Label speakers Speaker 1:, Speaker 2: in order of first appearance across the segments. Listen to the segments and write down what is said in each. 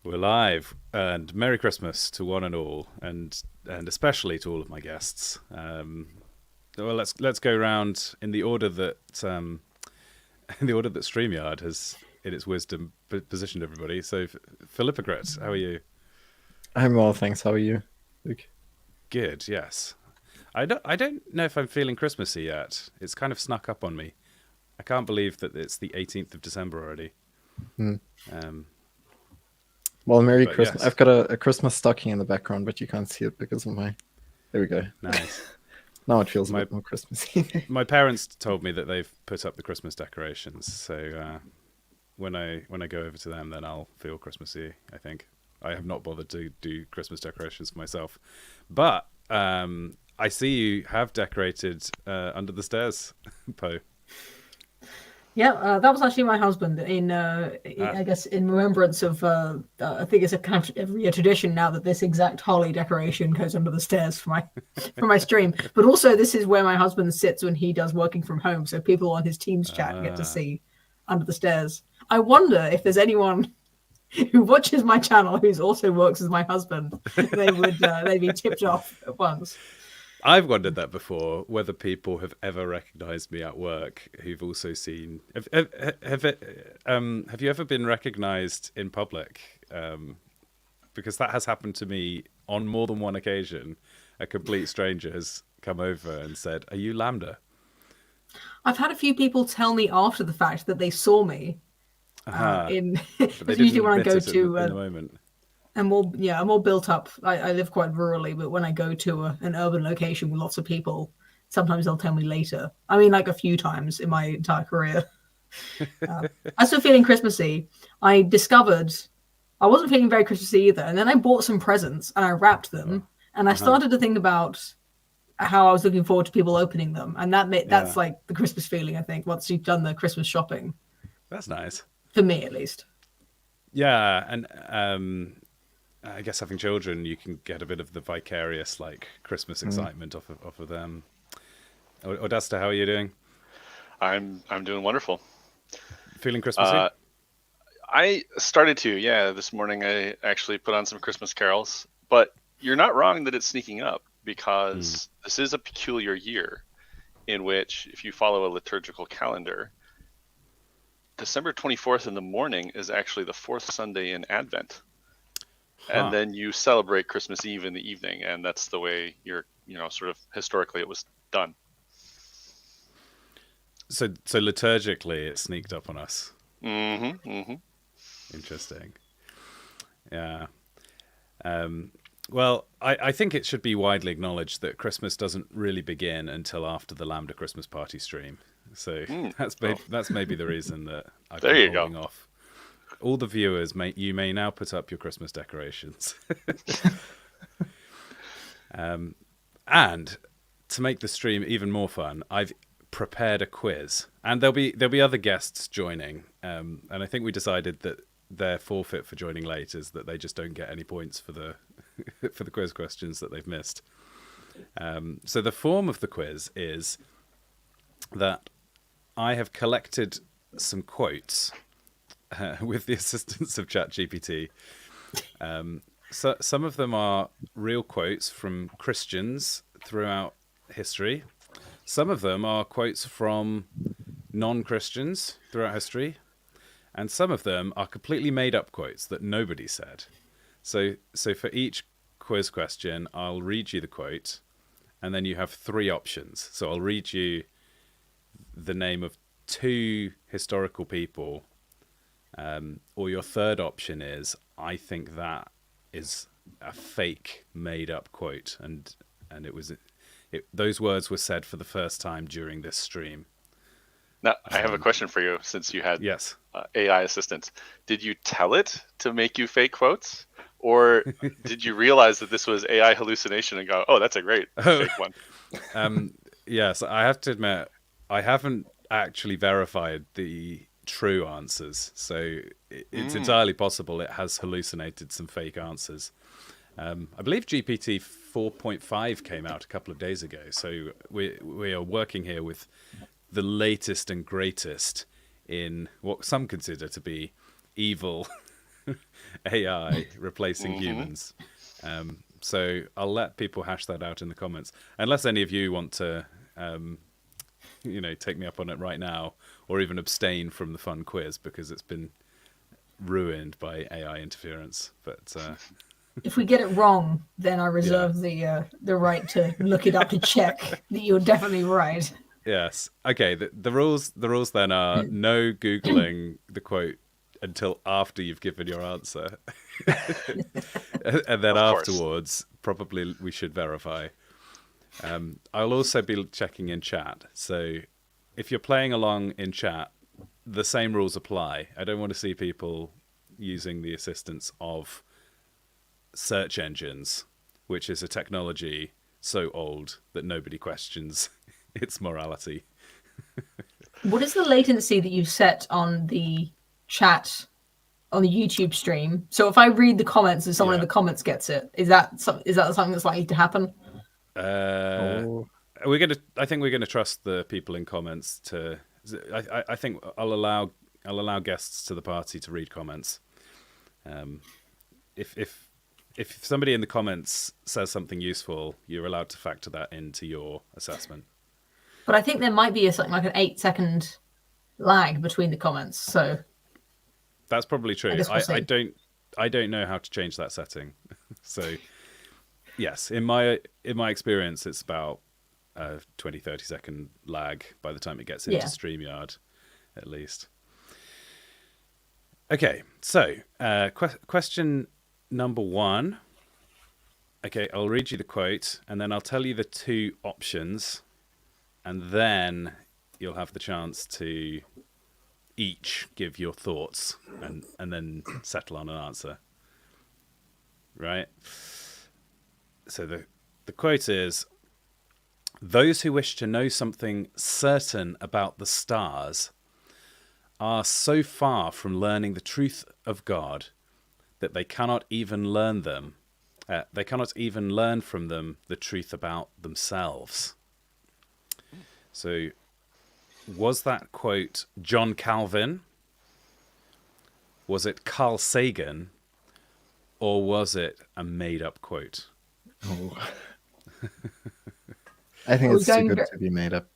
Speaker 1: We're live, and Merry Christmas to one and all, and especially to all of my guests. Well, let's go around in the order that in the order that Streamyard has, in its wisdom, positioned everybody. So, Philippa Gret, how are you?
Speaker 2: I'm well, thanks. How are you, Luke?
Speaker 1: Good, yes. I don't know if I'm feeling Christmassy yet. It's kind of snuck up on me. I can't believe that it's the 18th of December already.
Speaker 2: Hmm.
Speaker 1: Um,
Speaker 2: Well, Merry
Speaker 1: but
Speaker 2: Christmas.
Speaker 1: yes,
Speaker 2: I've got a Christmas stocking in the background, but you can't see it because of my. There we go.
Speaker 1: nice.
Speaker 2: Now it feels a
Speaker 1: My
Speaker 2: bit more Christmassy.
Speaker 1: my parents told me that they've put up the Christmas decorations, so when I go over to them, then I'll feel Christmassy. I think I have not bothered to do Christmas decorations for myself, but I see you have decorated under the stairs, Poe.
Speaker 3: Yeah, that was actually my husband.
Speaker 1: Ah,
Speaker 3: I guess, in remembrance of, I think it's a kind of every year tradition now that this exact holly decoration goes under the stairs for my for my stream. But also, this is where my husband sits when he does working from home, so people on his Teams chat get to
Speaker 1: ah.
Speaker 3: see under the stairs. I wonder if there's anyone who watches my channel who's also works as my husband. They'd be tipped off at once.
Speaker 1: I've wondered that before, whether people have ever recognised me at work who've also seen. Have you ever been recognised in public? Because that has happened to me on more than one occasion. A complete stranger has come over and said, "Are you Lambda?"
Speaker 3: I've had a few people tell me after the fact that they saw me
Speaker 1: Aha!
Speaker 3: in.
Speaker 1: But they
Speaker 3: It's
Speaker 1: didn't
Speaker 3: usually when I
Speaker 1: admit
Speaker 3: go
Speaker 1: it
Speaker 3: to
Speaker 1: in the moment.
Speaker 3: I'm more built up. I live quite rurally, but when I go to an urban location with lots of people, sometimes they'll tell me later. I mean, like a few times in my entire career. I'm still feeling Christmassy. I discovered I wasn't feeling very Christmassy either, and then I bought some presents and I wrapped
Speaker 1: Oh.
Speaker 3: them, and I
Speaker 1: Uh-huh.
Speaker 3: started to think about how I was looking forward to people opening them, and that's
Speaker 1: Yeah,
Speaker 3: like the Christmas feeling. I think once you've done the Christmas shopping,
Speaker 1: that's nice.
Speaker 3: for me at least.
Speaker 1: Yeah, and I guess having children, you can get a bit of the vicarious like Christmas
Speaker 2: Hmm.
Speaker 1: excitement off of them. Odesta, how are you doing?
Speaker 4: I'm doing wonderful.
Speaker 1: Feeling Christmassy?
Speaker 4: Uh, I started to, yeah, this morning I actually put on some Christmas carols, but you're not wrong that it's sneaking up
Speaker 1: Mm.
Speaker 4: because this is a peculiar year in which, if you follow a liturgical calendar, December 24th in the morning is actually the fourth Sunday in Advent. And
Speaker 1: Huh.
Speaker 4: then you celebrate Christmas Eve in the evening, and that's the way sort of historically it was done.
Speaker 1: So liturgically, it sneaked up on us.
Speaker 4: Mm-hmm, mm-hmm.
Speaker 1: Interesting. Yeah. Um, well, I think it should be widely acknowledged that Christmas doesn't really begin until after the Lambda Christmas party stream. So
Speaker 4: Oh,
Speaker 1: that's maybe the reason that I've
Speaker 4: there
Speaker 1: been
Speaker 4: you go.
Speaker 1: holding off. All the viewers, you may now put up your Christmas decorations. And to make the stream even more fun, I've prepared a quiz, and there'll be other guests joining. And I think we decided that their forfeit for joining late is that they just don't get any points for the for the quiz questions that they've missed. So the form of the quiz is that I have collected some quotes with the assistance of ChatGPT. So some of them are real quotes from Christians throughout history. Some of them are quotes from non-Christians throughout history, and some of them are completely made-up quotes that nobody said. So for each quiz question, I'll read you the quote, and then you have three options. So I'll read you the name of two historical people, or your third option is, I think that is a fake made-up quote, and those words were said for the first time during this stream.
Speaker 4: Now, I have a
Speaker 1: Um,
Speaker 4: question for you since you had
Speaker 1: yes.
Speaker 4: AI assistants. Did you tell it to make you fake quotes? Or did you realize that this was AI hallucination and go, oh, that's a great
Speaker 1: Oh,
Speaker 4: fake one?
Speaker 1: yes. I have to admit, I haven't actually verified the true answers, so it's
Speaker 4: Mm.
Speaker 1: entirely possible it has hallucinated some fake answers. I believe GPT 4.5 came out a couple of days ago, so we are working here with the latest and greatest in what some consider to be evil AI replacing
Speaker 4: Mhm.
Speaker 1: humans. So I'll let people hash that out in the comments, unless any of you want to, take me up on it right now, or even abstain from the fun quiz because it's been ruined by AI interference. But
Speaker 3: If we get it wrong, then I reserve the right to look it up to check that you're definitely right.
Speaker 1: yes, okay. The rules then are no googling the quote until after you've given your answer, and then
Speaker 4: Of course.
Speaker 1: afterwards, probably we should verify. I'll also be checking in chat, so if you're playing along in chat, the same rules apply. I don't want to see people using the assistance of search engines, which is a technology so old that nobody questions its morality.
Speaker 3: What is the latency that you've set on the chat on the YouTube stream? So if I read the comments and someone in
Speaker 1: Yeah.
Speaker 3: the comments gets it, is that something that's likely to happen?
Speaker 2: Oh,
Speaker 1: I think we're gonna trust the people in comments to. I think I'll allow guests to the party to read comments. If somebody in the comments says something useful, you're allowed to factor that into your assessment.
Speaker 3: But I think there might be something like an 8-second lag between the comments. So
Speaker 1: That's probably true.
Speaker 3: guess we'll
Speaker 1: I
Speaker 3: see.
Speaker 1: don't know how to change that setting. So yes, in my experience, it's about a 20-30 second lag by the time it gets into
Speaker 3: Yeah.
Speaker 1: StreamYard, at least. Okay, so question number 1. Okay, I'll read you the quote, and then I'll tell you the 2 options, and then you'll have the chance to each give your thoughts and then settle on an answer. Right? So the quote is, "Those who wish to know something certain about the stars are so far from learning the truth of God that they cannot even learn from them the truth about themselves." So was that quote John Calvin? Was it Carl Sagan? Or was it a made-up quote?
Speaker 2: oh. I think
Speaker 3: We're
Speaker 2: it's too
Speaker 3: going
Speaker 2: good
Speaker 3: ver-
Speaker 2: to be made up.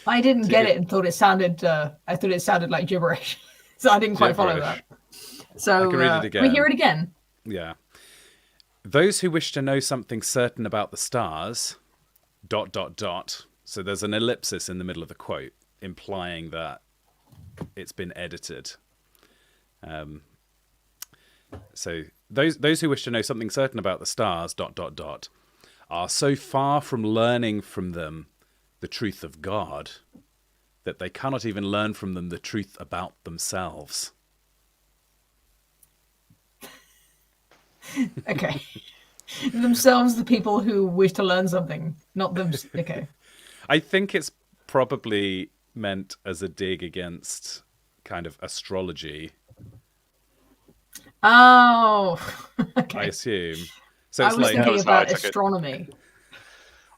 Speaker 3: I didn't get
Speaker 1: good.
Speaker 3: it and thought it sounded. I thought it sounded like gibberish, so I didn't quite follow
Speaker 1: Gibberish.
Speaker 3: that. So
Speaker 1: I can read it
Speaker 3: Can we hear
Speaker 1: again.
Speaker 3: it again?
Speaker 1: Yeah. "Those who wish to know something certain about the stars, ... So there's an ellipsis in the middle of the quote, implying that it's been edited. So those who wish to know something certain about the stars ... are so far from learning from them the truth of God that they cannot even learn from them the truth about themselves."
Speaker 3: Okay. Themselves, the people who wish to learn something, not them. Okay.
Speaker 1: I think it's probably meant as a dig against kind of astrology,
Speaker 3: Oh. Okay.
Speaker 1: I assume. So
Speaker 3: I
Speaker 1: it's
Speaker 3: was
Speaker 1: like,
Speaker 4: That
Speaker 3: thinking
Speaker 4: was how I
Speaker 3: about
Speaker 4: took it.
Speaker 3: astronomy.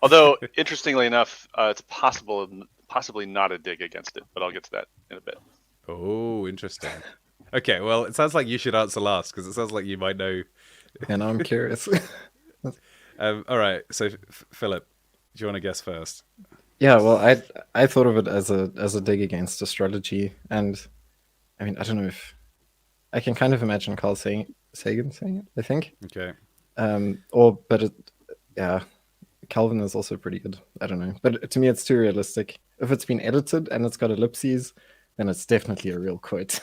Speaker 4: Although, interestingly enough, it's possibly not a dig against it, but I'll get to that in a bit.
Speaker 1: oh, interesting. Okay, well, it sounds like you should answer last because it sounds like you might know.
Speaker 2: And I'm curious.
Speaker 1: All right, so Philip, do you want to guess first?
Speaker 2: Yeah, well, I thought of it as a dig against astrology, and I mean, I don't know if I can kind of imagine Carl Sagan saying it. I think,
Speaker 1: Okay.
Speaker 2: yeah, Calvin is also pretty good. I don't know, but to me, it's too realistic. If it's been edited and it's got ellipses, then it's definitely a real quote.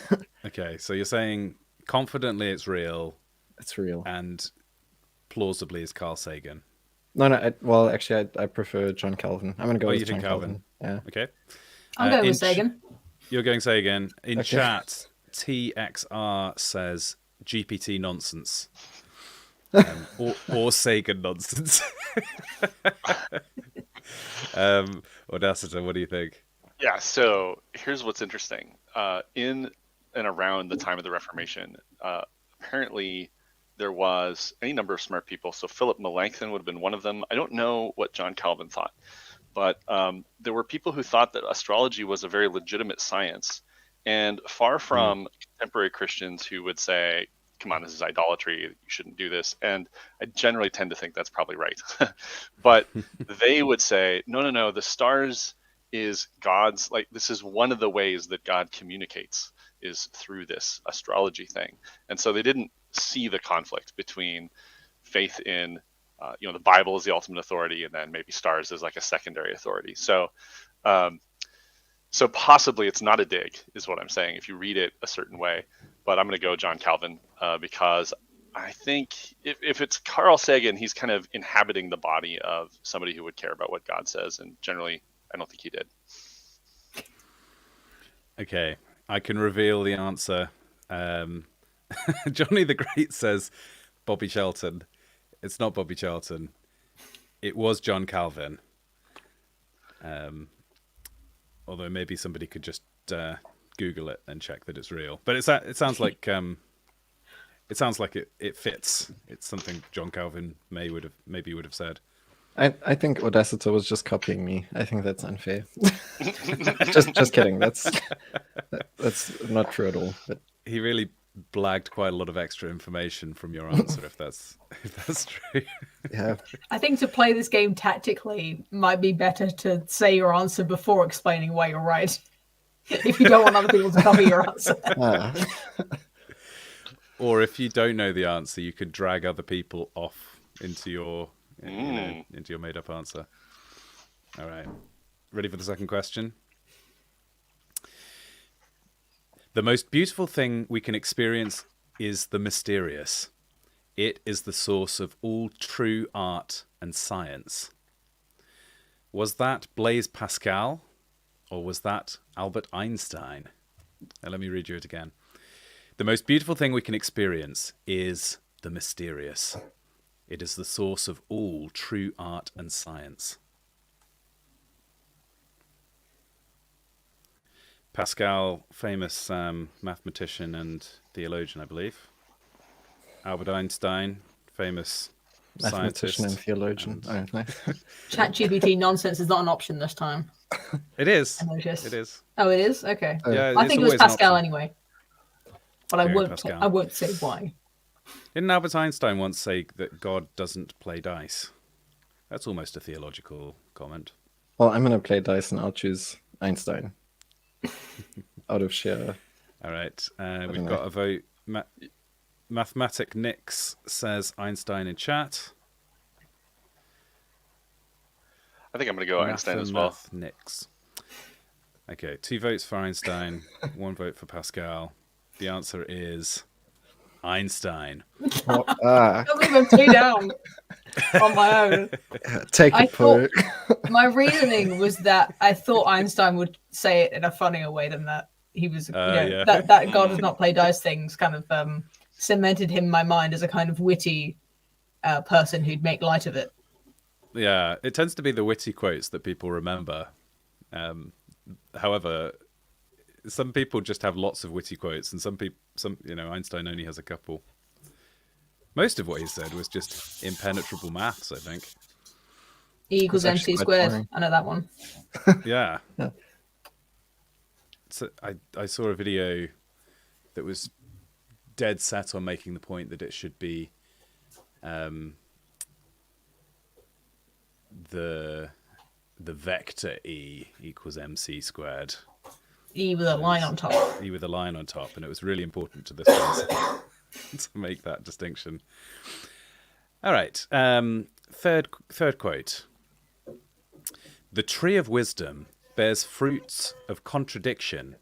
Speaker 1: Okay, so you're saying confidently it's real
Speaker 2: It's real.
Speaker 1: and plausibly is Carl Sagan.
Speaker 2: No. Well, actually, I prefer John Calvin. I'm gonna go
Speaker 1: Oh,
Speaker 2: with
Speaker 1: you
Speaker 2: John
Speaker 1: think Calvin?
Speaker 2: Yeah.
Speaker 1: Okay.
Speaker 3: I'll go
Speaker 1: in
Speaker 3: with Sagan.
Speaker 1: You're going Sagan. In
Speaker 2: Okay.
Speaker 1: chat, TXR says GPT nonsense. Or Sagan nonsense. Audacity, what do you think?
Speaker 4: Yeah, so here's what's interesting. In and around the time of the Reformation, apparently there was any number of smart people. So Philip Melanchthon would have been one of them. I don't know what John Calvin thought, but there were people who thought that astrology was a very legitimate science And far from contemporary Christians who would say, come on, this is idolatry, you shouldn't do this. And I generally tend to think that's probably right. But they would say, no, the stars is God's, like, this is one of the ways that God communicates is through this astrology thing. And so they didn't see the conflict between faith in, the Bible as the ultimate authority, and then maybe stars as like a secondary authority. So possibly it's not a dig, is what I'm saying, if you read it a certain way. But I'm going to go John Calvin because I think if it's Carl Sagan, he's kind of inhabiting the body of somebody who would care about what God says. And generally, I don't think he did.
Speaker 1: Okay, I can reveal the answer. Johnny the Great says Bobby Charlton. It's not Bobby Charlton. It was John Calvin. Although maybe somebody could just Google it and check that it's real. But it sounds like it fits. It's something John Calvin maybe would have said.
Speaker 2: I think Audacity was just copying me. I think that's unfair. just kidding. That's not true at all. But
Speaker 1: He really blagged quite a lot of extra information from your answer, if that's true.
Speaker 2: yeah,
Speaker 3: I think to play this game tactically might be better to say your answer before explaining why you're right. If you don't want other people to copy your answer.
Speaker 1: Or if you don't know the answer, you could drag other people off into your into your made-up answer. All right. Ready for the second question? The most beautiful thing we can experience is the mysterious. It is the source of all true art and science. Was that Blaise Pascal, or was that Albert Einstein? Now let me read you it again. The most beautiful thing we can experience is the mysterious. It is the source of all true art and science. Pascal, famous mathematician and theologian, I believe. Albert Einstein, famous
Speaker 2: mathematician and
Speaker 1: scientist.
Speaker 2: theologian.
Speaker 3: ChatGPT nonsense is not an option this time.
Speaker 1: It is.
Speaker 3: I noticed.
Speaker 1: It is.
Speaker 3: Oh, it is? Okay.
Speaker 1: Yeah,
Speaker 3: I
Speaker 1: it's
Speaker 3: think it was
Speaker 1: always an
Speaker 3: Pascal
Speaker 1: option.
Speaker 3: anyway. But I
Speaker 1: Very Pascal.
Speaker 3: won't say why.
Speaker 1: Didn't Albert Einstein once say that God doesn't play dice? That's almost a theological comment.
Speaker 2: Well, I'm gonna play dice and I'll choose Einstein. Out of sheer.
Speaker 1: All right. We've
Speaker 2: don't
Speaker 1: got
Speaker 2: know.
Speaker 1: a vote. Mathematic Nix says Einstein in chat.
Speaker 4: I think I'm going to go Einstein as well.
Speaker 1: Nix. Okay, 2 votes for Einstein, 1 vote for Pascal. The answer is Einstein.
Speaker 2: Oh,
Speaker 3: I can't believe I'm 2 down on my own.
Speaker 2: take
Speaker 3: I
Speaker 2: a poke.
Speaker 3: My reasoning was that I thought Einstein would say it in a funnier way than that. He was,
Speaker 1: yeah.
Speaker 3: that God does not play dice things kind of cemented him in my mind as a kind of witty person who'd make light of it.
Speaker 1: Yeah, it tends to be the witty quotes that people remember. However, some people just have lots of witty quotes, and some Einstein only has a couple. Most of what he said was just impenetrable maths, I think.
Speaker 3: E equals
Speaker 2: That's actually
Speaker 3: MC
Speaker 2: quite
Speaker 3: squared.
Speaker 2: boring.
Speaker 3: I know that one.
Speaker 1: Yeah.
Speaker 2: Yeah.
Speaker 1: So I saw a video that was dead set on making the point that it should be the vector E equals MC squared.
Speaker 3: E with a line on top.
Speaker 1: E with a line on top, and it was really important to this one to make that distinction. All right. Third quote. The tree of wisdom bears fruits of contradiction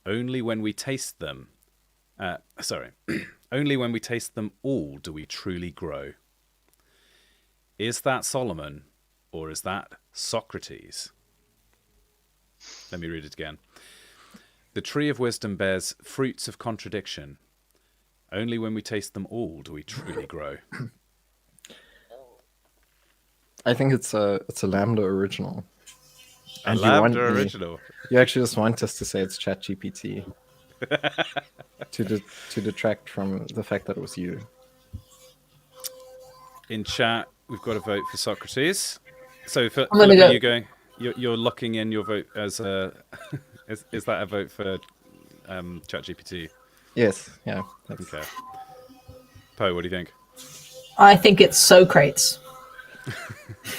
Speaker 1: only when we taste them. Only when we taste them all do we truly grow. Is that Solomon or is that Socrates? Let me read it again. The tree of wisdom bears fruits of contradiction. Only when we taste them all do we truly grow.
Speaker 2: I think it's a Lambda original.
Speaker 1: A
Speaker 2: And you want
Speaker 1: Lambda
Speaker 2: me-
Speaker 1: original.
Speaker 2: You actually just want us to say it's ChatGPT to detract from the fact that it was you.
Speaker 1: In chat, we've got a vote for Socrates. So,
Speaker 3: I'm gonna
Speaker 1: Philip,
Speaker 3: go-
Speaker 1: are you going? You're locking in your vote as a. Is that a vote for ChatGPT?
Speaker 2: Yes, yeah. That's...
Speaker 1: Okay. Poe, what do you think?
Speaker 3: I think it's Socrates.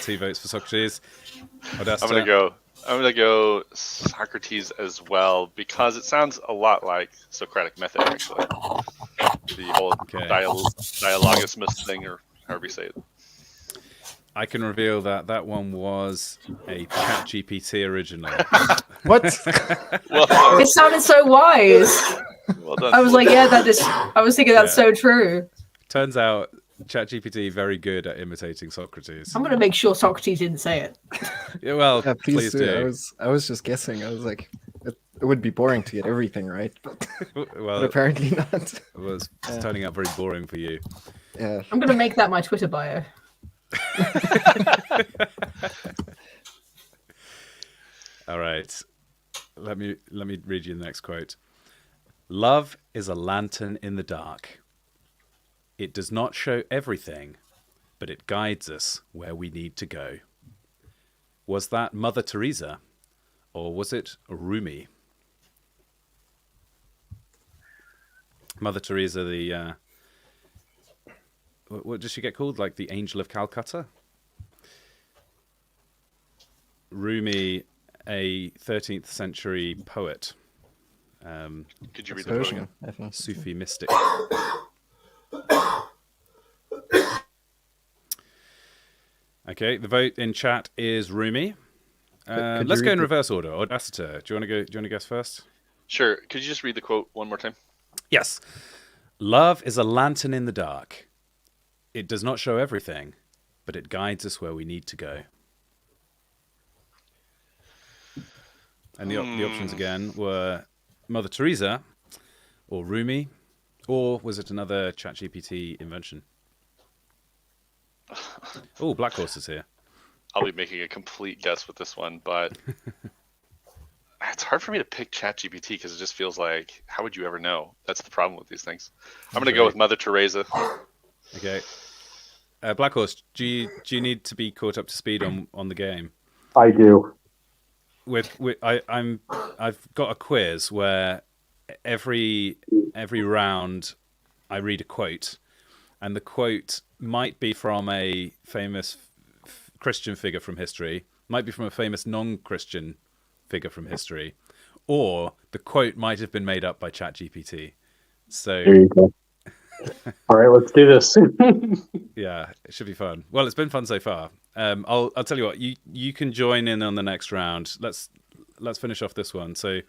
Speaker 1: 2 votes for Socrates. Odasta?
Speaker 4: I'm gonna go Socrates as well, because it sounds a lot like Socratic method, actually. The whole dialogismus thing, or however you say it.
Speaker 1: I can reveal that one was a ChatGPT original.
Speaker 2: What?
Speaker 4: Well done.
Speaker 3: It sounded so wise.
Speaker 4: Well done.
Speaker 3: I was like, yeah, that is. I was thinking that's so true.
Speaker 1: Turns out ChatGPT very good at imitating Socrates.
Speaker 3: I'm gonna make sure Socrates didn't say it.
Speaker 1: Yeah, well,
Speaker 2: Yeah,
Speaker 1: please do.
Speaker 2: I was just guessing. I was like, it would be boring to get everything right, but,
Speaker 1: Well,
Speaker 2: but apparently not.
Speaker 1: it was turning out very boring for you.
Speaker 2: Yeah.
Speaker 3: I'm gonna make that my Twitter bio.
Speaker 1: All right. Let me read you the next quote. Love is a lantern in the dark. It does not show everything, but it guides us where we need to go. Was that Mother Teresa, or was it Rumi? Mother Teresa, the what does she get called? Like the Angel of Calcutta? Rumi, a 13th century poet.
Speaker 4: Could you read the quote
Speaker 2: Persian,
Speaker 4: again?
Speaker 2: I think.
Speaker 1: Sufi mystic. Okay, the vote in chat is Rumi.
Speaker 2: Could
Speaker 1: Let's
Speaker 2: you
Speaker 1: go
Speaker 2: read
Speaker 1: in
Speaker 2: the-
Speaker 1: reverse order. Audacity, do you want to guess first?
Speaker 4: Sure. Could you just read the quote one more time?
Speaker 1: Yes. Love is a lantern in the dark. It does not show everything, but it guides us where we need to go. And the options again were Mother Teresa, or Rumi, or was it another ChatGPT invention? Oh, Black Horse is here.
Speaker 4: I'll be making a complete guess with this one, but it's hard for me to pick ChatGPT because it just feels like, how would you ever know? That's the problem with these things. I'm going to go with Mother Teresa.
Speaker 1: Okay. Black Horse, do you need to be caught up to speed on the game?
Speaker 5: I do.
Speaker 1: I've got a quiz where every round I read a quote, and the quote might be from a famous Christian figure from history, might be from a famous non-Christian figure from history, or the quote might have been made up by ChatGPT. So
Speaker 5: There you go. All right, let's do this.
Speaker 1: yeah, it should be fun. Well, it's been fun so far. I'll tell you what, you can join in on the next round. Let's finish off this one. So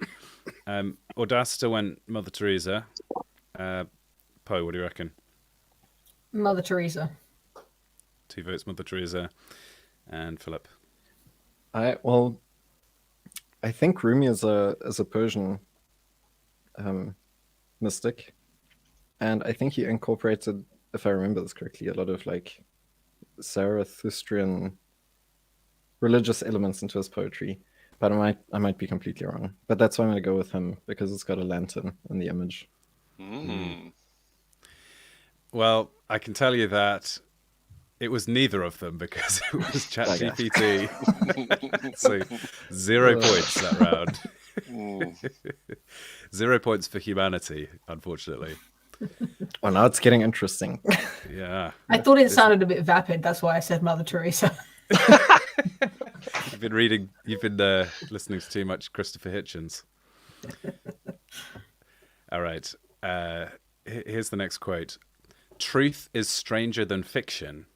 Speaker 1: Audacity went Mother Teresa. Poe, what do you reckon?
Speaker 3: Mother Teresa.
Speaker 1: 2 votes Mother Teresa. And Philip.
Speaker 2: I think Rumi is a Persian mystic, and I think he incorporated, if I remember this correctly, a lot of like Zarathustrian religious elements into his poetry. But I might be completely wrong. But that's why I'm going to go with him, because it's got a lantern in the image.
Speaker 1: Well, I can tell you that it was neither of them, because it was ChatGPT. So 0 points that round. 0 points for humanity, unfortunately.
Speaker 2: Well, now it's getting interesting.
Speaker 1: Yeah.
Speaker 3: I thought it sounded a bit vapid. That's why I said Mother Teresa.
Speaker 1: You've been listening to too much Christopher Hitchens. All right. Here's the next quote. Truth is stranger than fiction,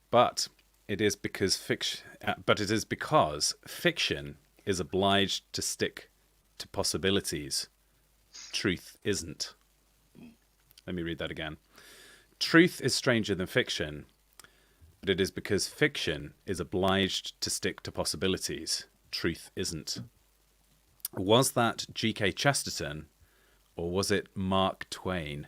Speaker 1: but it is because fiction is obliged to stick to possibilities. Truth isn't. Let me read that again. Truth is stranger than fiction, but it is because fiction is obliged to stick to possibilities. Truth isn't. Was that G.K. Chesterton, or was it Mark Twain?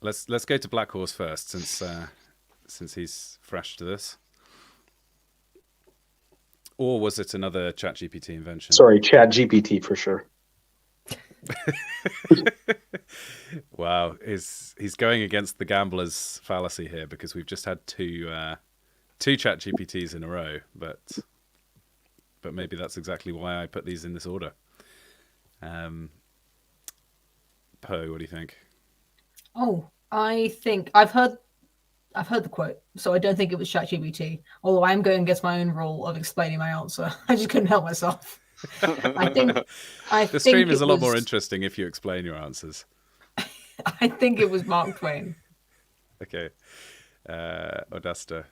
Speaker 1: Let's go to Black Horse first, since he's fresh to this. Or was it another ChatGPT invention?
Speaker 5: Sorry, ChatGPT for sure.
Speaker 1: Wow, he's going against the gambler's fallacy here, because we've just had two ChatGPTs in a row, but maybe that's exactly why I put these in this order. Poe, what do you think?
Speaker 3: Oh, I think I've heard the quote, so I don't think it was ChatGPT. Although I am going against my own rule of explaining my answer. I just couldn't help myself. I think
Speaker 1: The stream is
Speaker 3: it
Speaker 1: a lot more
Speaker 3: was-
Speaker 1: interesting if you explain your answers.
Speaker 3: I think it was Mark Twain.
Speaker 1: Okay. Odesta.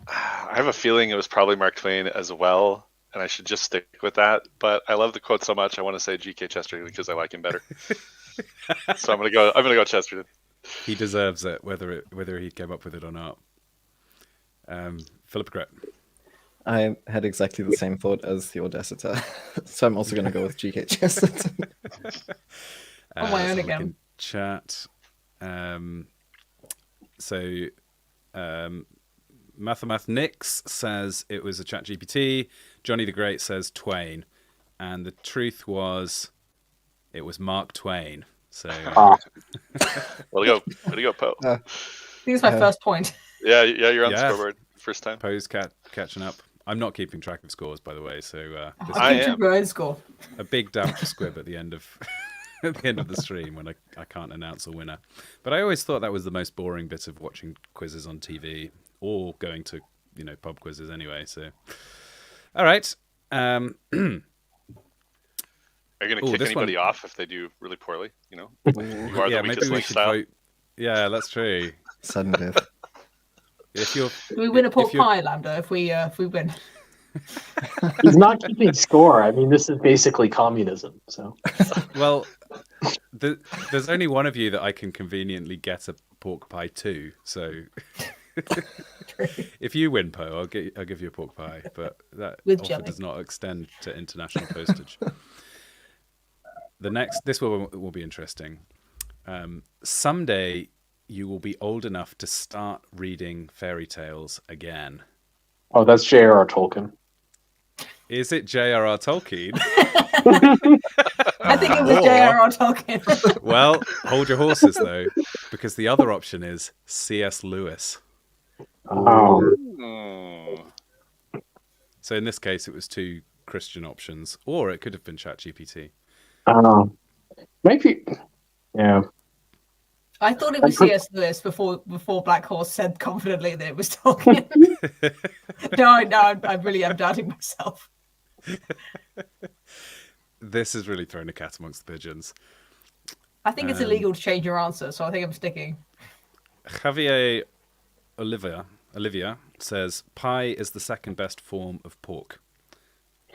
Speaker 4: I have a feeling it was probably Mark Twain as well, and I should just stick with that. But I love the quote so much, I want to say G.K. Chesterton because I like him better. So I'm gonna go Chesterton.
Speaker 1: He deserves it, whether he came up with it or not. Philip Gret.
Speaker 2: I had exactly the same thought as the Audacity, so I'm also going to go with G.K. Chesterton.
Speaker 3: On my
Speaker 1: let's
Speaker 3: own
Speaker 1: have a look
Speaker 3: again.
Speaker 1: in Chat. Mathemath says it was a ChatGPT. Johnny the Great says Twain, and the truth was, it was Mark Twain. So
Speaker 4: Way to go, Poe.
Speaker 3: I think it's my first point.
Speaker 4: Yeah, you're on the
Speaker 1: Yeah.
Speaker 4: scoreboard first time.
Speaker 1: Poe's catching up. I'm not keeping track of scores, by the way. So this
Speaker 4: I
Speaker 3: I'll
Speaker 1: is
Speaker 3: keep
Speaker 4: am.
Speaker 3: your own score.
Speaker 1: a big damp squib at the end of at the end of the stream when I can't announce a winner. But I always thought that was the most boring bit of watching quizzes on TV or going to pub quizzes anyway. So all right.
Speaker 4: Are you going to
Speaker 1: Ooh,
Speaker 4: kick
Speaker 1: this
Speaker 4: anybody
Speaker 1: one-
Speaker 4: off if they do really poorly? You are
Speaker 1: Yeah,
Speaker 4: the
Speaker 1: maybe
Speaker 4: weakest
Speaker 1: we
Speaker 4: link
Speaker 1: should
Speaker 4: style.
Speaker 1: vote. Yeah, that's true.
Speaker 2: Sudden death.
Speaker 1: If you're
Speaker 3: Do we win a pork
Speaker 1: if you're-
Speaker 3: pie, Lambda, if we win?
Speaker 5: He's not keeping score. I mean, this is basically communism. So
Speaker 1: well, there's only one of you that I can conveniently get a pork pie to. So if you win, Poe, I'll give you a pork pie, but that
Speaker 3: With
Speaker 1: offer
Speaker 3: jelly.
Speaker 1: does not extend to international postage. This will be interesting. Someday you will be old enough to start reading fairy tales again.
Speaker 5: oh, that's J.R.R. Tolkien.
Speaker 1: Is it J.R.R. Tolkien?
Speaker 3: I think it was
Speaker 1: Or-
Speaker 3: J.R.R. Tolkien.
Speaker 1: Well, hold your horses though, because the other option is C.S. Lewis.
Speaker 5: Oh,
Speaker 4: Hmm.
Speaker 1: So in this case, it was two Christian options, or it could have been ChatGPT.
Speaker 5: maybe. Yeah.
Speaker 3: I thought it was C.S. Lewis before Black Horse said confidently that it was Tolkien. no, I really am doubting myself.
Speaker 1: This has really thrown a cat amongst the pigeons.
Speaker 3: I think it's illegal to change your answer, so I think I'm sticking.
Speaker 1: Javier Olivia says pie is the second best form of pork.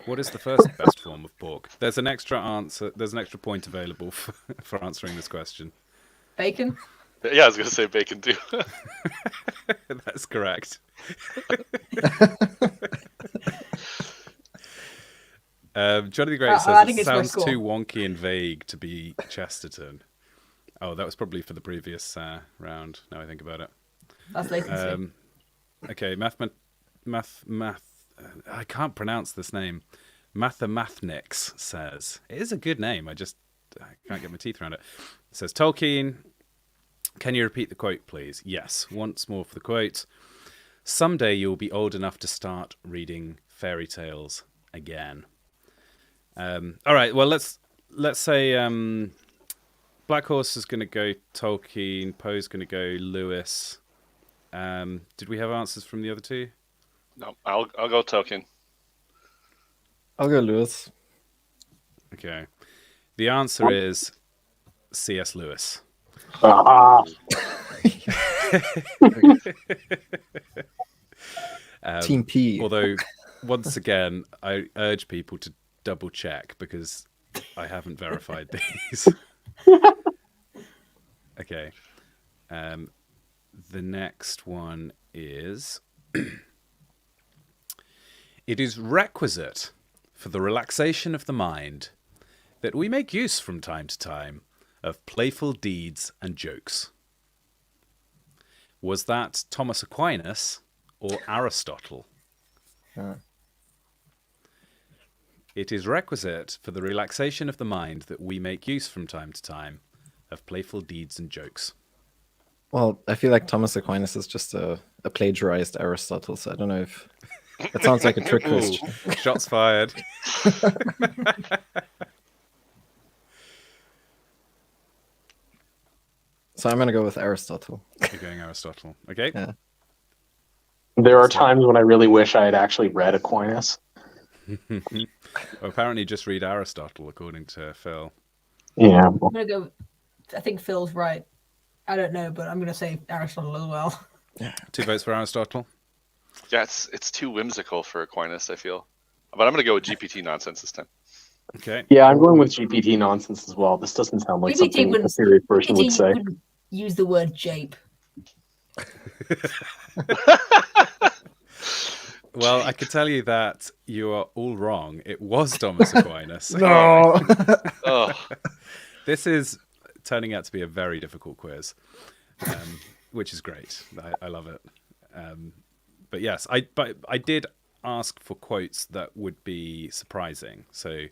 Speaker 1: What is the first best form of pork? There's an extra answer. There's an extra point available for answering this question.
Speaker 3: Bacon?
Speaker 4: Yeah, I was going to say bacon too.
Speaker 1: That's correct. Johnny the Great
Speaker 3: I
Speaker 1: says
Speaker 3: think
Speaker 1: it
Speaker 3: it's my
Speaker 1: sounds
Speaker 3: score.
Speaker 1: too wonky and vague to be Chesterton. Oh, that was probably for the previous round. Now I think about it.
Speaker 3: That's latency.
Speaker 1: Okay, I can't pronounce this name. Mathemathnix says it is a good name. I can't get my teeth around it. It says Tolkien. Can you repeat the quote, please? Yes. Once more for the quote. Someday you'll be old enough to start reading fairy tales again. All right. Well, let's say Black Horse is going to go Tolkien. Poe's going to go Lewis. Did we have answers from the other two?
Speaker 4: No, I'll go Tolkien.
Speaker 2: I'll go Lewis.
Speaker 1: Okay. The answer is C.S. Lewis.
Speaker 5: Ah,
Speaker 2: Team P.
Speaker 1: Although, once again, I urge people to double check because I haven't verified these. Okay. The next one is it is requisite for the relaxation of the mind that we make use from time to time of playful deeds and jokes. Was that Thomas Aquinas or Aristotle? It is requisite for the relaxation of the mind that we make use from time to time of playful deeds and jokes.
Speaker 2: Well, I feel like Thomas Aquinas is just a plagiarized Aristotle, so I don't know if that sounds like a trick question.
Speaker 1: Shots fired.
Speaker 2: So I'm gonna go with Aristotle.
Speaker 1: You're going Aristotle. Okay.
Speaker 2: Yeah.
Speaker 5: There are times when I really wish I had actually read Aquinas.
Speaker 1: Well, apparently, just read Aristotle, according to Phil.
Speaker 5: Yeah.
Speaker 3: I'm gonna go. I think Phil's right. I don't know, but I'm gonna say Aristotle as well.
Speaker 1: 2 votes for Aristotle.
Speaker 4: Yeah, it's too whimsical for Aquinas, I feel. But I'm going to go with GPT nonsense this time.
Speaker 1: Okay.
Speaker 5: Yeah, I'm going with GPT nonsense as well. This doesn't sound like
Speaker 3: GPT
Speaker 5: something a
Speaker 3: wouldn't-
Speaker 5: serious person would
Speaker 3: GPT
Speaker 5: say.
Speaker 3: wouldn't use the word jape.
Speaker 1: Well, I could tell you that you are all wrong. It was Thomas Aquinas.
Speaker 2: No.
Speaker 4: Oh,
Speaker 1: This is turning out to be a very difficult quiz, which is great. I love it. But yes, I did ask for quotes that would be surprising. So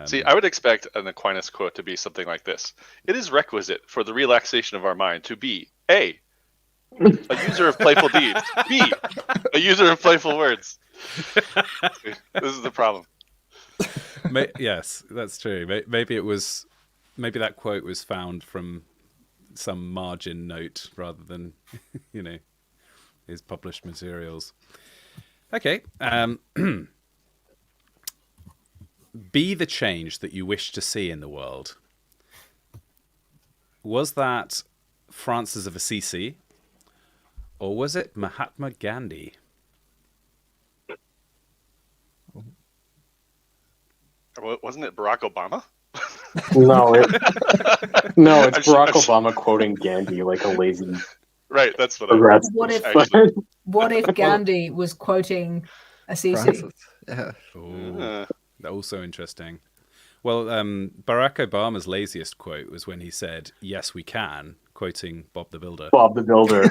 Speaker 4: see, I would expect an Aquinas quote to be something like this. It is requisite for the relaxation of our mind to be A, a user of playful deeds, B, a user of playful words. This is the problem.
Speaker 1: yes, that's true. Maybe that quote was found from some margin note rather than, his published materials. Okay. Be the change that you wish to see in the world. Was that Francis of Assisi, or was it Mahatma Gandhi?
Speaker 4: Wasn't it Barack Obama?
Speaker 5: No, it's
Speaker 4: I'm sure-
Speaker 5: Barack Obama quoting Gandhi like a lazy
Speaker 4: Right, that's what I
Speaker 5: regrets.
Speaker 3: What if
Speaker 4: actually.
Speaker 3: What if Gandhi was quoting Assisi?
Speaker 2: Francis. Yeah.
Speaker 1: Oh, also interesting. Well, Barack Obama's laziest quote was when he said, "Yes, we can," quoting Bob the Builder.
Speaker 5: Bob the Builder.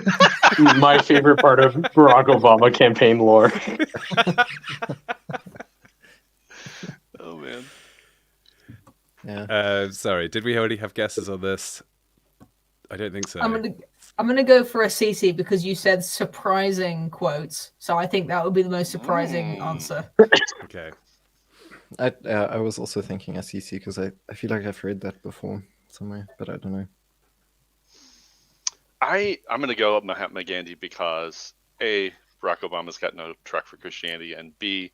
Speaker 5: My favorite part of Barack Obama campaign lore.
Speaker 4: Oh man.
Speaker 2: Yeah.
Speaker 1: Sorry, did we already have guesses on this? I don't think so.
Speaker 3: I'm gonna go for Assisi because you said surprising quotes, so I think that would be the most surprising answer.
Speaker 1: Okay.
Speaker 2: I was also thinking Assisi because I feel like I've read that before somewhere, but I don't know.
Speaker 4: I'm going to go up Mahatma Gandhi because A, Barack Obama's got no truck for Christianity, and B,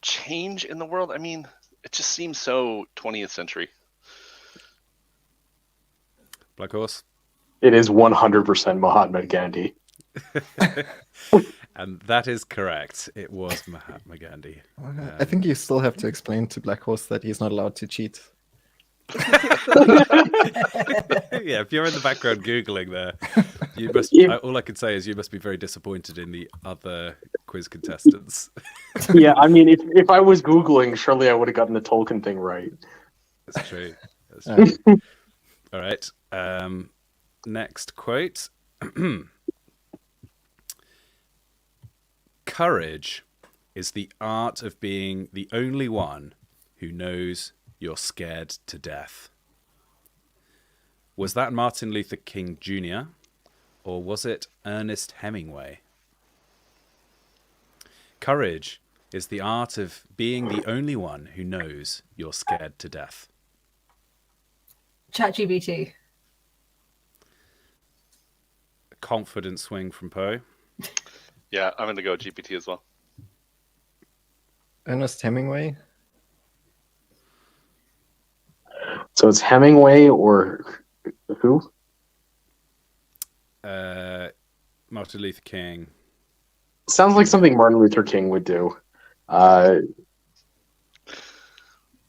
Speaker 4: change in the world. I mean, it just seems so 20th century.
Speaker 1: Black Horse.
Speaker 5: It is 100% Mahatma Gandhi.
Speaker 1: And that is correct. It was Mahatma Gandhi.
Speaker 2: I think you still have to explain to Black Horse that he's not allowed to cheat.
Speaker 1: Yeah, if you're in the background Googling there, you must.
Speaker 5: Yeah.
Speaker 1: All I can say is you must be very disappointed in the other quiz contestants.
Speaker 5: Yeah, I mean, if I was Googling, surely I would have gotten the Tolkien thing right.
Speaker 1: That's true. That's true. All right. Next quote. Courage is the art of being the only one who knows you're scared to death. Was that Martin Luther King Jr. or was it Ernest Hemingway? Courage is the art of being the only one who knows you're scared to death.
Speaker 3: ChatGPT.
Speaker 1: Confident swing from Poe.
Speaker 4: Yeah, I'm going to go GPT as well.
Speaker 2: Ernest Hemingway?
Speaker 5: So it's Hemingway or who?
Speaker 1: Martin Luther King.
Speaker 5: Sounds like something Martin Luther King would do.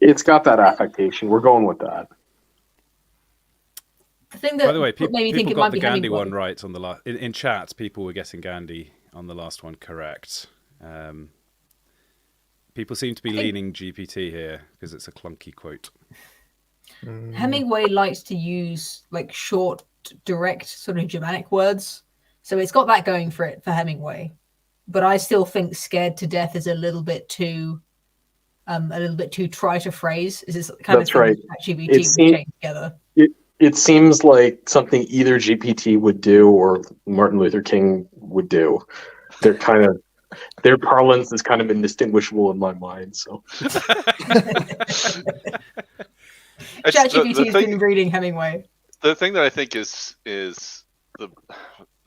Speaker 5: It's got that affectation. We're going with that.
Speaker 3: The thing that
Speaker 1: By the way,
Speaker 3: made me think
Speaker 1: people
Speaker 3: it
Speaker 1: got
Speaker 3: might
Speaker 1: the
Speaker 3: be
Speaker 1: Gandhi
Speaker 3: Hemingway.
Speaker 1: one right on the last. In chat, people were getting Gandhi on the last one correct. People seem to be leaning GPT here because it's a clunky quote.
Speaker 3: Hemingway likes to use like short, direct, sort of Germanic words, so it's got that going for it for Hemingway. But I still think "scared to death" is a little bit too trite a phrase. Is this kind
Speaker 5: That's
Speaker 3: of thing
Speaker 5: right.
Speaker 3: that GPT
Speaker 5: It
Speaker 3: would
Speaker 5: seem-
Speaker 3: chain together?
Speaker 5: It seems like something either GPT would do or Martin Luther King would do. They're kind of their parlance is kind of indistinguishable in my mind. So
Speaker 3: ChatGPT has been reading Hemingway.
Speaker 4: The thing that I think is the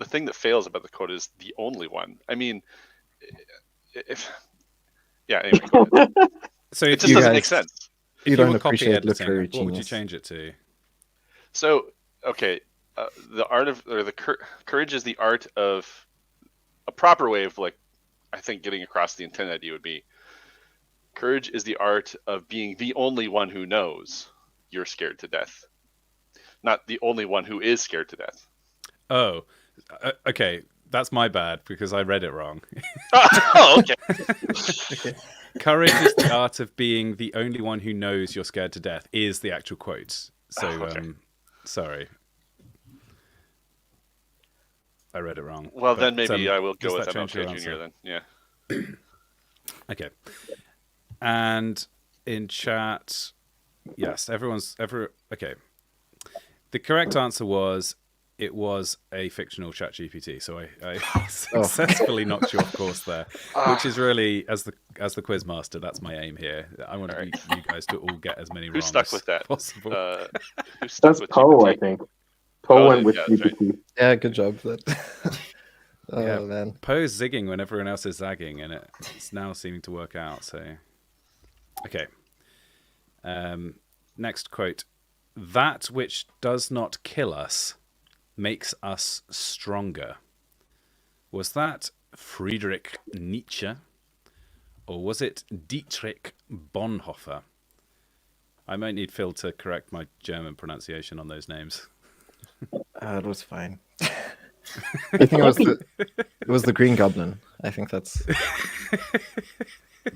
Speaker 4: thing that fails about the quote is the only one. I mean, anyway, go ahead.
Speaker 1: So
Speaker 4: It
Speaker 1: if
Speaker 4: just
Speaker 1: you
Speaker 4: doesn't
Speaker 2: guys-
Speaker 4: make sense.
Speaker 2: You
Speaker 1: if
Speaker 2: don't
Speaker 1: were copy
Speaker 2: appreciate
Speaker 1: editing,
Speaker 2: literary
Speaker 1: what would you
Speaker 2: genius.
Speaker 1: change it to?
Speaker 4: So, okay, the art of, or the courage is the art of, a proper way of, like, I think getting across the intent idea would be, courage is the art of being the only one who knows you're scared to death, not the only one who is scared to death.
Speaker 1: Oh, okay. That's my bad because I read it wrong.
Speaker 4: Oh, okay.
Speaker 1: Courage is the art of being the only one who knows you're scared to death is the actual quote. So,
Speaker 4: Okay.
Speaker 1: Sorry. I read it wrong.
Speaker 4: Well,
Speaker 1: But,
Speaker 4: then maybe I will
Speaker 1: does
Speaker 4: go with
Speaker 1: that change your
Speaker 4: MLK
Speaker 1: answer?
Speaker 4: Jr. then. Yeah.
Speaker 1: Okay. And in chat, yes, okay. The correct answer was it was a fictional chat GPT. So I successfully knocked you off course there, which is really, as the quiz master, that's my aim here. I want
Speaker 4: All right.
Speaker 1: you guys to all get as many
Speaker 4: Who
Speaker 1: wrong
Speaker 4: stuck
Speaker 1: as
Speaker 4: with that?
Speaker 1: possible.
Speaker 4: Who stuck
Speaker 5: That's
Speaker 4: with
Speaker 5: Poe,
Speaker 4: GPT?
Speaker 5: I think. Poe went
Speaker 4: did-
Speaker 5: with
Speaker 4: yeah, that's right.
Speaker 5: GPT.
Speaker 2: Yeah, good job. Oh
Speaker 1: Yeah.
Speaker 2: man.
Speaker 1: Poe's zigging when everyone else is zagging, and it's now seeming to work out. So, okay. Next quote: "That which does not kill us makes us stronger." Was that Friedrich Nietzsche, or was it Dietrich Bonhoeffer? I might need Phil to correct my German pronunciation on those names.
Speaker 2: It was fine. I think it was the Green Goblin. I think that's.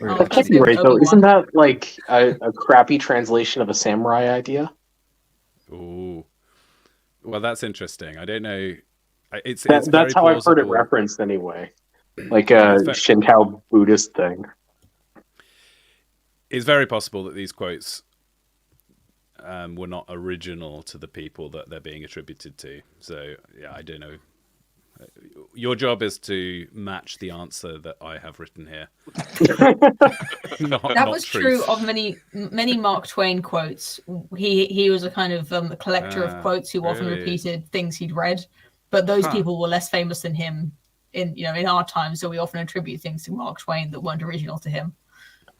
Speaker 3: Oh,
Speaker 5: That can't be right though. Isn't that like a crappy translation of a samurai idea?
Speaker 1: Ooh, well, that's interesting. I don't know. It's
Speaker 5: That's
Speaker 1: very
Speaker 5: how I've heard it
Speaker 1: plausible.
Speaker 5: referenced anyway. Like a
Speaker 1: It's very-
Speaker 5: Shinto Buddhist thing.
Speaker 1: It's very possible that these quotes were not original to the people that they're being attributed to. So, yeah, I don't know. Your job is to match the answer that I have written here.
Speaker 3: That was true of many Mark Twain quotes. He was a kind of a collector of quotes who often
Speaker 1: really?
Speaker 3: repeated things he'd read, but those
Speaker 1: Huh.
Speaker 3: people were less famous than him in our time. So we often attribute things to Mark Twain that weren't original to him.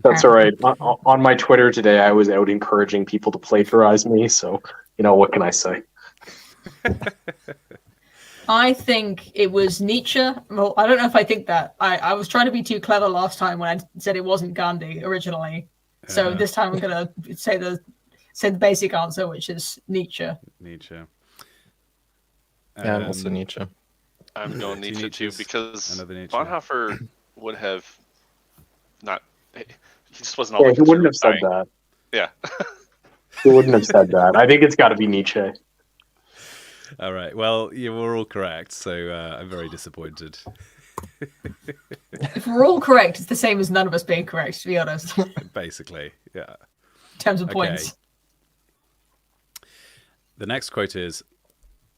Speaker 5: That's all right. On my Twitter today, I was out encouraging people to plagiarize me. So, what can I say?
Speaker 3: I think it was Nietzsche. Well, I don't know if I think that. I was trying to be too clever last time when I said it wasn't Gandhi originally. So this time I'm gonna say the basic answer, which is Nietzsche.
Speaker 1: Nietzsche.
Speaker 2: Yeah, I'm also Nietzsche.
Speaker 4: I'm going
Speaker 1: Two
Speaker 4: Nietzsche too
Speaker 1: Nietzsches,
Speaker 4: because
Speaker 1: another Nietzsche.
Speaker 4: Bonhoeffer would have not. He just wasn't all
Speaker 5: Yeah,
Speaker 4: that
Speaker 5: he wouldn't have said
Speaker 4: conservative
Speaker 5: that.
Speaker 4: dying. Yeah.
Speaker 5: He wouldn't have said that. I think it's got to be Nietzsche.
Speaker 1: All right. Well, you were all correct, so I'm very disappointed.
Speaker 3: If we're all correct, it's the same as none of us being correct, to be honest, in
Speaker 1: Basically, yeah.
Speaker 3: terms of
Speaker 1: Okay.
Speaker 3: points.
Speaker 1: The next quote is,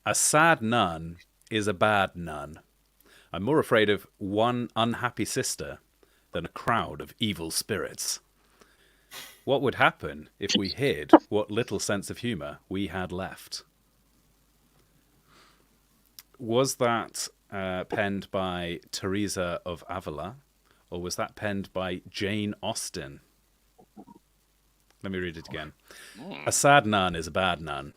Speaker 1: "A sad nun is a bad nun. I'm more afraid of one unhappy sister than a crowd of evil spirits. What would happen if we hid what little sense of humour we had left?" Was that penned by Teresa of Avila, or was that penned by Jane Austen? Let me read it again. "A sad nun is a bad nun.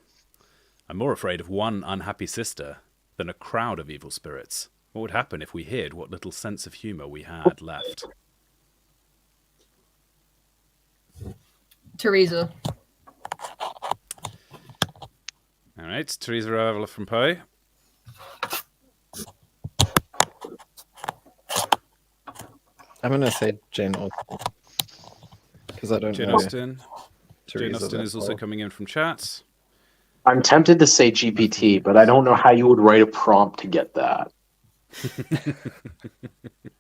Speaker 1: I'm more afraid of one unhappy sister than a crowd of evil spirits. What would happen if we hid what little sense of humour we had left?"
Speaker 3: Teresa.
Speaker 1: All right, Teresa of Avila from Poe.
Speaker 2: I'm gonna say Jane Austen because I don't
Speaker 1: Jane
Speaker 2: know.
Speaker 1: Austen. Jane
Speaker 2: Teresa
Speaker 1: Austen
Speaker 2: that
Speaker 1: is also
Speaker 2: well.
Speaker 1: coming in from chat.
Speaker 5: I'm tempted to say GPT, but I don't know how you would write a prompt to get that.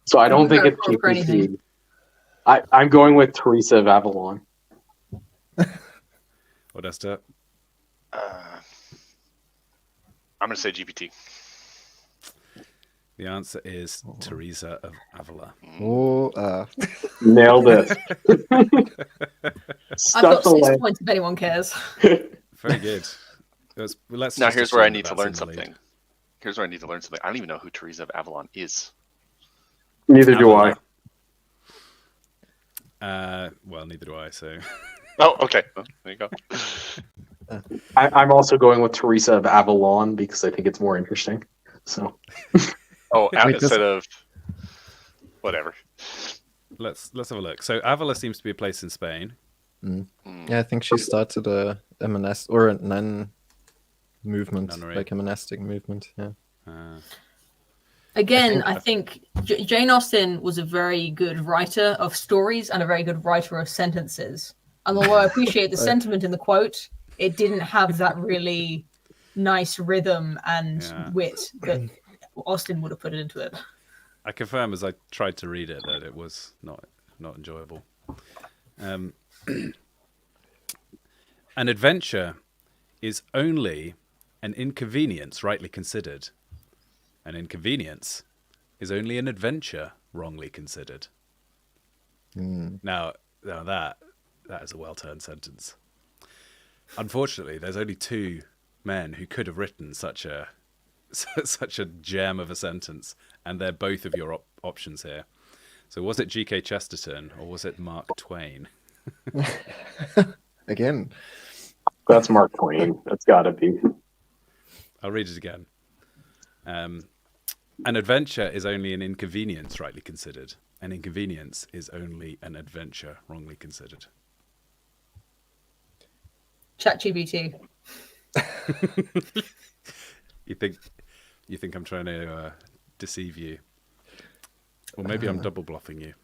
Speaker 5: So I don't think it's
Speaker 3: prompt for
Speaker 5: GPT.
Speaker 3: anything.
Speaker 5: I'm going with Teresa of Avalon.
Speaker 1: Odesta.
Speaker 4: I'm going to say GPT.
Speaker 1: The answer is Teresa of Avila.
Speaker 2: Oh,
Speaker 5: Nailed it.
Speaker 3: I've
Speaker 5: Stuff
Speaker 3: got
Speaker 5: the
Speaker 3: 6
Speaker 5: land.
Speaker 3: points if anyone cares.
Speaker 1: Very good. Let's
Speaker 4: Now
Speaker 1: just
Speaker 4: here's where I
Speaker 1: assume
Speaker 4: need to
Speaker 1: that's
Speaker 4: learn
Speaker 1: in the lead.
Speaker 4: something. Here's where I need to learn something. I don't even know who Teresa of Avalon is.
Speaker 5: Neither do I.
Speaker 1: Well, neither do I. So
Speaker 4: Oh, okay. Well, there you go.
Speaker 5: I'm also going with Teresa of Avalon because I think it's more interesting. So
Speaker 4: Oh,
Speaker 2: Wait,
Speaker 4: instead of whatever.
Speaker 1: let's have a look. So Avila seems to be a place in Spain.
Speaker 2: Yeah, I think she started a monastic or a nun movement,
Speaker 1: Nunnery.
Speaker 2: like a monastic movement. Yeah.
Speaker 3: Again, I think Jane Austen was a very good writer of stories and a very good writer of sentences. And although I appreciate the sentiment in the quote, it didn't have that really nice rhythm and
Speaker 1: Yeah.
Speaker 3: wit that Austen would have put it into it.
Speaker 1: I confirm as I tried to read it that it was not enjoyable. An adventure is only an inconvenience rightly considered. An inconvenience is only an adventure wrongly considered. Now that is a well-turned sentence. Unfortunately, there's only 2 men who could have written such a gem of a sentence, and they're both of your options here. So was it G.K. Chesterton or was it Mark Twain?
Speaker 2: Again.
Speaker 5: that's Mark Twain. That's got to be.
Speaker 1: I'll read it again. An adventure is only an inconvenience rightly considered. An inconvenience is only an adventure wrongly considered.
Speaker 3: ChatGPT.
Speaker 1: You think I'm trying to deceive you? Or maybe I'm double bluffing you.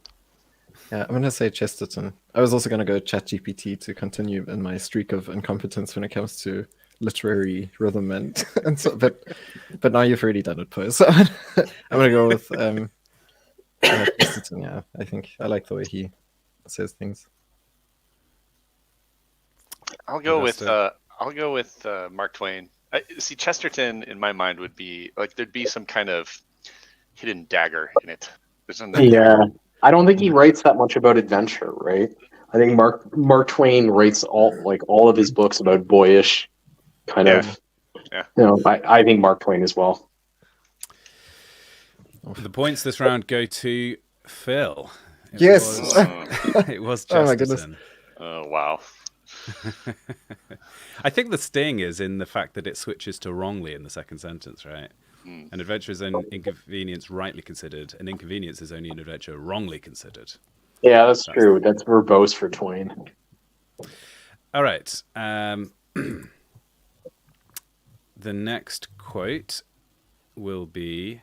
Speaker 2: Yeah, I'm gonna say Chesterton. I was also gonna go ChatGPT to continue in my streak of incompetence when it comes to literary rhythm and so. But now you've already done it, Poe. So I'm gonna go with Chesterton. Yeah, I think I like the way he says things.
Speaker 4: I'll go
Speaker 1: Augusta.
Speaker 4: with Mark Twain. See, Chesterton in my mind would be like there'd be some kind of hidden dagger in it.
Speaker 5: Yeah, I don't think he writes that much about adventure, right? I think Mark Twain writes all of his books about boyish kind of.
Speaker 4: Yeah.
Speaker 5: I think Mark Twain as well.
Speaker 1: The points this round go to Phil.
Speaker 2: Yes!
Speaker 1: It was
Speaker 2: Oh my goodness.
Speaker 1: Chesterton.
Speaker 4: Oh wow.
Speaker 1: I think the sting is in the fact that it switches to wrongly in the second sentence, right? An adventure is an inconvenience rightly considered. An inconvenience is only an adventure wrongly considered.
Speaker 5: Yeah, that's true. That's verbose for Twain.
Speaker 1: All right. The next quote will be...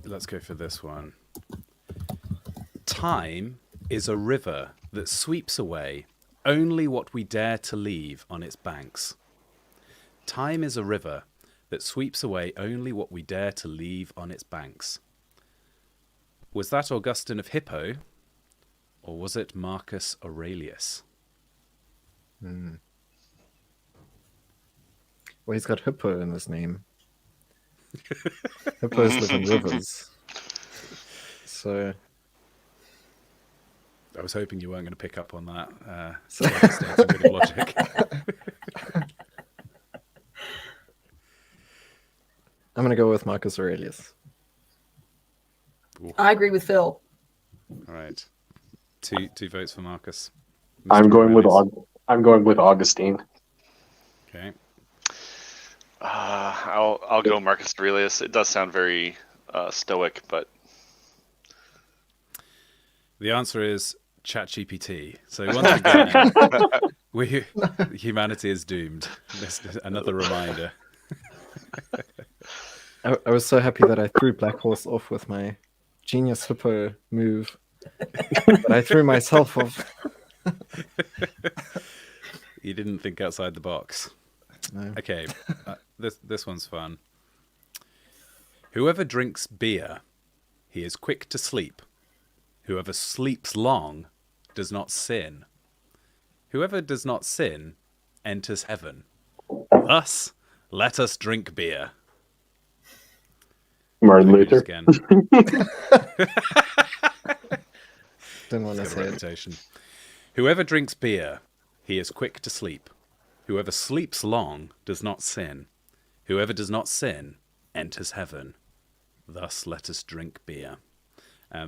Speaker 1: let's go for this one. Time is a river that sweeps away only what we dare to leave on its banks. Time is a river that sweeps away only what we dare to leave on its banks. Was that Augustine of Hippo, or was it Marcus Aurelius?
Speaker 2: Well, he's got Hippo in his name. Hippos live in rivers. So
Speaker 1: I was hoping you weren't going to pick up on that.
Speaker 2: So-
Speaker 1: Devastating bit of logic.
Speaker 2: I'm gonna go with Marcus Aurelius.
Speaker 3: I agree with Phil.
Speaker 1: All right, two votes for Marcus.
Speaker 5: I'm
Speaker 1: Mr.
Speaker 5: going with
Speaker 1: Aurelius.
Speaker 5: Augustine.
Speaker 1: Okay.
Speaker 4: I'll go Marcus Aurelius. It does sound very stoic, but
Speaker 1: The answer is ChatGPT. So once again, humanity is doomed. This is another reminder.
Speaker 2: I was so happy that I threw Black Horse off with my genius Hippo move, but I threw myself off.
Speaker 1: You didn't think outside the box.
Speaker 2: No.
Speaker 1: Okay, this one's fun. Whoever drinks beer, he is quick to sleep. Whoever sleeps long does not sin. Whoever does not sin enters heaven. Thus, let us drink beer.
Speaker 5: Martin
Speaker 1: Read it
Speaker 5: Luther.
Speaker 1: again.
Speaker 2: Didn't want to
Speaker 1: Got a
Speaker 2: say it.
Speaker 1: reputation. Whoever drinks beer, he is quick to sleep. Whoever sleeps long does not sin. Whoever does not sin enters heaven. Thus let us drink beer.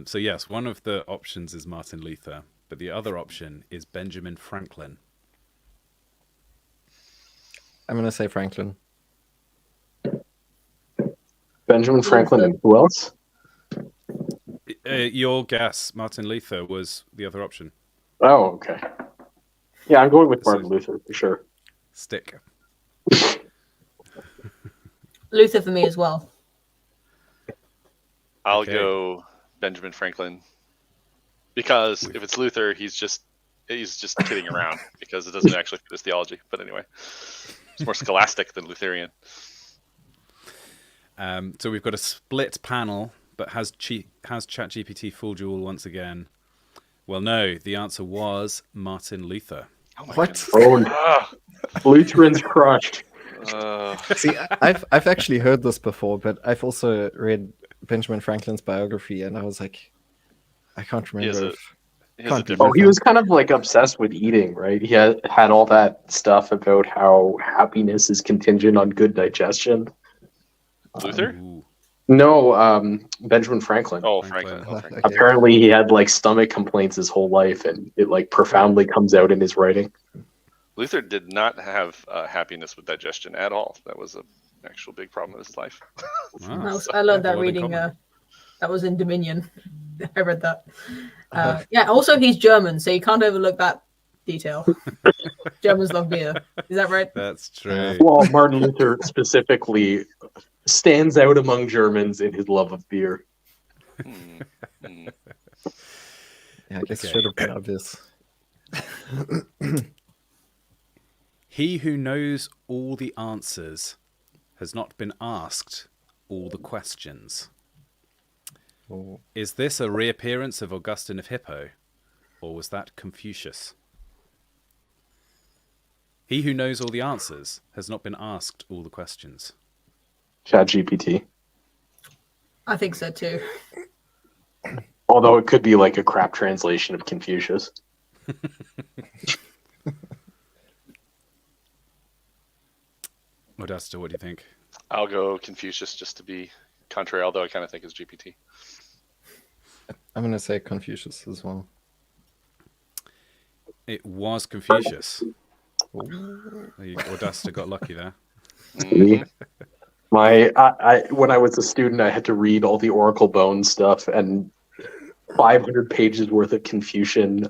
Speaker 1: So yes, one of the options is Martin Luther, but the other option is Benjamin Franklin.
Speaker 2: I'm going to say Franklin.
Speaker 5: Benjamin Franklin and who else?
Speaker 1: Your guess, Martin Luther, was the other option.
Speaker 5: Oh, okay. Yeah, I'm going with
Speaker 1: So-
Speaker 5: Martin Luther for sure.
Speaker 1: Stick.
Speaker 3: Luther for me as well.
Speaker 4: I'll
Speaker 1: Okay.
Speaker 4: go Benjamin Franklin because if it's Luther, he's just kidding around because it doesn't actually fit his theology. But anyway, it's more scholastic than Lutheran.
Speaker 1: So we've got a split panel, but has ChatGPT fooled you all once again? Well, no. The answer was Martin Luther.
Speaker 4: Oh my
Speaker 2: What?
Speaker 4: goodness.
Speaker 5: Owned.
Speaker 4: Ah,
Speaker 5: Lutherans crushed.
Speaker 2: See, I've actually heard this before, but I've also read Benjamin Franklin's biography, and I was like, I can't remember.
Speaker 4: Is it-
Speaker 2: if-
Speaker 4: he has a
Speaker 2: Can't be
Speaker 4: different-
Speaker 5: Oh, he was kind of like obsessed with eating, right? He had all that stuff about how happiness is contingent on good digestion.
Speaker 4: Luther?
Speaker 1: Ooh.
Speaker 5: No, Benjamin Franklin.
Speaker 4: Oh,
Speaker 1: Franklin.
Speaker 4: Franklin. Oh, Franklin.
Speaker 2: Okay.
Speaker 5: Apparently, he had like stomach complaints his whole life, and it like profoundly comes out in his writing.
Speaker 4: Luther did not have happiness with digestion at all. That was an actual big problem in his life.
Speaker 1: Ah,
Speaker 3: I learned that
Speaker 1: Well, in
Speaker 3: reading.
Speaker 1: common.
Speaker 3: That was in Dominion. I read that. Yeah. Also, he's German, so you can't overlook that detail. Germans love beer. Is that right?
Speaker 1: That's true.
Speaker 5: Well, Martin Luther specifically stands out among Germans in his love of beer.
Speaker 4: Hmm. Hmm.
Speaker 2: Yeah, I guess it
Speaker 1: Okay.
Speaker 2: should have been obvious.
Speaker 1: He who knows all the answers has not been asked all the questions.
Speaker 2: Oh.
Speaker 1: Is this a reappearance of Augustine of Hippo, or was that Confucius? He who knows all the answers has not been asked all the questions.
Speaker 5: ChatGPT.
Speaker 3: I think so too.
Speaker 5: Although it could be like a crap translation of Confucius.
Speaker 1: Modesta, what do you think?
Speaker 4: I'll go Confucius just to be contrary, although I kind of think it's GPT.
Speaker 2: I'm going to say Confucius as well.
Speaker 1: It was Confucius. Modesta got lucky there.
Speaker 5: Me. I when I was a student, I had to read all the Oracle Bones stuff and 500 pages worth of Confucian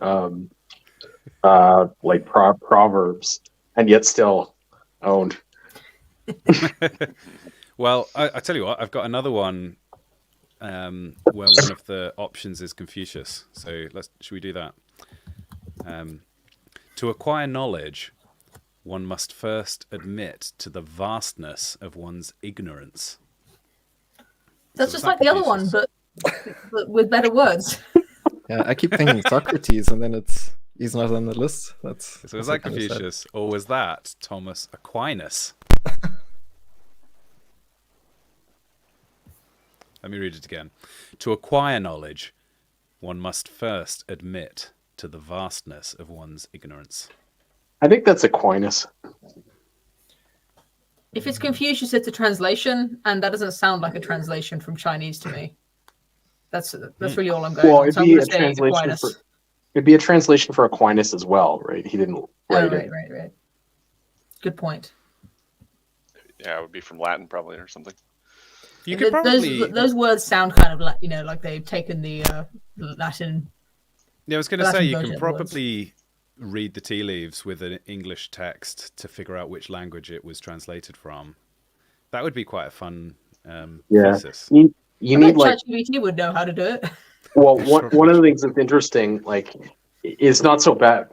Speaker 5: proverbs, and yet still owned.
Speaker 1: Well, I tell you what, I've got another one where one of the options is Confucius. So should we do that? To acquire knowledge, one must first admit to the vastness of one's ignorance.
Speaker 3: That's
Speaker 1: So
Speaker 3: just
Speaker 1: it's
Speaker 3: like
Speaker 1: not
Speaker 3: the other one,
Speaker 1: Confucius.
Speaker 3: but with better words.
Speaker 2: Yeah, I keep thinking Socrates, and then he's not on the list.
Speaker 1: So was
Speaker 2: that's
Speaker 1: that
Speaker 2: kinda sad.
Speaker 1: Confucius, or was that Thomas Aquinas? Let me read it again. To acquire knowledge, one must first admit to the vastness of one's ignorance.
Speaker 5: I think that's Aquinas.
Speaker 3: If it's Confucius, it's a translation, and that doesn't sound like a translation from Chinese to me. That's really all I'm going
Speaker 5: Well,
Speaker 3: on.
Speaker 5: it'd
Speaker 3: So I'm
Speaker 5: be
Speaker 3: going
Speaker 5: a
Speaker 3: to say
Speaker 5: translation
Speaker 3: Aquinas.
Speaker 5: for it'd be a translation for Aquinas as well, right? He didn't
Speaker 3: Oh,
Speaker 5: write
Speaker 3: right,
Speaker 5: it.
Speaker 3: right. Good point.
Speaker 4: Yeah, it would be from Latin probably or something.
Speaker 1: You could probably.
Speaker 3: Those words sound kind of like, like they've taken the Latin.
Speaker 1: Yeah, I was going to
Speaker 3: Latin
Speaker 1: say you
Speaker 3: version
Speaker 1: can
Speaker 3: of words.
Speaker 1: probably read the tea leaves with an English text to figure out which language it was translated from. That would be quite a fun
Speaker 5: Yeah.
Speaker 1: thesis.
Speaker 5: You
Speaker 3: I
Speaker 5: need
Speaker 3: bet
Speaker 5: like
Speaker 3: ChatGPT would know how to do it.
Speaker 5: well one of the things that's interesting, like, it's not so bad.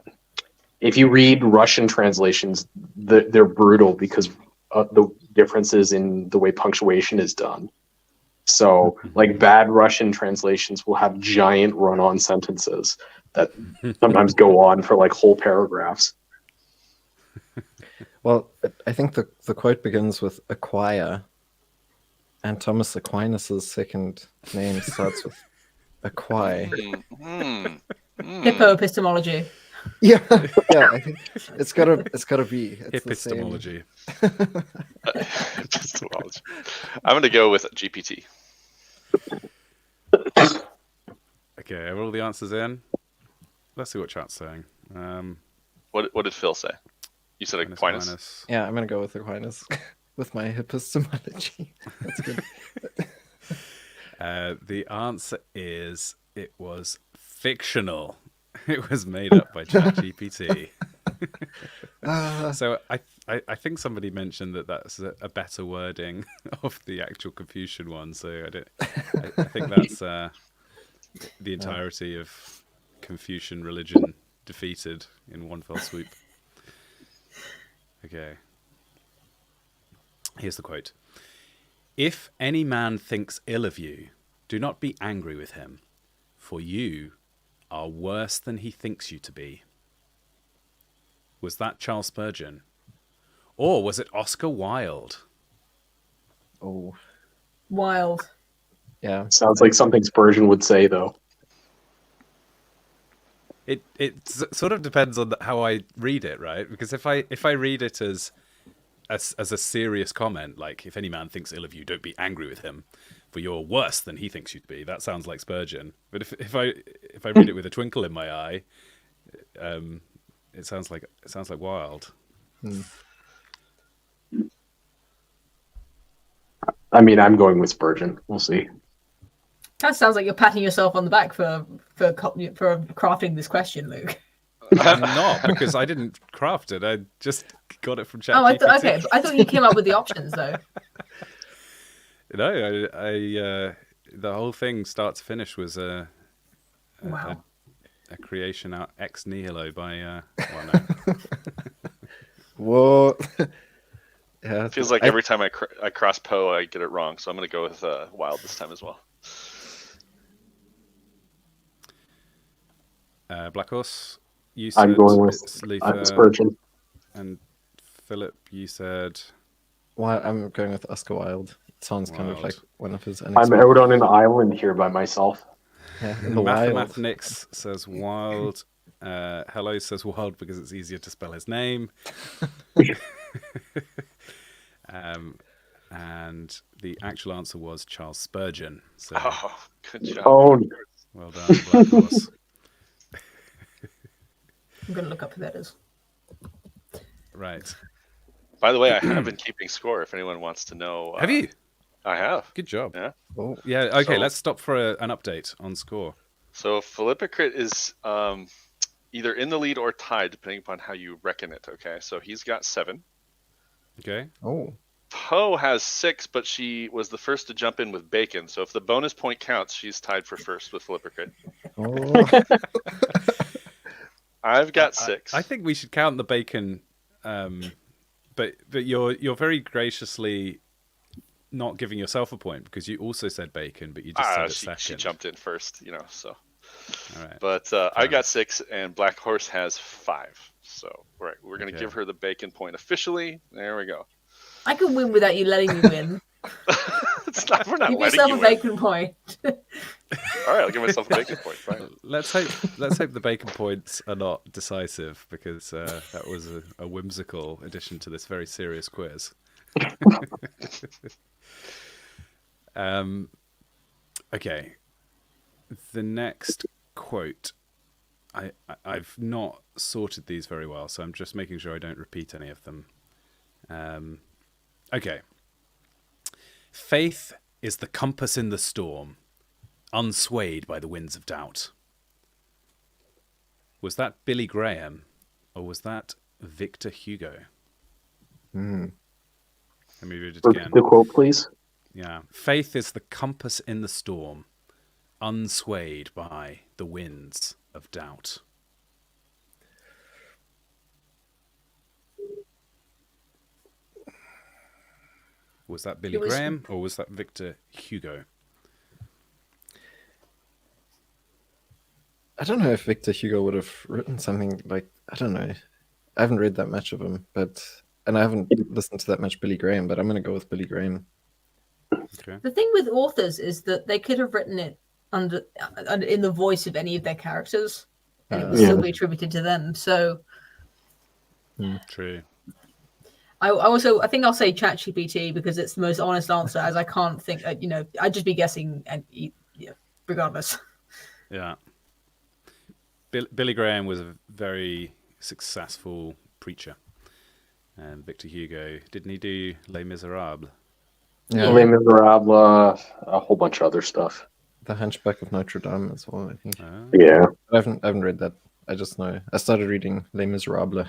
Speaker 5: If you read Russian translations, they're brutal because the differences in the way punctuation is done. So, like, bad Russian translations will have giant run-on sentences that sometimes go on for like whole paragraphs.
Speaker 2: Well, I think the quote begins with acquire, and Thomas Aquinas' second name starts with acquire.
Speaker 4: Hmm.
Speaker 3: Hippo epistemology.
Speaker 2: Yeah, yeah. I think it's gotta be. It's the same.
Speaker 1: Epistemology.
Speaker 4: Epistemology. I'm going to go with GPT.
Speaker 1: Okay, are all the answers in? Let's see what chat's saying.
Speaker 4: What did Phil say? You said Aquinas.
Speaker 2: Yeah, I'm gonna go with Aquinas with my epistemology. That's good.
Speaker 1: The answer is it was fictional. It was made up by ChatGPT. So I think somebody mentioned that that's a better wording of the actual Confucian one. So I think that's the entirety of Confucian religion defeated in one fell swoop. Okay. Here's the quote. If any man thinks ill of you, do not be angry with him, for you are worse than he thinks you to be. Was that Charles Spurgeon? Or was it Oscar Wilde?
Speaker 2: Oh,
Speaker 3: Wild.
Speaker 2: yeah.
Speaker 5: Sounds like something Spurgeon would say, though.
Speaker 1: It sort of depends on how I read it, right? Because if I read it as a serious comment, like if any man thinks ill of you, don't be angry with him, for you're worse than he thinks you to be. That sounds like Spurgeon. But if I read it with a twinkle in my eye, it sounds like Wilde.
Speaker 5: I mean, I'm going with Spurgeon. We'll see.
Speaker 3: That sounds like you're patting yourself on the back for crafting this question, Luke.
Speaker 1: I'm not, because I didn't craft it. I just got it from ChatGPT.
Speaker 3: Oh, okay. I thought you came up with the options though.
Speaker 1: No, I the whole thing start to finish was
Speaker 3: Wow.
Speaker 1: a creation out ex nihilo by well, no.
Speaker 2: Whoa. Yeah.
Speaker 4: It feels like every time I cross Poe, I get it wrong. So I'm going to go with Wild this time as well.
Speaker 1: Black Horse, you said
Speaker 5: I'm going with
Speaker 1: Luther,
Speaker 5: Spurgeon.
Speaker 1: and Philip, you said
Speaker 2: Well, I'm going with Oscar Wilde. It sounds kind of
Speaker 1: Wilde.
Speaker 2: like one of his.
Speaker 5: I'm out on an island here by myself.
Speaker 2: Yeah, in the wild.
Speaker 1: Mathematics says Wild. Hello says Wild because it's easier to spell his name. And the actual answer was Charles Spurgeon. So
Speaker 4: Oh, good job.
Speaker 5: Oh,
Speaker 1: well done, Black Horse.
Speaker 3: I'm gonna look up who that is.
Speaker 1: Right.
Speaker 4: By the way, I have been keeping score if anyone wants to know.
Speaker 1: Have you?
Speaker 4: I have.
Speaker 1: Good job.
Speaker 4: Yeah.
Speaker 2: Oh,
Speaker 1: Yeah. Okay.
Speaker 4: So-
Speaker 1: Let's stop for an update on score.
Speaker 4: So Philippocrit is either in the lead or tied, depending upon how you reckon it. Okay. So he's got 7.
Speaker 1: Okay.
Speaker 2: oh,
Speaker 4: Poe has 6, but she was the first to jump in with Bacon. So if the bonus point counts, she's tied for first with Philippocrit.
Speaker 2: oh.
Speaker 4: I've got 6.
Speaker 1: I think we should count the bacon, but you're very graciously not giving yourself a point because you also said bacon, but you just said it second.
Speaker 4: She jumped in first, so.
Speaker 1: All right.
Speaker 4: But I got 6, and Black Horse has 5. So we're going to
Speaker 1: Okay.
Speaker 4: give her the Bacon point officially. There we go.
Speaker 3: I can win without you letting me win.
Speaker 4: We're not
Speaker 3: Give
Speaker 4: letting
Speaker 3: yourself
Speaker 4: you
Speaker 3: a
Speaker 4: win.
Speaker 3: bacon point.
Speaker 4: All right, I'll give myself a Bacon point. Fine.
Speaker 1: Let's hope the bacon points are not decisive because that was a whimsical addition to this very serious quiz. Okay, the next quote. I've not sorted these very well, so I'm just making sure I don't repeat any of them. Okay. Faith is the compass in the storm, unswayed by the winds of doubt. Was that Billy Graham or was that Victor Hugo? Let me read it again.
Speaker 5: Repeat the quote, please.
Speaker 1: Yeah. Faith is the compass in the storm, unswayed by the winds of doubt. Was that Billy
Speaker 3: It was-
Speaker 1: Graham or was that Victor Hugo?
Speaker 2: I don't know if Victor Hugo would have written something like, I don't know. I haven't read that much of him, and I haven't listened to that much Billy Graham, but I'm going to go with Billy Graham.
Speaker 1: Okay.
Speaker 3: The thing with authors is that they could have written it under in the voice of any of their characters. and it would
Speaker 5: Yeah.
Speaker 3: still be attributed to them. So
Speaker 1: True.
Speaker 3: I think I'll say ChatGPT because it's the most honest answer, as I can't think. I'd just be guessing, and regardless.
Speaker 1: Yeah. Billy Graham was a very successful preacher. And Victor Hugo, didn't he do Les Miserables?
Speaker 2: Yeah,
Speaker 5: Les Miserables, a whole bunch of other stuff.
Speaker 2: The Hunchback of Notre Dame as well, I think.
Speaker 5: Yeah.
Speaker 2: I haven't read that. I just know. I started reading Les Miserables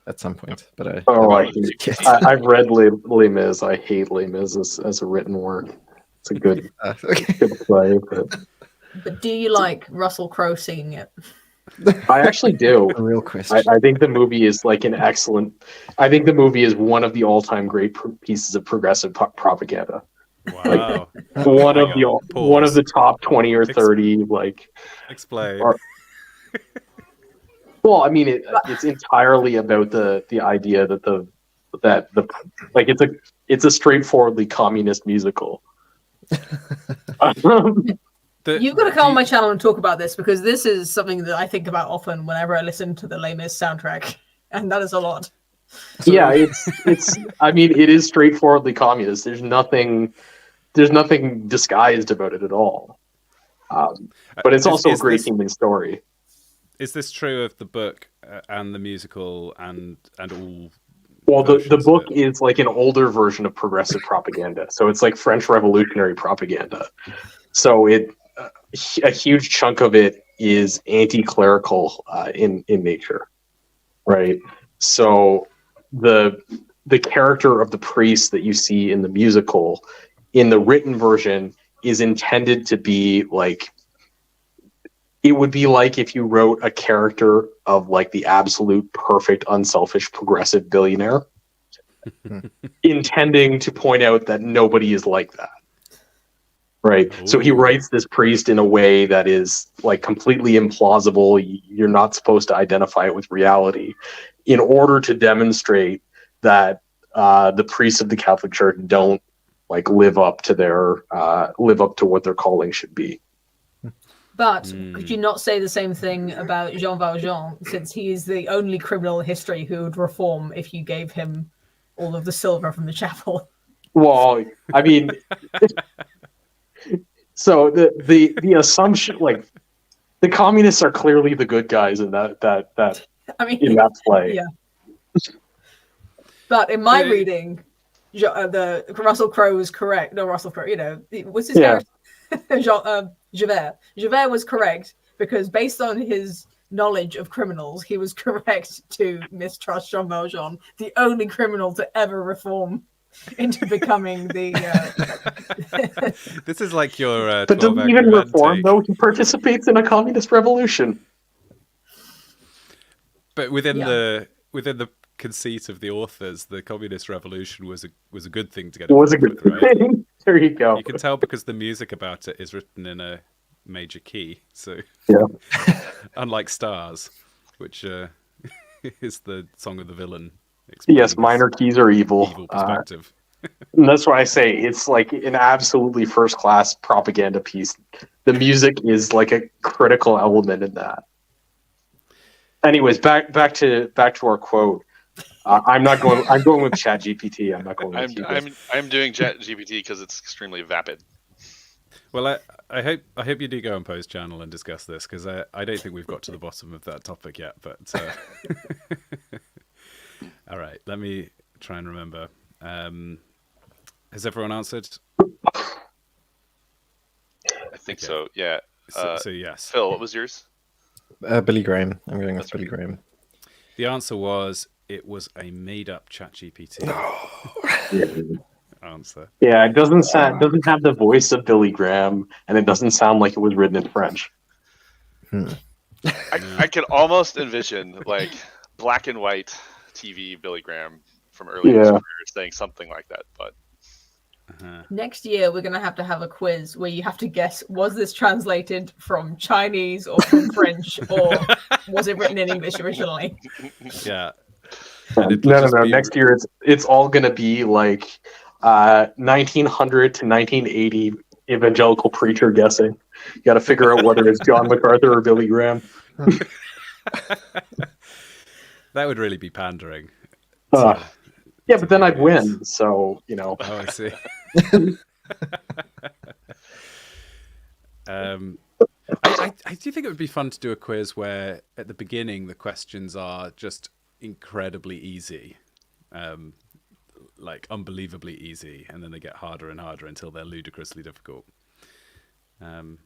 Speaker 2: at some point, but I.
Speaker 5: Oh,
Speaker 2: haven't read it yet.
Speaker 5: I've read Les Mis. I hate Les Mis as a written work. It's a good,
Speaker 2: Okay.
Speaker 5: good play, but
Speaker 3: But do you like Russell Crowe singing it?
Speaker 5: I actually do.
Speaker 2: A real question.
Speaker 5: I think the movie is like an excellent. I think the movie is one of the all-time great pieces of progressive propaganda.
Speaker 1: Wow.
Speaker 5: One of
Speaker 1: Hang
Speaker 5: the
Speaker 1: on,
Speaker 5: one of
Speaker 1: pause.
Speaker 5: the top 20 or 30. Like,
Speaker 1: Explain.
Speaker 5: Or- well, I mean, it's entirely about the idea that the like it's a straightforwardly communist musical.
Speaker 3: You've got to come on my channel and talk about this because this is something that I think about often whenever I listen to the Les Mis soundtrack, and that is a lot.
Speaker 5: Yeah, it's. I mean, it is straightforwardly communist. There's nothing disguised about it at all. But it's also a great human story.
Speaker 1: Is this true of the book and the musical and all?
Speaker 5: Well, the
Speaker 1: versions
Speaker 5: book
Speaker 1: of it?
Speaker 5: is like an older version of progressive propaganda. So it's like French Revolutionary propaganda. So a huge chunk of it is anti-clerical in nature, right? So the character of the priest that you see in the musical, in the written version, is intended to be like, it would be like if you wrote a character of like the absolute perfect, unselfish, progressive billionaire, intending to point out that nobody is like that. Right. So he
Speaker 1: Ooh.
Speaker 5: writes this priest in a way that is like completely implausible. You're not supposed to identify it with reality in order to demonstrate that the priests of the Catholic Church don't like live up to what their calling should be.
Speaker 3: But could you not say the same thing about Jean Valjean, since he is the only criminal in history who would reform if you gave him all of the silver from the chapel?
Speaker 5: Well, I mean, so the assumption, like, the communists are clearly the good guys in that
Speaker 3: I mean,
Speaker 5: in that play.
Speaker 3: yeah. But in my
Speaker 1: Yeah.
Speaker 3: reading, the Russell Crowe was correct. No, Russell Crowe, what's his
Speaker 5: Yeah.
Speaker 3: character? Javert. Javert was correct because based on his knowledge of criminals, he was correct to mistrust Jean Valjean, the only criminal to ever reform into becoming the.
Speaker 1: This is like your.
Speaker 5: But
Speaker 1: 12
Speaker 5: doesn't even
Speaker 1: Angry Men
Speaker 5: reform
Speaker 1: take.
Speaker 5: though. He participates in a communist revolution.
Speaker 1: But within
Speaker 3: Yeah.
Speaker 1: the conceit of the authors, the communist revolution was a good thing to get.
Speaker 5: It was a good
Speaker 1: involved with, right?
Speaker 5: thing. There you go.
Speaker 1: You can tell because the music about it is written in a major key. So
Speaker 5: Yeah.
Speaker 1: unlike Stars, which is the song of the villain.
Speaker 5: Yes,
Speaker 1: explaining
Speaker 5: minor keys are
Speaker 1: this
Speaker 5: evil.
Speaker 1: evil perspective.
Speaker 5: And that's why I say it's like an absolutely first-class propaganda piece. The music is like a critical element in that. Anyways, back to our quote. I'm going with ChatGPT. I'm not going with Hugo.
Speaker 4: I'm doing ChatGPT because it's extremely vapid.
Speaker 1: Well, I hope you do go on Poe's channel and discuss this because I don't think we've got to the bottom of that topic yet. But all right, let me try and remember. Has everyone answered?
Speaker 4: I think
Speaker 1: Okay.
Speaker 4: so. Yeah.
Speaker 1: So yes.
Speaker 4: Phil, what was yours?
Speaker 2: Billy Graham. I'm going with
Speaker 4: That's
Speaker 2: Billy
Speaker 4: right.
Speaker 2: Graham.
Speaker 1: The answer was it was a made-up ChatGPT answer.
Speaker 5: Yeah, it doesn't have the voice of Billy Graham, and it doesn't sound like it was written in French.
Speaker 4: I could almost envision like black and white TV Billy Graham from early in his
Speaker 5: Yeah.
Speaker 4: career saying something like that. But
Speaker 3: Next year, we're going to have a quiz where you have to guess, was this translated from Chinese or from French, or was it written in English originally?
Speaker 1: Yeah.
Speaker 5: No. Next year, it's all going to be like 1900 to 1980 evangelical preacher guessing. You got to figure out whether it's John MacArthur or Billy Graham.
Speaker 1: That would really be pandering.
Speaker 5: Uh, yeah, but then I'd
Speaker 1: Yes.
Speaker 5: win. So
Speaker 1: Oh, I see. I do think it would be fun to do a quiz where at the beginning the questions are just incredibly easy, like unbelievably easy, and then they get harder and harder until they're ludicrously difficult. And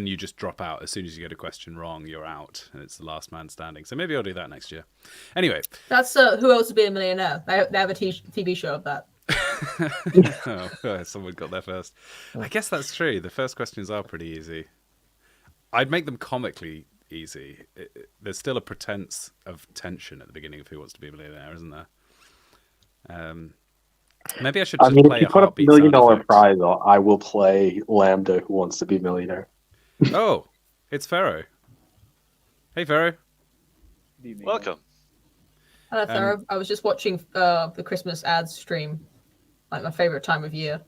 Speaker 1: you just drop out as soon as you get a question wrong. You're out, and it's the last man standing. So maybe I'll do that next year. Anyway,
Speaker 3: That's Who Else Would Be a Millionaire? They have a TV show of that.
Speaker 1: oh, someone got there first. I guess that's true. The first questions are pretty easy. I'd make them comically easy. There's still a pretense of tension at the beginning of Who Wants to Be a Millionaire, isn't there? Maybe I should
Speaker 5: I
Speaker 1: just
Speaker 5: mean,
Speaker 1: play
Speaker 5: if you
Speaker 1: a
Speaker 5: put up
Speaker 1: heartbeat
Speaker 5: $1 million
Speaker 1: sound effect.
Speaker 5: prize, I will play Lambda, Who Wants to Be a Millionaire.
Speaker 1: Oh, it's Pharaoh. Hey, Pharaoh.
Speaker 4: Welcome.
Speaker 3: Hello, Pharaoh. I was just watching the Christmas ads stream, like my favorite time of year.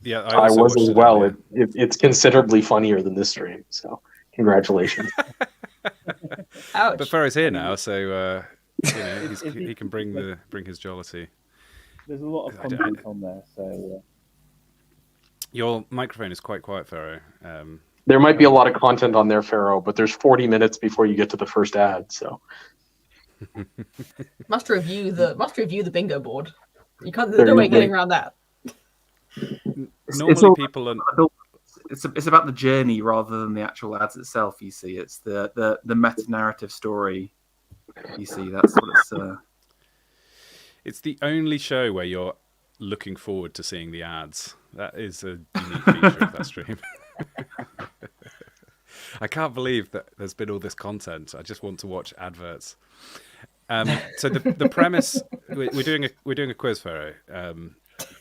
Speaker 1: Yeah,
Speaker 5: I
Speaker 1: also
Speaker 5: was
Speaker 1: watched
Speaker 5: as
Speaker 1: it
Speaker 5: well.
Speaker 1: earlier.
Speaker 5: It's considerably funnier than this stream. So congratulations.
Speaker 3: Ouch.
Speaker 1: But Pharaoh's here now, so he can bring his jollity.
Speaker 6: There's a lot of content on there, so
Speaker 1: Your microphone is quite quiet, Pharaoh.
Speaker 5: There might be a lot of content on there, Pharaoh, but there's 40 minutes before you get to the first ad. So
Speaker 3: Must review the bingo board. You can't.
Speaker 5: There
Speaker 3: There's no
Speaker 5: you
Speaker 3: way
Speaker 5: go.
Speaker 3: getting around that.
Speaker 1: Normally,
Speaker 6: all-
Speaker 1: people are.
Speaker 6: it's about the journey rather than the actual ads itself. You see, it's the meta narrative story. You see, that's what it's.
Speaker 1: It's the only show where you're looking forward to seeing the ads. That is a unique feature of that stream. I can't believe that there's been all this content. I just want to watch adverts. So the premise, we're doing a quiz, Pharaoh,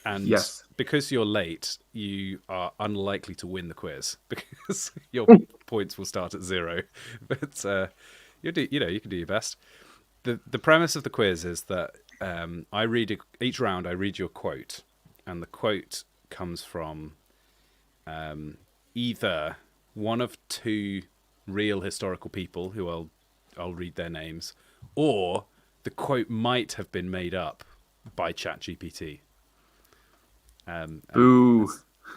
Speaker 1: and
Speaker 6: Yes.
Speaker 1: because you're late, you are unlikely to win the quiz because your points will start at 0. But you can do your best. The premise of the quiz is that each round I read you a quote, and the quote comes from either one of 2 real historical people who I'll read their names, or the quote might have been made up by ChatGPT.
Speaker 6: Ooh.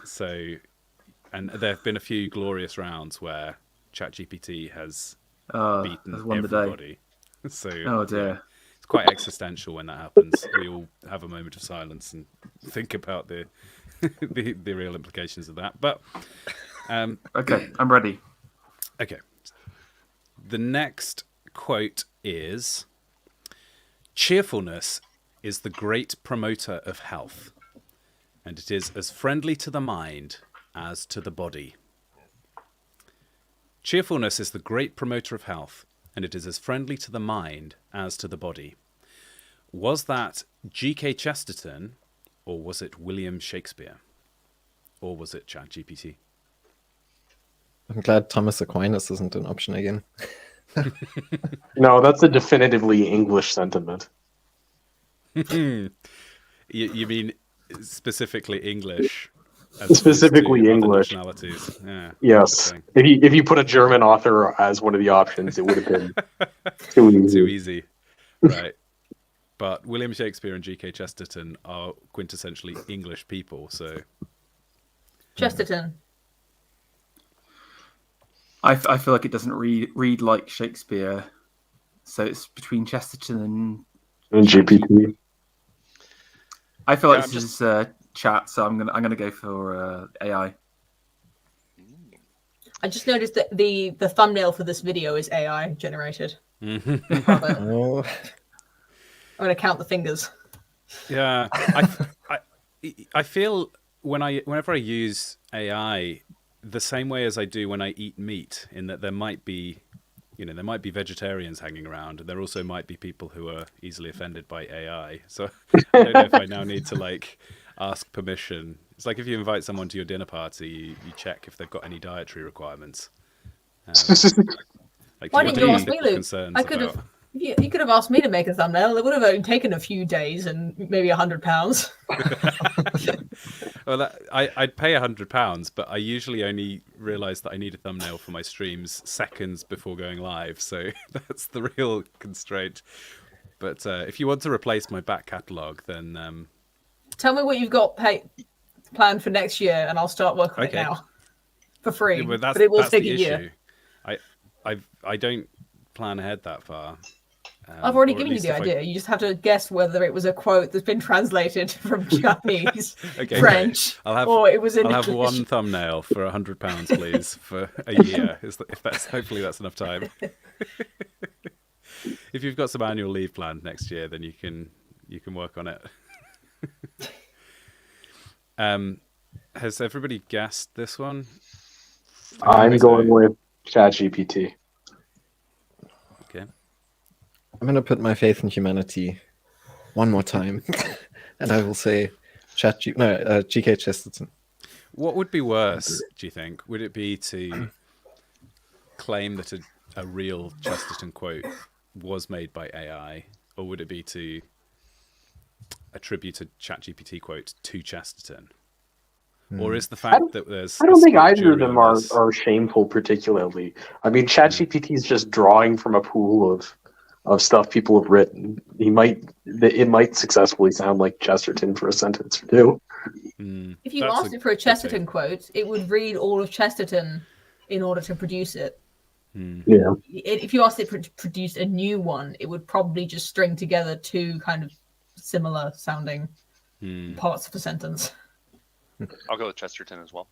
Speaker 1: So, and there have been a few glorious rounds where ChatGPT has beaten
Speaker 6: has won the day.
Speaker 1: everybody. So,
Speaker 6: Oh dear.
Speaker 1: it's quite existential when that happens. We all have a moment of silence and think about the the real implications of that. But
Speaker 6: Okay, I'm ready.
Speaker 1: okay, the next quote is: "Cheerfulness is the great promoter of health, and it is as friendly to the mind as to the body." Cheerfulness is the great promoter of health, and it is as friendly to the mind as to the body. Was that G.K. Chesterton, or was it William Shakespeare? Or was it ChatGPT?
Speaker 2: I'm glad Thomas Aquinas isn't an option again.
Speaker 5: no, that's a definitively English sentiment.
Speaker 1: You mean specifically English? as
Speaker 5: Specifically
Speaker 1: opposed to other
Speaker 5: English.
Speaker 1: nationalities? Yeah.
Speaker 5: Yes.
Speaker 1: Okay.
Speaker 5: If you put a German author as one of the options, it would have been too easy.
Speaker 1: Too easy. Right. But William Shakespeare and G.K. Chesterton are quintessentially English people, so
Speaker 3: Chesterton.
Speaker 6: I feel like it doesn't read like Shakespeare, so it's between Chesterton and
Speaker 5: And GPT.
Speaker 6: I feel like
Speaker 4: Yeah,
Speaker 6: this is chat, so I'm gonna go for AI.
Speaker 3: I just noticed that the thumbnail for this video is AI generated. I'm
Speaker 2: Oh,
Speaker 3: gonna count the fingers.
Speaker 1: yeah. I feel whenever I use AI, the same way as I do when I eat meat, in that there might be vegetarians hanging around, and there also might be people who are easily offended by AI. So I don't know if I now need to ask permission. It's like if you invite someone to your dinner party, you check if they've got any dietary requirements.
Speaker 3: Why
Speaker 1: what
Speaker 3: didn't
Speaker 1: are
Speaker 3: you ask me,
Speaker 1: people
Speaker 3: Luke?
Speaker 1: concerns
Speaker 3: I could have.
Speaker 1: about?
Speaker 3: You could have asked me to make a thumbnail. It would have only taken a few days and maybe £100.
Speaker 1: Well, I'd pay £100, but I usually only realise that I need a thumbnail for my streams seconds before going live, so that's the real constraint. But if you want to replace my back catalogue, then
Speaker 3: Tell me what you've got planned for next year, and I'll start working on it now for free.
Speaker 1: well,
Speaker 3: but it will
Speaker 1: that's
Speaker 3: take
Speaker 1: the
Speaker 3: a year.
Speaker 1: issue. I don't plan ahead that far.
Speaker 3: I've already
Speaker 1: or at
Speaker 3: given you
Speaker 1: least
Speaker 3: the
Speaker 1: if
Speaker 3: idea. You just have to guess whether it was a quote that's been translated from Chinese,
Speaker 1: Okay,
Speaker 3: French,
Speaker 1: I'll
Speaker 3: or it was in
Speaker 1: have
Speaker 3: English.
Speaker 1: one thumbnail for £100, please, for a year. If that's hopefully that's enough time. If you've got some annual leave planned next year, then you can work on it. Has everybody guessed this one?
Speaker 5: I'm going with ChatGPT.
Speaker 1: Okay.
Speaker 2: I'm going to put my faith in humanity one more time, and I will say G.K. Chesterton.
Speaker 1: What would be worse, do you think? Would it be to claim that a real Chesterton quote was made by AI, or would it be to attribute a ChatGPT quote to Chesterton? Or is the fact that there's...
Speaker 5: I don't think either of them
Speaker 1: scripture in this-
Speaker 5: are shameful particularly. I mean, ChatGPT is just drawing from a pool of stuff people have written. It might successfully sound like Chesterton for a sentence or two.
Speaker 3: If you asked it for a Chesterton quote, it would read all of Chesterton in order to produce it.
Speaker 5: Yeah.
Speaker 3: If you asked it to produce a new one, it would probably just string together two kind of similar sounding parts of a sentence.
Speaker 4: I'll go with Chesterton as well.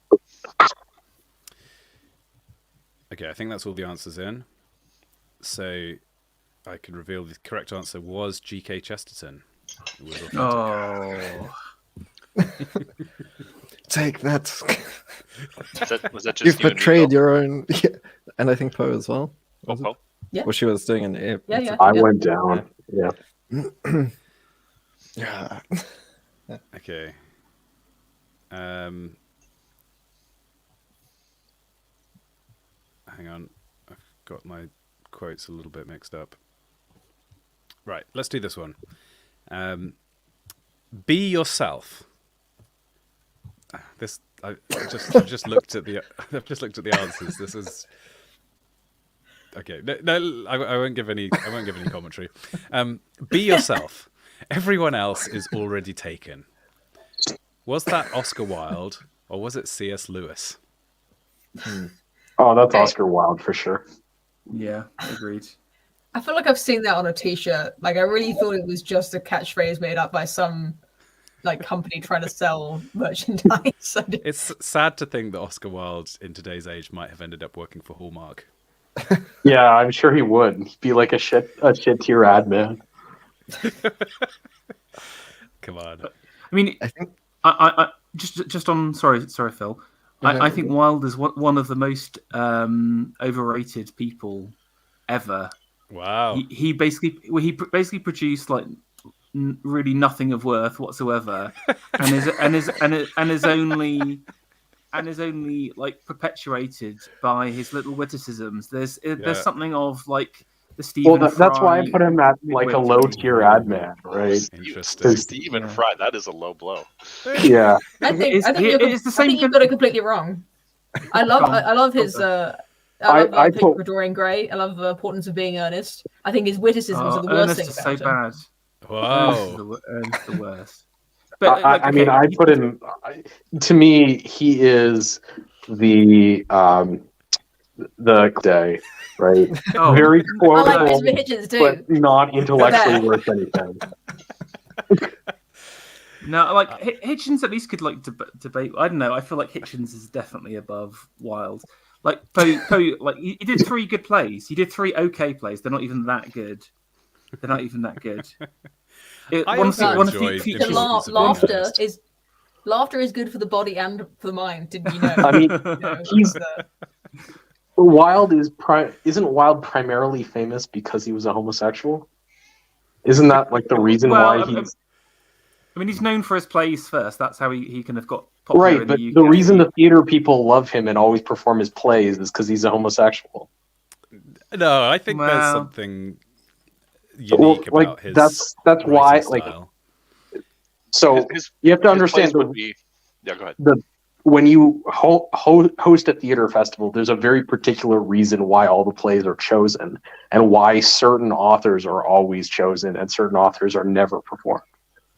Speaker 1: Okay, I think that's all the answers in. So I can reveal the correct answer was G.K. Chesterton. It was authentic.
Speaker 6: Oh,
Speaker 2: Take that.
Speaker 4: Was that just
Speaker 2: You've
Speaker 4: you and me,
Speaker 2: betrayed
Speaker 4: Bill?
Speaker 2: your own. Yeah. And I think Poe as well.
Speaker 4: Oh, Poe?
Speaker 3: Yeah.
Speaker 2: Well, she was doing an air.
Speaker 3: Yeah.
Speaker 5: I went down. Yeah.
Speaker 2: Yeah.
Speaker 1: Okay. Hang on. I've got my quotes a little bit mixed up. Right, let's do this one. Be yourself. I've just looked at the answers. This is okay. No, I won't give any commentary. Be yourself. Everyone else is already taken. Was that Oscar Wilde or was it C.S. Lewis?
Speaker 5: Oh, that's
Speaker 3: Okay.
Speaker 5: Oscar Wilde for sure.
Speaker 6: yeah, agreed.
Speaker 3: I feel like I've seen that on a t-shirt. Like, I really thought it was just a catchphrase made up by some like company trying to sell merchandise.
Speaker 1: It's sad to think that Oscar Wilde in today's age might have ended up working for Hallmark.
Speaker 5: Yeah, I'm sure he would. He'd be like a shit tier ad man.
Speaker 1: Come on.
Speaker 6: I mean,
Speaker 2: I think
Speaker 6: I just on sorry Phil. I think Wilde is one of the most overrated people ever.
Speaker 1: Wow.
Speaker 6: He basically produced like really nothing of worth whatsoever, and is only like perpetuated by his little witticisms. There's something of like the Stephen.
Speaker 5: Well, that's why I
Speaker 6: Fry
Speaker 5: put him at like a low tier ad man, right?
Speaker 1: Interesting.
Speaker 4: Stephen Fry, that is a low blow.
Speaker 5: Yeah.
Speaker 3: I think
Speaker 6: It's the same
Speaker 3: you've got it completely wrong. I love his. I love
Speaker 5: put-
Speaker 3: for Dorian Gray. I love the importance of being earnest. I think his witticisms are the worst
Speaker 6: Ernest
Speaker 3: thing
Speaker 6: is
Speaker 3: about
Speaker 6: so
Speaker 3: him.
Speaker 6: bad.
Speaker 1: Wow.
Speaker 6: Ernest is the worst.
Speaker 5: I mean, I put him. To me, he is the day, right?
Speaker 6: Oh,
Speaker 5: Very
Speaker 3: I
Speaker 5: quotable,
Speaker 3: like Mr. Hitchens too.
Speaker 5: but not intellectually
Speaker 3: Fair.
Speaker 5: worth anything.
Speaker 6: no, like Hitchens at least could like debate. I don't know. I feel like Hitchens is definitely above Wilde. Like Poe, like he did 3 good plays. He did 3 okay plays. They're not even that good.
Speaker 1: I
Speaker 6: One
Speaker 1: also
Speaker 6: of
Speaker 1: enjoyed
Speaker 6: few-
Speaker 3: The
Speaker 1: Hitchens'
Speaker 3: laughter
Speaker 1: opinions.
Speaker 3: is good for the body and for the mind. Didn't you know?
Speaker 5: I mean,
Speaker 3: You know,
Speaker 5: he's-
Speaker 3: the-
Speaker 5: Wilde isn't Wilde primarily famous because he was a homosexual? Isn't that like the reason why he's
Speaker 6: I mean, he's known for his plays first. That's how he kind of got popular
Speaker 5: right?
Speaker 6: in
Speaker 5: But
Speaker 6: the UK.
Speaker 5: the reason the theater people love him and always perform his plays is because he's a homosexual.
Speaker 1: No, I think there's
Speaker 6: Well-
Speaker 1: something. unique
Speaker 5: Well,
Speaker 1: about his
Speaker 5: that's
Speaker 1: writing
Speaker 5: why
Speaker 1: style.
Speaker 5: so you have to understand
Speaker 4: Yeah, go ahead.
Speaker 5: When you host a theater festival, there's a very particular reason why all the plays are chosen and why certain authors are always chosen and certain authors are never performed.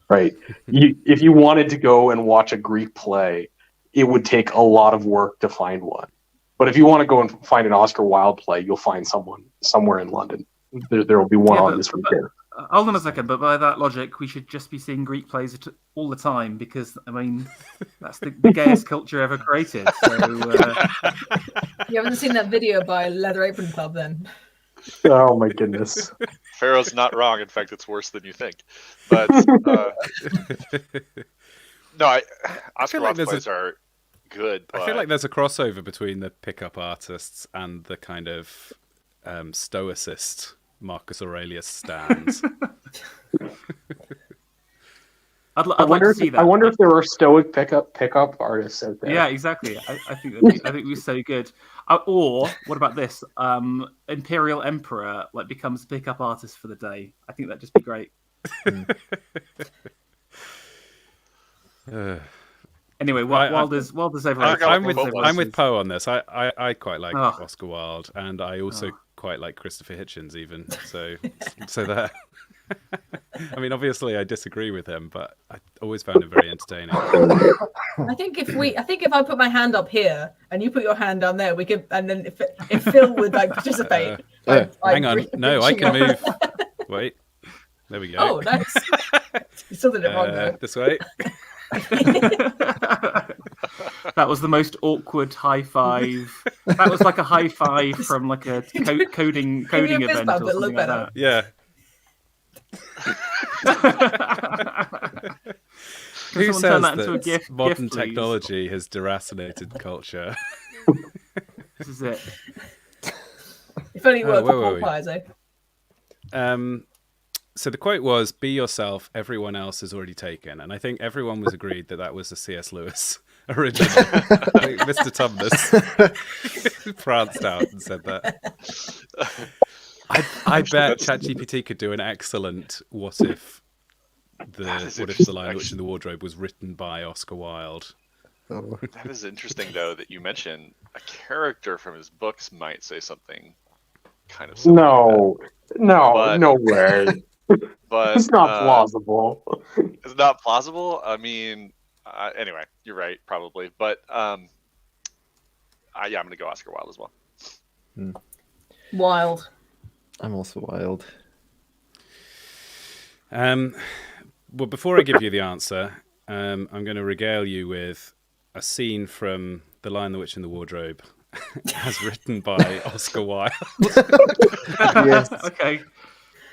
Speaker 5: Right? If you wanted to go and watch a Greek play, it would take a lot of work to find one. But if you want to go and find an Oscar Wilde play, you'll find someone somewhere in London. There will be one on this weekend.
Speaker 6: Hold on a second, but by that logic, we should just be seeing Greek plays all the time because, I mean, that's the gayest culture ever created. So,
Speaker 3: You haven't seen that video by Leather Apron Club then?
Speaker 5: Oh my goodness.
Speaker 4: Pharaoh's not wrong. In fact, it's worse than you think. But no, Oscar
Speaker 1: like
Speaker 4: Wilde plays are good.
Speaker 1: I feel like there's a crossover between the pickup artists and the kind of stoicist Marcus Aurelius stands.
Speaker 6: I'd like to see that.
Speaker 5: I wonder if there are stoic pickup artists out there.
Speaker 6: Yeah, exactly. I think it'd be so good. Or what about this? Imperial Emperor becomes pickup artist for the day. I think that'd just be great. Anyway, Wilder's overrated.
Speaker 1: I'm with Poe on this. I quite like Oscar Wilde, and I also quite like Christopher Hitchens even. So that. I mean, obviously, I disagree with him, but I always found him very entertaining.
Speaker 3: I think if I put my hand up here and you put your hand down there, we could, and then if Phil would participate.
Speaker 1: Hang on, no, I can move. Wait, there we go.
Speaker 3: Oh, nice. You still did it wrong though.
Speaker 1: This way.
Speaker 6: That was the most awkward high five. That was like a high five from like a coding event or something like that.
Speaker 1: Yeah. Who says that modern technology has deracinated culture?
Speaker 6: This is it.
Speaker 3: If only it worked for pies, eh?
Speaker 1: So the quote was, "Be yourself, everyone else is already taken." And I think everyone was agreed that that was a C.S. Lewis original. I think Mr. Tumnus pranced out and said that. I bet ChatGPT could do an excellent what if the Lion, the Witch, and the Wardrobe was written by Oscar Wilde.
Speaker 2: Oh.
Speaker 4: That is interesting, though, that you mentioned a character from his books might say something kind of similar.
Speaker 5: No way.
Speaker 4: But
Speaker 5: it's not plausible.
Speaker 4: It's not plausible. I mean, anyway, you're right, probably. But yeah, I'm gonna go Oscar Wilde as well.
Speaker 3: Wild.
Speaker 2: I'm also Wilde.
Speaker 1: Well, before I give you the answer, I'm going to regale you with a scene from The Lion, the Witch, and the Wardrobe, as written by Oscar Wilde.
Speaker 2: Yes.
Speaker 6: Okay,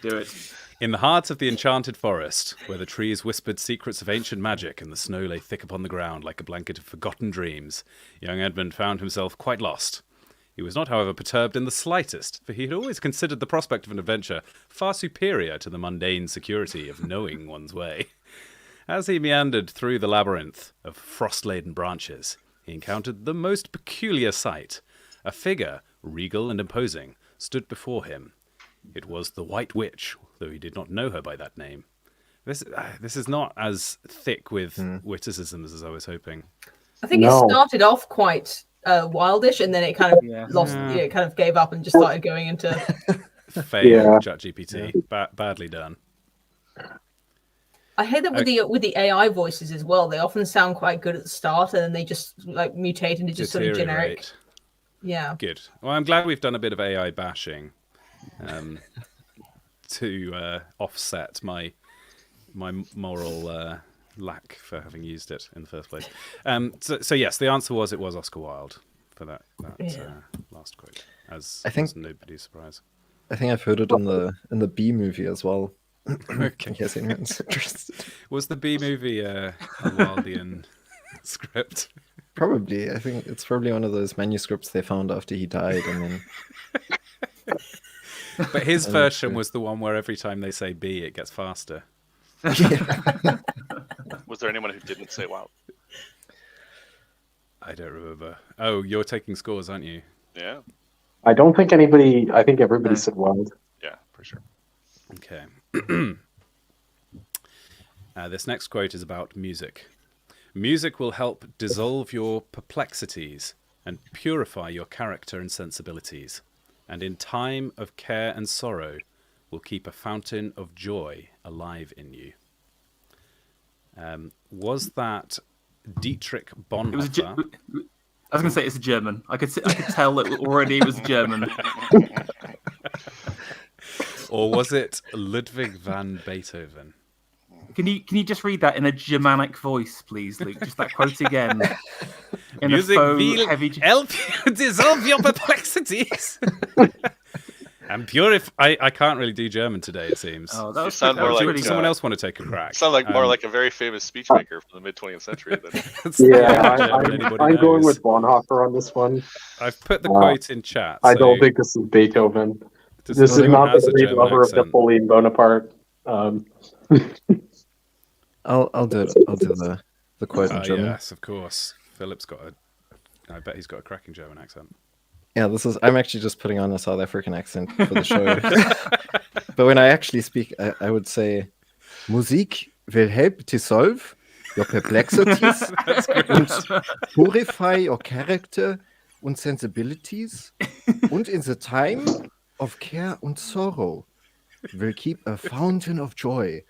Speaker 6: do it.
Speaker 1: In the heart of the enchanted forest, where the trees whispered secrets of ancient magic and the snow lay thick upon the ground like a blanket of forgotten dreams, young Edmund found himself quite lost. He was not, however, perturbed in the slightest, for he had always considered the prospect of an adventure far superior to the mundane security of knowing one's way. As he meandered through the labyrinth of frost-laden branches, he encountered the most peculiar sight. A figure, regal and imposing, stood before him. It was the White Witch, though he did not know her by that name. This is not as thick with witticisms as I was hoping.
Speaker 3: I think it started off quite wildish, and then it kind of lost. It kind of gave up and just started going into
Speaker 1: fail. ChatGPT, badly done.
Speaker 3: I hate that with the AI voices as well. They often sound quite good at the start, and then they just mutate into just sort of generic. Yeah.
Speaker 1: Good. Well, I'm glad we've done a bit of AI bashing to offset my moral lack for having used it in the first place. So yes, the answer was it was Oscar Wilde for that last quote. As nobody's surprise.
Speaker 2: I think I've heard it in the B movie as well.
Speaker 1: Okay.
Speaker 2: In case anyone's interested.
Speaker 1: Was the B movie a Wildean script?
Speaker 2: Probably. I think it's probably one of those manuscripts they found after he died, and then.
Speaker 1: But his version was the one where every time they say B, it gets faster.
Speaker 4: Was there anyone who didn't say Wilde?
Speaker 1: I don't remember. Oh, you're taking scores, aren't you?
Speaker 4: Yeah.
Speaker 5: I don't think anybody. I think everybody said Wilde.
Speaker 4: Yeah, for sure.
Speaker 1: Okay. This next quote is about music. Music will help dissolve your perplexities and purify your character and sensibilities, and in time of care and sorrow will keep a fountain of joy alive in you. Was that Dietrich
Speaker 6: It was.
Speaker 1: Bonhoeffer?
Speaker 6: I was going to say it's a German. I could tell that already it was German.
Speaker 1: Or was it Ludwig van Beethoven?
Speaker 6: Can you just read that in a Germanic voice, please, Luke? Just that quote again. In
Speaker 1: Music
Speaker 6: a faux
Speaker 1: will
Speaker 6: heavy.
Speaker 1: help you dissolve your perplexities. And purify. I can't really do German today, it seems.
Speaker 6: Oh, that was,
Speaker 4: sound
Speaker 6: that
Speaker 4: more
Speaker 6: was
Speaker 4: like,
Speaker 6: pretty
Speaker 1: Does
Speaker 6: good.
Speaker 1: someone else want to take a crack?
Speaker 4: Sound like more like a very famous speechmaker from the mid 20th century. Than...
Speaker 1: That's the
Speaker 5: Yeah,
Speaker 1: kind of German anybody
Speaker 5: I'm going
Speaker 1: knows.
Speaker 5: with Bonhoeffer on this one.
Speaker 1: I've put the quote in chat.
Speaker 5: I
Speaker 1: so
Speaker 5: don't think this is Beethoven.
Speaker 1: does
Speaker 5: This is
Speaker 1: anyone
Speaker 5: not
Speaker 1: has
Speaker 5: the
Speaker 1: a
Speaker 5: great
Speaker 1: German
Speaker 5: lover of
Speaker 1: accent?
Speaker 5: Napoleon Bonaparte.
Speaker 2: I'll do the quote in German.
Speaker 1: Yes, of course. Philip's got I bet he's got a cracking German accent.
Speaker 2: Yeah, I'm actually just putting on a South African accent for the show. But when I actually speak, I would say, Musik will help to solve your perplexities and purify your character and sensibilities, and in the time of care and sorrow will keep a fountain of joy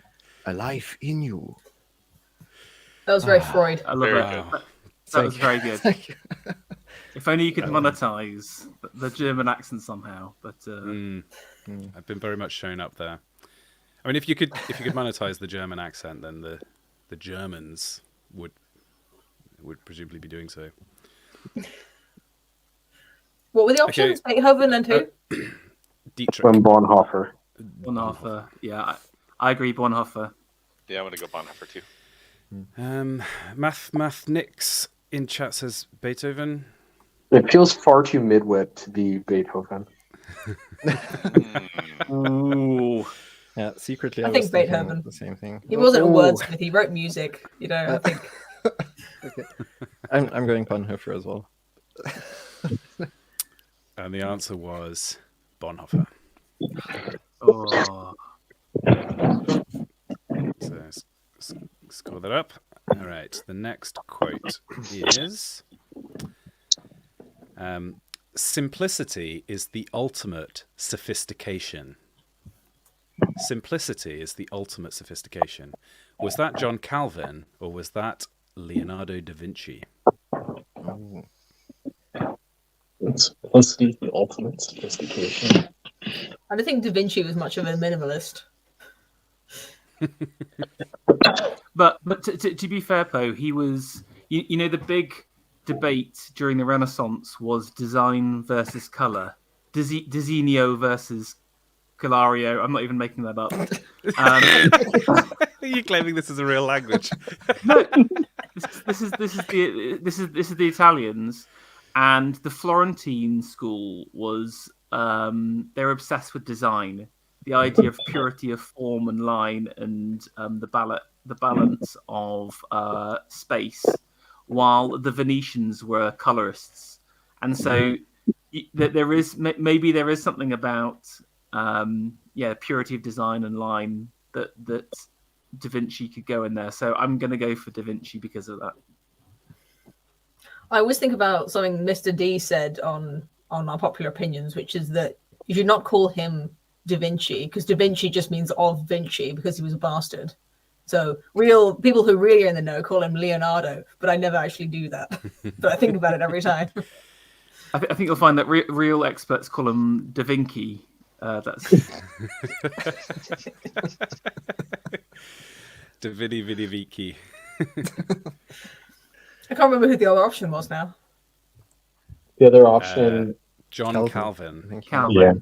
Speaker 2: alive in you.
Speaker 3: That was very Freud.
Speaker 6: I love
Speaker 4: Very
Speaker 6: it.
Speaker 4: good.
Speaker 6: That was very good.
Speaker 2: Thank you.
Speaker 6: If only you could monetize the German accent somehow. But
Speaker 1: I've been very much shown up there. I mean, if you could monetize the German accent, then the Germans would presumably be doing so.
Speaker 3: What were the options? Beethoven and who?
Speaker 1: Dietrich.
Speaker 5: From Bonhoeffer.
Speaker 6: Bonhoeffer, yeah, I agree. Bonhoeffer.
Speaker 4: Yeah, I'm going to go Bonhoeffer too.
Speaker 1: Math Nix in chat says Beethoven.
Speaker 5: It feels far too midwit to be Beethoven.
Speaker 6: Ooh.
Speaker 2: Yeah, secretly
Speaker 3: I
Speaker 2: I
Speaker 3: think
Speaker 2: was thinking
Speaker 3: Beethoven.
Speaker 2: the same thing.
Speaker 3: He wasn't a
Speaker 2: Oh,
Speaker 3: wordsmith. He wrote music. You know, I think.
Speaker 2: okay. I'm going Bonhoeffer as well.
Speaker 1: And the answer was Bonhoeffer.
Speaker 6: Oh.
Speaker 1: So score that up. All right. The next quote is simplicity is the ultimate sophistication. Simplicity is the ultimate sophistication. Was that John Calvin or was that Leonardo da Vinci?
Speaker 2: Oh.
Speaker 5: Simplicity, the ultimate sophistication.
Speaker 3: I don't think Da Vinci was much of a minimalist.
Speaker 6: But to be fair, Poe, he was. You know, the big debate during the Renaissance was design versus color, Designio versus Colario. I'm not even making that up.
Speaker 1: Are you claiming this is a real language?
Speaker 6: No, this is the Italians, and the Florentine school was they're obsessed with design, the idea of purity of form and line, and the balance of space, while the Venetians were colorists, and so there is maybe there is something about purity of design and line that Da Vinci could go in there. So I'm going to go for Da Vinci because of that.
Speaker 3: I always think about something Mr. D said on our popular opinions, which is that you should not call him Da Vinci because Da Vinci just means of Vinci because he was a bastard. So real people who really are in the know call him Leonardo, but I never actually do that. But I think about it every time.
Speaker 6: I think you'll find that real experts call him Da Vinci. That's
Speaker 1: Da Vidi Vidi Vici.
Speaker 3: I can't remember who the other option was now.
Speaker 5: The other option.
Speaker 1: John Calvin.
Speaker 2: I think.
Speaker 6: Calvin.
Speaker 5: Yeah.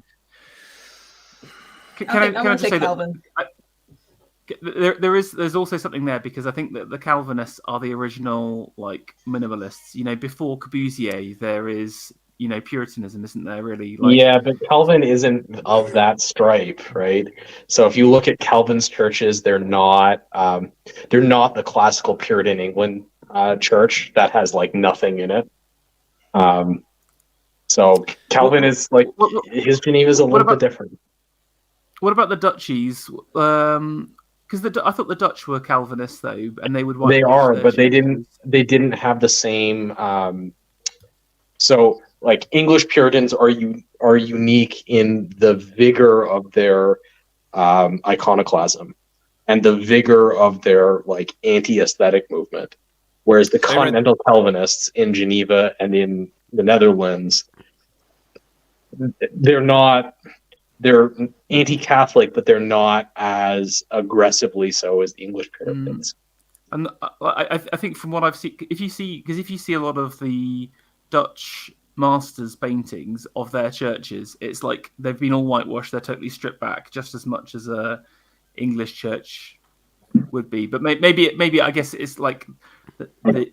Speaker 6: Can
Speaker 3: I
Speaker 6: I
Speaker 3: want
Speaker 6: just
Speaker 3: to
Speaker 6: say
Speaker 3: say Calvin.
Speaker 6: that there's also something there because I think that the Calvinists are the original like minimalists. You know, before Corbusier, there is Puritanism, isn't there? Really?
Speaker 5: Yeah, but Calvin isn't of that stripe, right? So if you look at Calvin's churches, they're not the classical Puritan England church that has like nothing in it. So Calvin is like his Geneva is a little bit different.
Speaker 6: What about the duchies? Because I thought the Dutch were Calvinists though, and they would.
Speaker 5: They
Speaker 6: whitewash
Speaker 5: are,
Speaker 6: their
Speaker 5: but they
Speaker 6: churches.
Speaker 5: didn't have the same. So, like English Puritans are unique in the vigor of their iconoclasm and the vigor of their like anti-aesthetic movement, whereas the continental Calvinists in Geneva and in the Netherlands, they're anti-Catholic, but they're not as aggressively so as the English Puritans.
Speaker 6: And I think from what I've seen, if you see a lot of the Dutch masters' paintings of their churches, it's like they've been all whitewashed. They're totally stripped back, just as much as a English church would be. But maybe I guess it's like the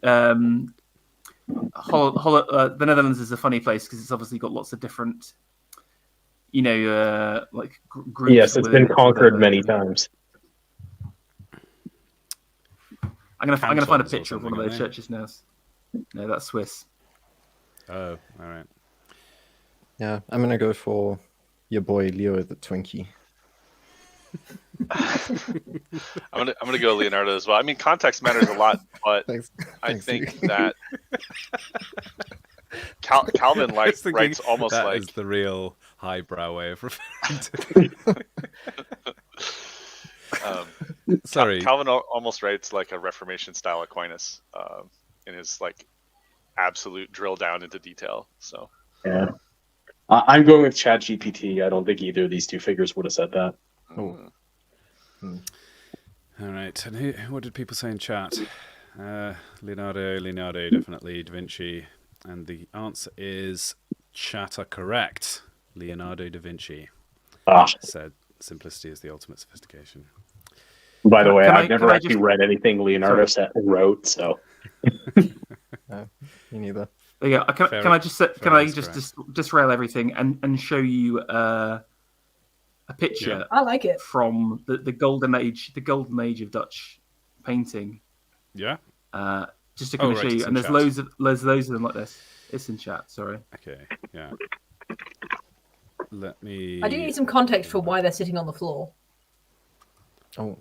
Speaker 6: Netherlands is a funny place because it's obviously got lots of different, like groups.
Speaker 5: Yes, it's been conquered many times.
Speaker 6: I'm gonna find a
Speaker 1: Cantons or
Speaker 6: picture of one of
Speaker 1: something,
Speaker 6: those
Speaker 1: I think.
Speaker 6: churches now. No, that's Swiss.
Speaker 1: Oh, all right.
Speaker 2: Yeah, I'm gonna go for your boy Leo the Twinkie.
Speaker 4: I'm gonna go Leonardo as well. I mean, context matters a lot, but
Speaker 2: Thanks.
Speaker 4: I
Speaker 2: Thanks,
Speaker 4: think
Speaker 2: Leo.
Speaker 4: that Calvin
Speaker 1: I was thinking
Speaker 4: writes almost
Speaker 1: that
Speaker 4: like
Speaker 1: is the real highbrow way of referring to. Sorry,
Speaker 4: Calvin almost writes like a Reformation style Aquinas in his like absolute drill down into detail. So
Speaker 5: Yeah, I'm going with ChatGPT. I don't think either of these two figures would have said that.
Speaker 2: Oh.
Speaker 1: All right. And what did people say in chat? Leonardo, definitely. Da Vinci. And the answer is chat are correct. Leonardo da Vinci said simplicity is the ultimate sophistication.
Speaker 5: By the way,
Speaker 6: Can
Speaker 5: I've
Speaker 6: I-
Speaker 5: never
Speaker 6: can I
Speaker 5: actually
Speaker 6: just-
Speaker 5: read anything Leonardo wrote, so
Speaker 2: Me neither.
Speaker 6: Yeah, can I just
Speaker 1: Correct.
Speaker 6: disrail everything and show you a picture
Speaker 3: I like it.
Speaker 6: from the golden age of Dutch painting.
Speaker 1: Yeah?
Speaker 6: Just to kind of
Speaker 1: right,
Speaker 6: show you,
Speaker 1: it's
Speaker 6: and
Speaker 1: in
Speaker 6: there's
Speaker 1: chat.
Speaker 6: loads of them like this. It's in chat. Sorry.
Speaker 1: Okay, yeah. Let me...
Speaker 3: I do need some context for why they're sitting on the floor.
Speaker 2: Oh,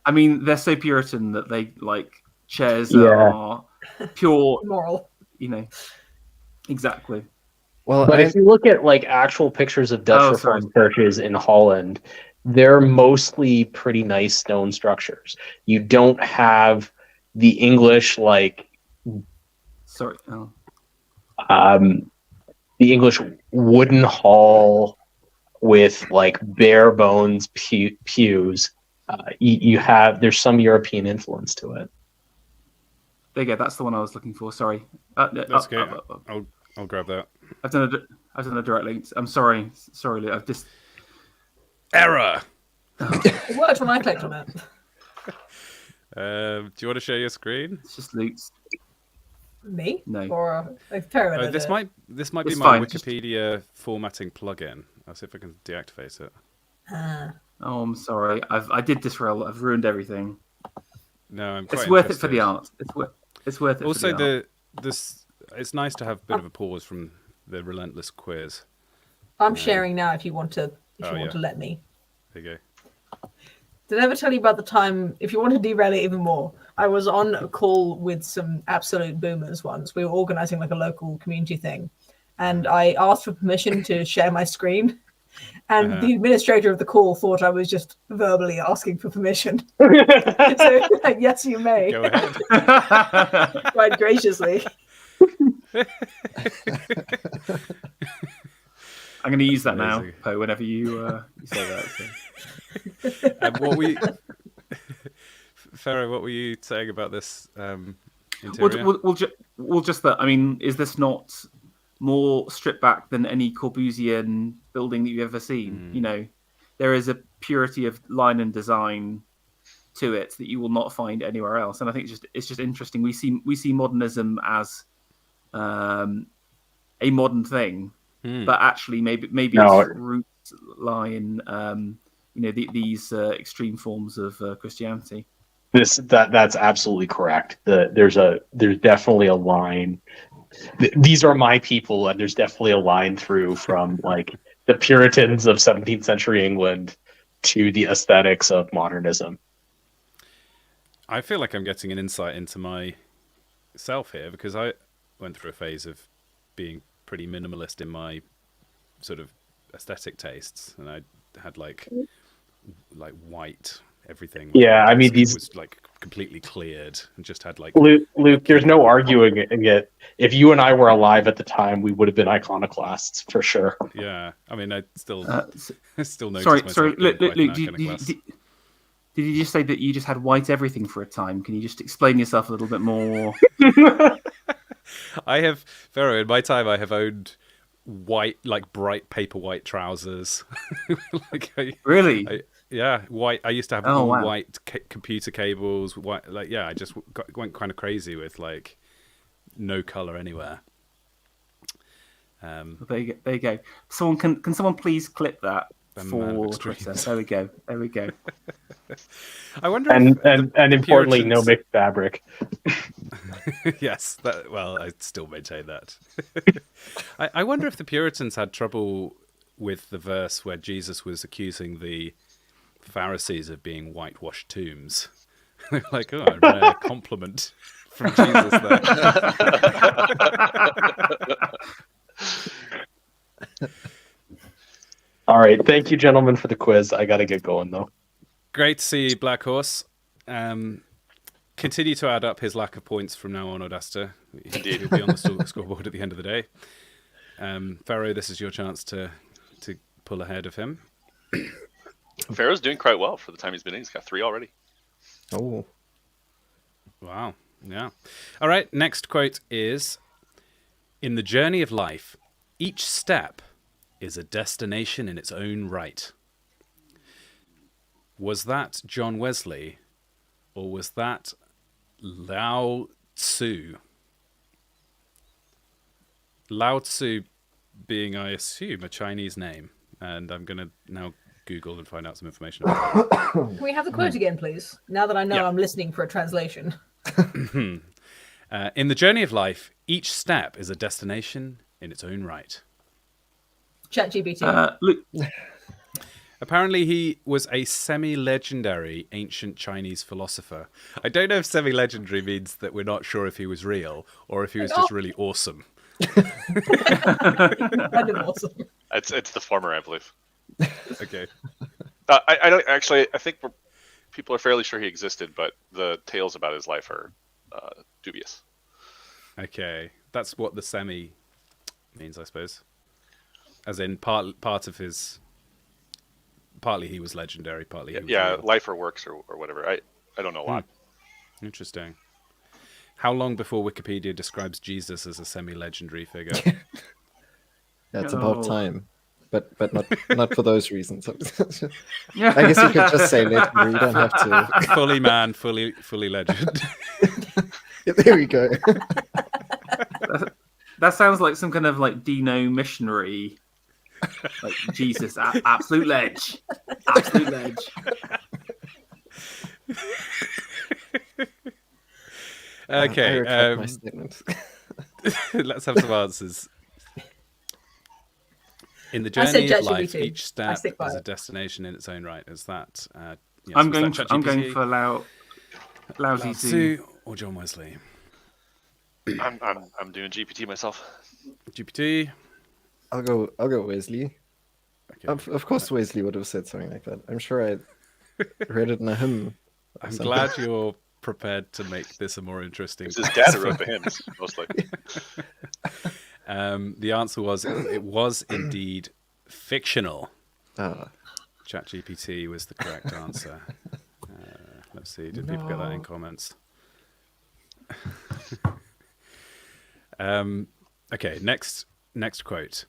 Speaker 6: I mean, they're so Puritan that they like chairs
Speaker 5: Yeah.
Speaker 6: are pure.
Speaker 3: Moral.
Speaker 6: Exactly.
Speaker 2: well,
Speaker 5: But if you look at like actual pictures of Dutch
Speaker 6: Oh,
Speaker 5: Reformed churches in Holland, they're mostly pretty nice stone structures. You don't have the English like
Speaker 6: Sorry. Oh.
Speaker 5: the English wooden hall with like bare bones pews. There's some European influence to it.
Speaker 6: There you go. That's the one I was looking for. Sorry.
Speaker 1: That's okay. I'll grab that.
Speaker 6: I've done a direct link. I'm sorry. Sorry, I've just.
Speaker 1: Error!
Speaker 3: It worked when I clicked on it.
Speaker 1: Do you want to share your screen?
Speaker 6: It's just Luke's.
Speaker 3: Me?
Speaker 6: No.
Speaker 3: Or a pyramid?
Speaker 1: Oh, this might be
Speaker 6: It's
Speaker 1: my
Speaker 6: fine, just-
Speaker 1: Wikipedia formatting plugin. I'll see if I can deactivate it.
Speaker 6: Oh, I'm sorry. I did disrail. I've ruined everything.
Speaker 1: No, I'm quite
Speaker 6: It's worth it for
Speaker 1: interested.
Speaker 6: the art. It's worth it.
Speaker 1: Also,
Speaker 6: for the art.
Speaker 1: it's nice to have a bit of a pause from the relentless quiz.
Speaker 3: I'm sharing now if you want to
Speaker 1: Oh, yeah.
Speaker 3: to let me.
Speaker 1: There you go.
Speaker 3: Did I ever tell you about the time, if you want to derail it even more, I was on a call with some absolute boomers once. We were organizing like a local community thing. And I asked for permission to share my screen. And the administrator of the call thought I was just verbally asking for permission. So, like, yes, you may.
Speaker 1: Go ahead.
Speaker 3: Quite graciously.
Speaker 6: I'm going to use that now,
Speaker 1: Amazing.
Speaker 6: Poe, whenever you say that. So.
Speaker 1: And what were you... Pharaoh, what were you saying about this interior?
Speaker 6: Well, just that. I mean, is this not more stripped back than any Corbusian building that you've ever seen? You know, there is a purity of line and design to it that you will not find anywhere else. And I think it's just interesting. We see modernism as a modern thing, but actually maybe
Speaker 5: No.
Speaker 6: its roots lie in these extreme forms of Christianity.
Speaker 5: That's absolutely correct. There's definitely a line. These are my people, and there's definitely a line through from like the Puritans of 17th century England to the aesthetics of modernism.
Speaker 1: I feel like I'm getting an insight into myself here because I went through a phase of being pretty minimalist in my sort of aesthetic tastes, and I had like white everything.
Speaker 5: Yeah, I mean, these
Speaker 1: was like completely cleared and just had like
Speaker 5: Luke, there's no arguing it. If you and I were alive at the time, we would have been iconoclasts for sure.
Speaker 1: yeah. I mean, I still still notice
Speaker 6: Sorry,
Speaker 1: myself being
Speaker 6: Luke.
Speaker 1: quite an
Speaker 6: Did
Speaker 1: iconoclast.
Speaker 6: you just say that you just had white everything for a time? Can you just explain yourself a little bit more?
Speaker 1: I have, Pharaoh, in my time, I have owned white, like bright paper white trousers.
Speaker 6: Really?
Speaker 1: Yeah, white. I used to have
Speaker 6: Oh,
Speaker 1: all
Speaker 6: wow.
Speaker 1: white computer cables. White, like yeah, I just went kind of crazy with like no color anywhere.
Speaker 6: There you go. Someone can someone please clip that
Speaker 1: The man
Speaker 6: for
Speaker 1: of
Speaker 6: Twitter?
Speaker 1: extremes.
Speaker 6: There we go.
Speaker 1: I wonder,
Speaker 5: And
Speaker 1: if
Speaker 5: and importantly, no
Speaker 1: Puritans-
Speaker 5: mixed fabric.
Speaker 1: yes, well, I still maintain that. I wonder if the Puritans had trouble with the verse where Jesus was accusing the Pharisees of being whitewashed tombs. They're like, oh, a rare compliment from Jesus there.
Speaker 5: All right, thank you, gentlemen, for the quiz. I got to get going though.
Speaker 1: Great to see you, Black Horse. Continue to add up his lack of points from now on, Odasta. He'll be on the scoreboard at the end of the day. Pharaoh, this is your chance to pull ahead of him.
Speaker 4: Pharaoh's doing quite well for the time he's been in. He's got 3 already.
Speaker 2: Oh,
Speaker 1: Wow. Yeah. All right. Next quote is, "In the journey of life, each step is a destination in its own right." Was that John Wesley, or was that Lao Tzu? Lao Tzu being, I assume, a Chinese name. And I'm going to now Google and find out some information about it.
Speaker 3: Can we have the quote again, please? Now that I know
Speaker 1: Yeah.
Speaker 3: I'm listening for a translation.
Speaker 1: In the journey of life, each step is a destination in its own right.
Speaker 3: ChatGPT.
Speaker 6: Luke,
Speaker 1: Apparently, he was a semi-legendary ancient Chinese philosopher. I don't know if semi-legendary means that we're not sure if he was real or if he was just really awesome.
Speaker 3: Kind of awesome.
Speaker 4: It's the former, I believe.
Speaker 1: Okay.
Speaker 4: I don't actually. I think people are fairly sure he existed, but the tales about his life are dubious.
Speaker 1: Okay. That's what the semi means, I suppose. As in part of his... Partly he was legendary, partly he was
Speaker 4: Yeah,
Speaker 1: real.
Speaker 4: life or works or whatever. I don't know a lot.
Speaker 1: Interesting. How long before Wikipedia describes Jesus as a semi-legendary figure?
Speaker 2: yeah, it's
Speaker 6: Oh.
Speaker 2: about time, but not for those reasons.
Speaker 6: yeah.
Speaker 2: I guess you could just say legendary. You don't have to.
Speaker 1: Fully man, fully legend.
Speaker 2: Yeah, there we go.
Speaker 6: That sounds like some kind of like Dino missionary, like Jesus, absolute ledge, absolute ledge.
Speaker 2: I
Speaker 1: Okay,
Speaker 2: retract my statement.
Speaker 1: let's have some answers. In the
Speaker 3: I said
Speaker 1: journey of life,
Speaker 3: ChatGPT.
Speaker 1: each step
Speaker 3: stick by
Speaker 1: is a
Speaker 3: it.
Speaker 1: destination in its own right. Is that? Yes,
Speaker 6: I'm
Speaker 1: was
Speaker 6: going.
Speaker 1: that
Speaker 6: I'm going
Speaker 1: ChatGPT,
Speaker 6: for
Speaker 1: Lao
Speaker 6: Lousy
Speaker 1: Tzu or John Wesley?
Speaker 4: I'm doing GPT myself.
Speaker 1: GPT.
Speaker 2: I'll go Wesley.
Speaker 1: Okay.
Speaker 2: Of course, Wesley would have said something like that. I'm sure I read it in a hymn. or
Speaker 1: I'm
Speaker 2: something.
Speaker 1: glad you're prepared to make this a more interesting.
Speaker 4: It's his dad who wrote the hymns, most likely.
Speaker 1: The answer was it was indeed fictional.
Speaker 2: Ah,
Speaker 1: ChatGPT was the correct answer. Let's see, did people get that in comments? Okay, next quote.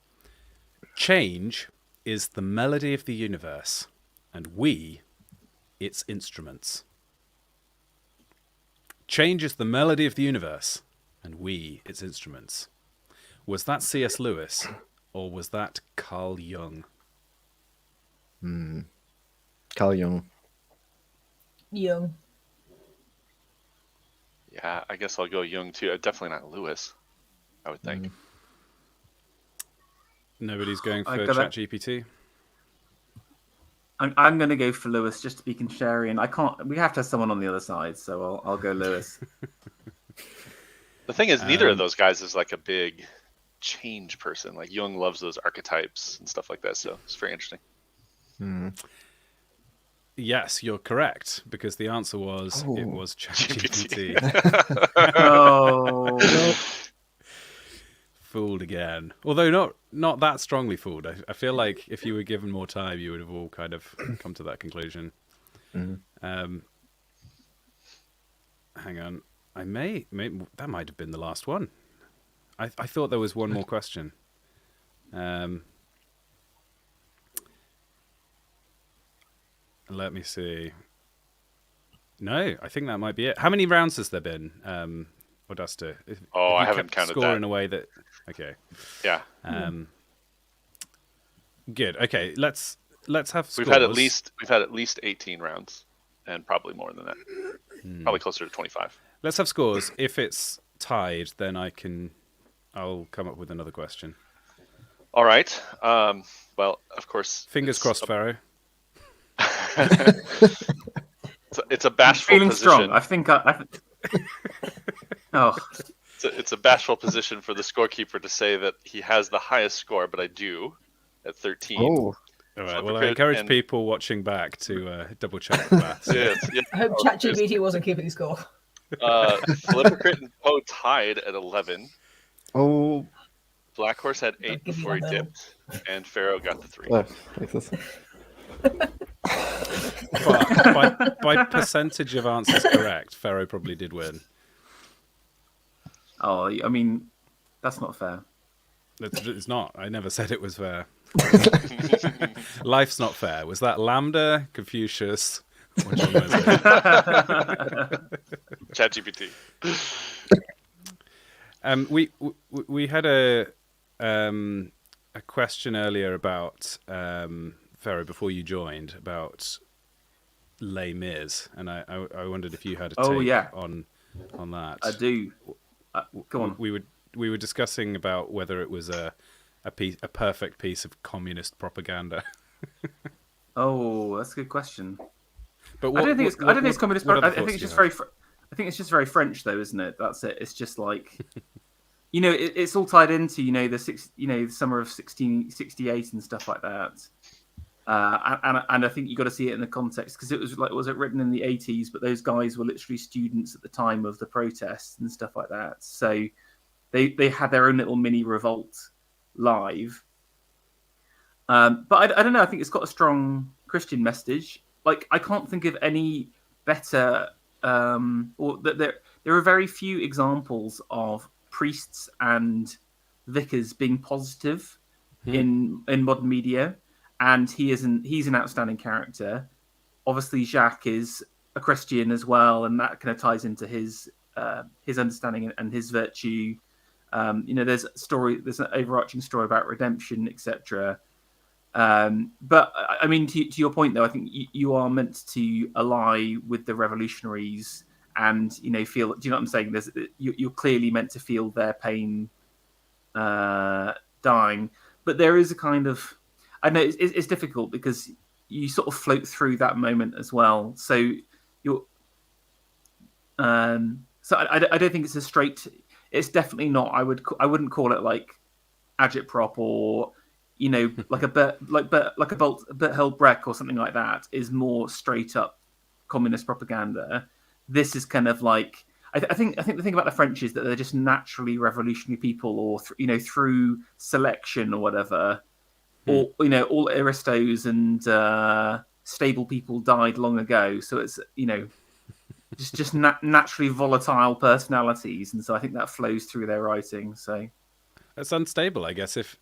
Speaker 1: Change is the melody of the universe, and we, its instruments. Change is the melody of the universe, and we, its instruments. Was that C.S. Lewis, or was that Carl Jung?
Speaker 2: Carl Jung.
Speaker 3: Young.
Speaker 4: Yeah, I guess I'll go Jung too. Definitely not Lewis, I would think.
Speaker 1: Nobody's going for
Speaker 6: I got it.
Speaker 1: ChatGPT?
Speaker 6: I'm going to go for Lewis just to be contrarian. I can't. We have to have someone on the other side, so I'll go Lewis.
Speaker 4: The thing is, neither of those guys is like a big change person. Like Jung loves those archetypes and stuff like that, so it's very interesting.
Speaker 1: Yes, you're correct, because the answer was it was ChatGPT.
Speaker 6: Oh,
Speaker 1: Fooled again. Although not that strongly fooled. I feel like if you were given more time, you would have all kind of come to that conclusion. Hang on. I may that might have been the last one. I thought there was one more question. Let me see. No, I think that might be it. How many rounds has there been, Augusta?
Speaker 4: I haven't counted
Speaker 1: score
Speaker 4: that.
Speaker 1: in a way that. Okay.
Speaker 4: Yeah,
Speaker 1: Good. Okay. Let's have scores.
Speaker 4: we've had at least 18 rounds, and probably more than that. Probably closer to 25.
Speaker 1: Let's have scores. If it's tied, then I'll come up with another question.
Speaker 4: All right. Well, of course.
Speaker 1: Fingers crossed, Pharaoh.
Speaker 4: It's a bashful
Speaker 6: feeling
Speaker 4: position.
Speaker 6: strong. I think. Oh,
Speaker 4: It's a bashful position for the scorekeeper to say that he has the highest score, but I do at 13.
Speaker 2: Oh,
Speaker 1: All right. Well, I encourage people watching back to double check the maths.
Speaker 3: I hope ChatGPT wasn't keeping score.
Speaker 4: Philippocrit and Poe tied at 11.
Speaker 2: oh,
Speaker 4: Black Horse had 8
Speaker 3: Give me
Speaker 4: before he
Speaker 3: that medal.
Speaker 4: dipped, and Pharaoh got the 3.
Speaker 2: like this.
Speaker 1: But by percentage of answers correct, Pharaoh probably did win.
Speaker 6: oh, I mean, that's not fair.
Speaker 1: It's not. I never said it was fair. Life's not fair. Was that Lambda, Confucius, or John Wesley?
Speaker 4: ChatGPT.
Speaker 1: We had a question earlier about Pharaoh before you joined about Les Mis, and I wondered if you had a take on that.
Speaker 6: I do. Go on.
Speaker 1: We were discussing about whether it was a perfect piece of communist propaganda.
Speaker 6: Oh, that's a good question.
Speaker 1: But
Speaker 6: I don't think it's communist.
Speaker 1: what
Speaker 6: I
Speaker 1: other
Speaker 6: think
Speaker 1: thoughts
Speaker 6: it's
Speaker 1: do you
Speaker 6: just
Speaker 1: have?
Speaker 6: very. I think it's just very French, though, isn't it? That's it. It's just like, it's all tied into the summer of 1668 and stuff like that. And I think you got to see it in the context, because it was it written in the 80s, but those guys were literally students at the time of the protests and stuff like that. So they had their own little mini revolt live. But I don't know. I think it's got a strong Christian message. Like, I can't think of any better, or that there are very few examples of priests and vicars being positive in modern media. And he's an outstanding character. Obviously, Jacques is a Christian as well, and that kind of ties into his understanding and his virtue. There's an overarching story about redemption, etc. But I mean, to your point, though, I think you are meant to ally with the revolutionaries and feel. Do you know what I'm saying? You're clearly meant to feel their pain, dying. But there is a kind of, I know it's difficult because you sort of float through that moment as well. So you're, so I don't think it's a straight. It's definitely not. I wouldn't call it like agitprop or like a Bertolt Brecht or something like that. Is more straight up communist propaganda. This is kind of like I think the thing about the French is that they're just naturally revolutionary people, or through selection or whatever. Or all aristos and stable people died long ago, so it's just naturally volatile personalities, and so I think that flows through their writing. So
Speaker 1: it's unstable, I guess. If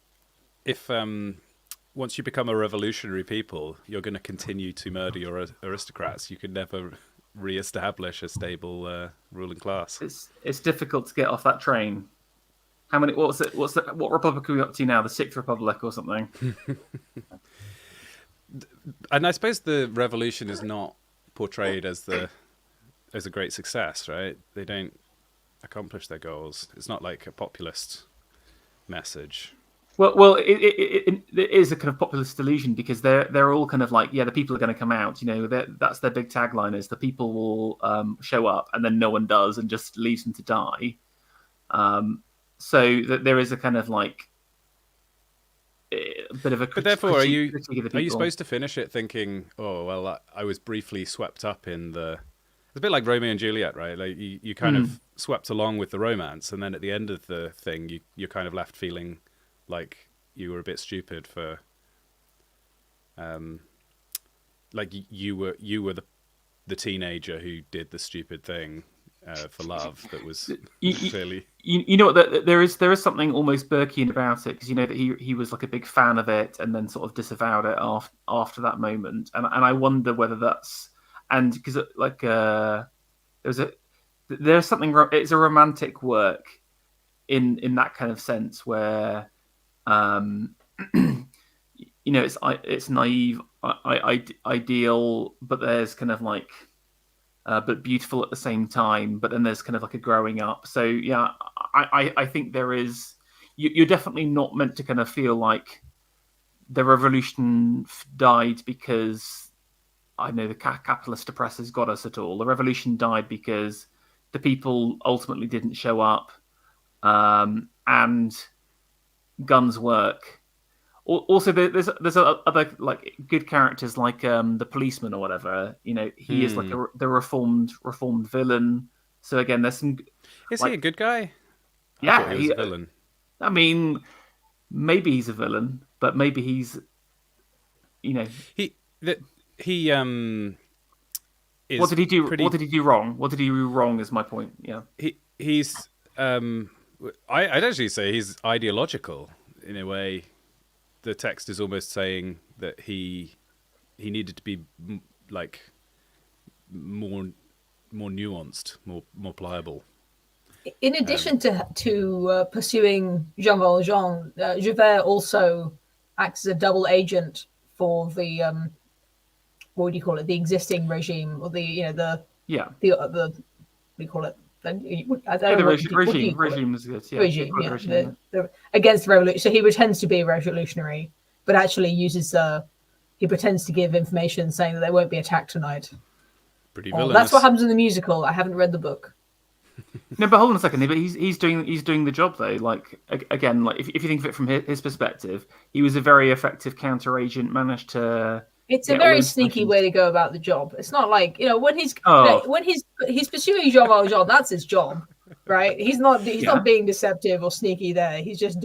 Speaker 1: once you become a revolutionary people, you're going to continue to murder your aristocrats. You can never re-establish a stable ruling class.
Speaker 6: It's difficult to get off that train. How many? What republic are we up to now? The Sixth Republic or something?
Speaker 1: And I suppose the revolution is not portrayed as a great success, right? They don't accomplish their goals. It's not like a populist message.
Speaker 6: Well, it is a kind of populist delusion because they're all kind of like, yeah, the people are going to come out. That's their big tagline is the people will show up, and then no one does, and just leaves them to die. So that there is a kind of like a bit of a.
Speaker 1: But therefore, are you
Speaker 6: people.
Speaker 1: supposed to finish it thinking, oh well, I was briefly swept up in the. It's a bit like Romeo and Juliet, right? Like you kind of swept along with the romance, and then at the end of the thing, you're kind of left feeling like you were a bit stupid for, like you were the teenager who did the stupid thing for love that was clearly.
Speaker 6: You know what? There is something almost Burkean about it because you know that he was like a big fan of it and then sort of disavowed it after that moment, and I wonder whether that's and because like there's something it's a romantic work in that kind of sense where. It's naive, ideal, but there's kind of like, but beautiful at the same time. But then there's kind of like a growing up. So yeah, I think there is. You're definitely not meant to kind of feel like the revolution died because I know the capitalist oppressors got us at all. The revolution died because the people ultimately didn't show up, and guns work. Also, there's other like good characters like the policeman or whatever. He is like the reformed villain. So again, there's some.
Speaker 1: Is he a good guy?
Speaker 6: Yeah,
Speaker 1: I thought he was a villain.
Speaker 6: I mean, maybe he's a villain, but maybe he's.
Speaker 1: He.
Speaker 6: What did he do? What did he do wrong? What did he do wrong? Is my point. Yeah.
Speaker 1: He's. I'd actually say he's ideological in a way. The text is almost saying that he needed to be like more nuanced, more pliable.
Speaker 3: In addition to pursuing Jean Valjean, Javert also acts as a double agent for the what would you call it? The existing regime, or the what do you call it?
Speaker 6: Regime is good.
Speaker 3: Yeah, against the revolution. So he pretends to be a revolutionary, but actually he pretends to give information saying that they won't be attacked tonight.
Speaker 1: Pretty villainous.
Speaker 3: That's what happens in the musical. I haven't read the book.
Speaker 6: No, but hold on a second. But he's doing the job though. Like again, like if you think of it from his perspective, he was a very effective counter agent. Managed to.
Speaker 3: It's a very sneaky way to go about the job. It's not like when he's pursuing Jean Valjean, that's his job, right? He's not being deceptive or sneaky there. He's just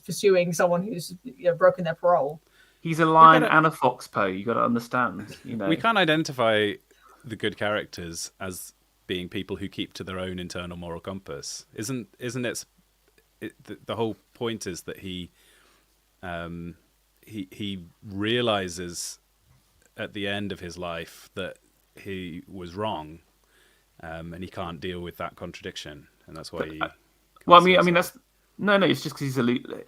Speaker 3: pursuing someone who's broken their parole.
Speaker 6: He's a lion and a fox, Poe. You got to understand.
Speaker 1: We can't identify the good characters as being people who keep to their own internal moral compass. Isn't it? The whole point is that he realizes at the end of his life that he was wrong, and he can't deal with that contradiction, and that's why he.
Speaker 6: Well, I mean that's no. It's just because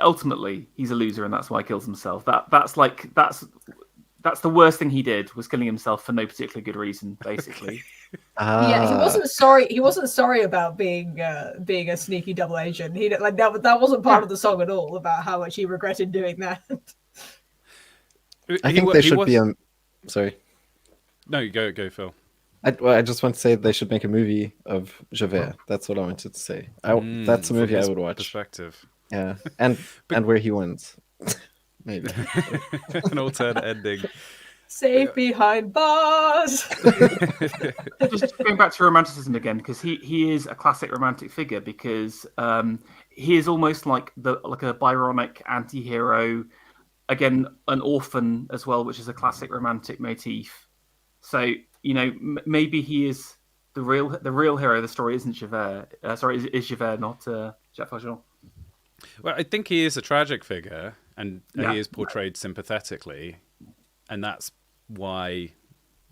Speaker 6: ultimately he's a loser, and that's why he kills himself. That's the worst thing he did was killing himself for no particular good reason, basically.
Speaker 3: Yeah, he wasn't sorry. He wasn't sorry about being a sneaky double agent. He like that wasn't part of the song at all about how much he regretted doing that.
Speaker 2: I think they should be on. Sorry.
Speaker 1: No, go, Phil.
Speaker 2: I just want to say they should make a movie of Javert. That's what I wanted to say. That's a movie I would watch.
Speaker 1: Perspective.
Speaker 2: Yeah, and where he wins, maybe
Speaker 1: an alternate ending.
Speaker 3: Safe behind bars.
Speaker 6: Just going back to romanticism again, because he is a classic romantic figure because he is almost like a Byronic anti-hero. Again, an orphan as well, which is a classic romantic motif. So maybe he is the real hero of the story. Isn't Javert? Is Javert not Jacques Valjean?
Speaker 1: Well, I think he is a tragic figure, and he is portrayed sympathetically, and that's why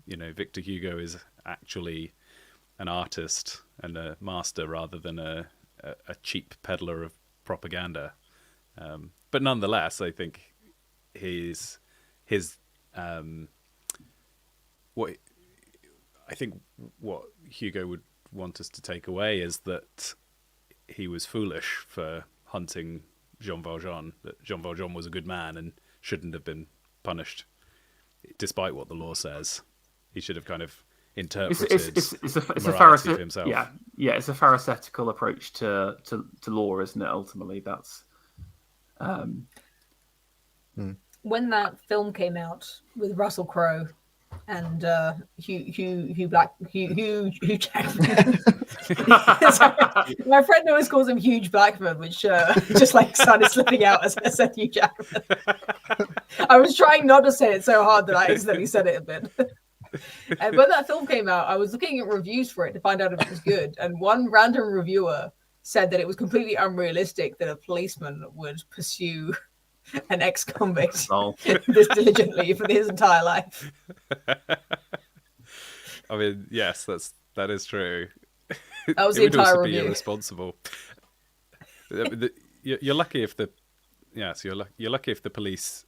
Speaker 1: Victor Hugo is actually an artist and a master rather than a cheap peddler of propaganda. But nonetheless, I think what Hugo would want us to take away is that he was foolish for hunting Jean Valjean, that Jean Valjean was a good man and shouldn't have been punished, despite what the law says. He should have kind of interpreted
Speaker 6: it's a
Speaker 1: morality for himself.
Speaker 6: Yeah, it's a pharisaical approach to law, isn't it? Ultimately, that's.
Speaker 3: When that film came out with Russell Crowe and Hugh Jackman. Sorry, my friend always calls him Huge Blackman, which just like started slipping out as I said Hugh Jackman. I was trying not to say it so hard that I accidentally said it a bit. And when that film came out, I was looking at reviews for it to find out if it was good, and one random reviewer said that it was completely unrealistic that a policeman would pursue an ex-convict this diligently for his entire life.
Speaker 1: I mean, yes, that is true.
Speaker 3: That was
Speaker 1: it
Speaker 3: the
Speaker 1: would
Speaker 3: entire
Speaker 1: also
Speaker 3: review.
Speaker 1: be irresponsible. You're lucky if the you're lucky if the police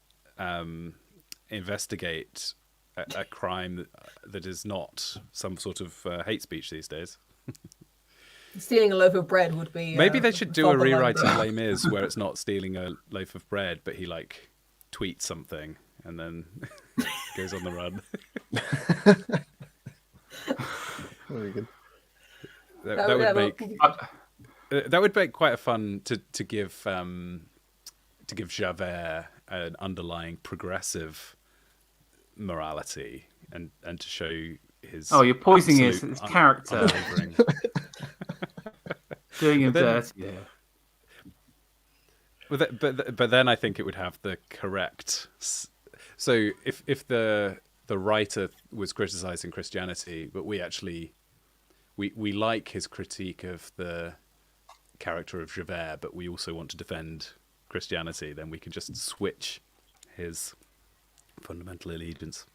Speaker 1: investigate a crime that is not some sort of hate speech these days.
Speaker 3: Stealing a loaf of bread would be.
Speaker 1: Maybe they should do a
Speaker 3: far below
Speaker 1: rewrite
Speaker 3: the-
Speaker 1: of Les Mis where it's not stealing a loaf of bread, but he like tweets something and then goes on the run.
Speaker 2: Very good.
Speaker 1: That would make quite a fun to give Javert an underlying progressive morality and to show his.
Speaker 6: Oh, you're poisoning his
Speaker 1: absolute
Speaker 6: character,
Speaker 1: unwavering-
Speaker 6: doing him
Speaker 1: But then-
Speaker 6: dirty. Yeah.
Speaker 1: But then I think it would have the correct. So if the writer was criticizing Christianity, but we actually we like his critique of the character of Javert, but we also want to defend Christianity, then we can just switch his fundamental allegiance.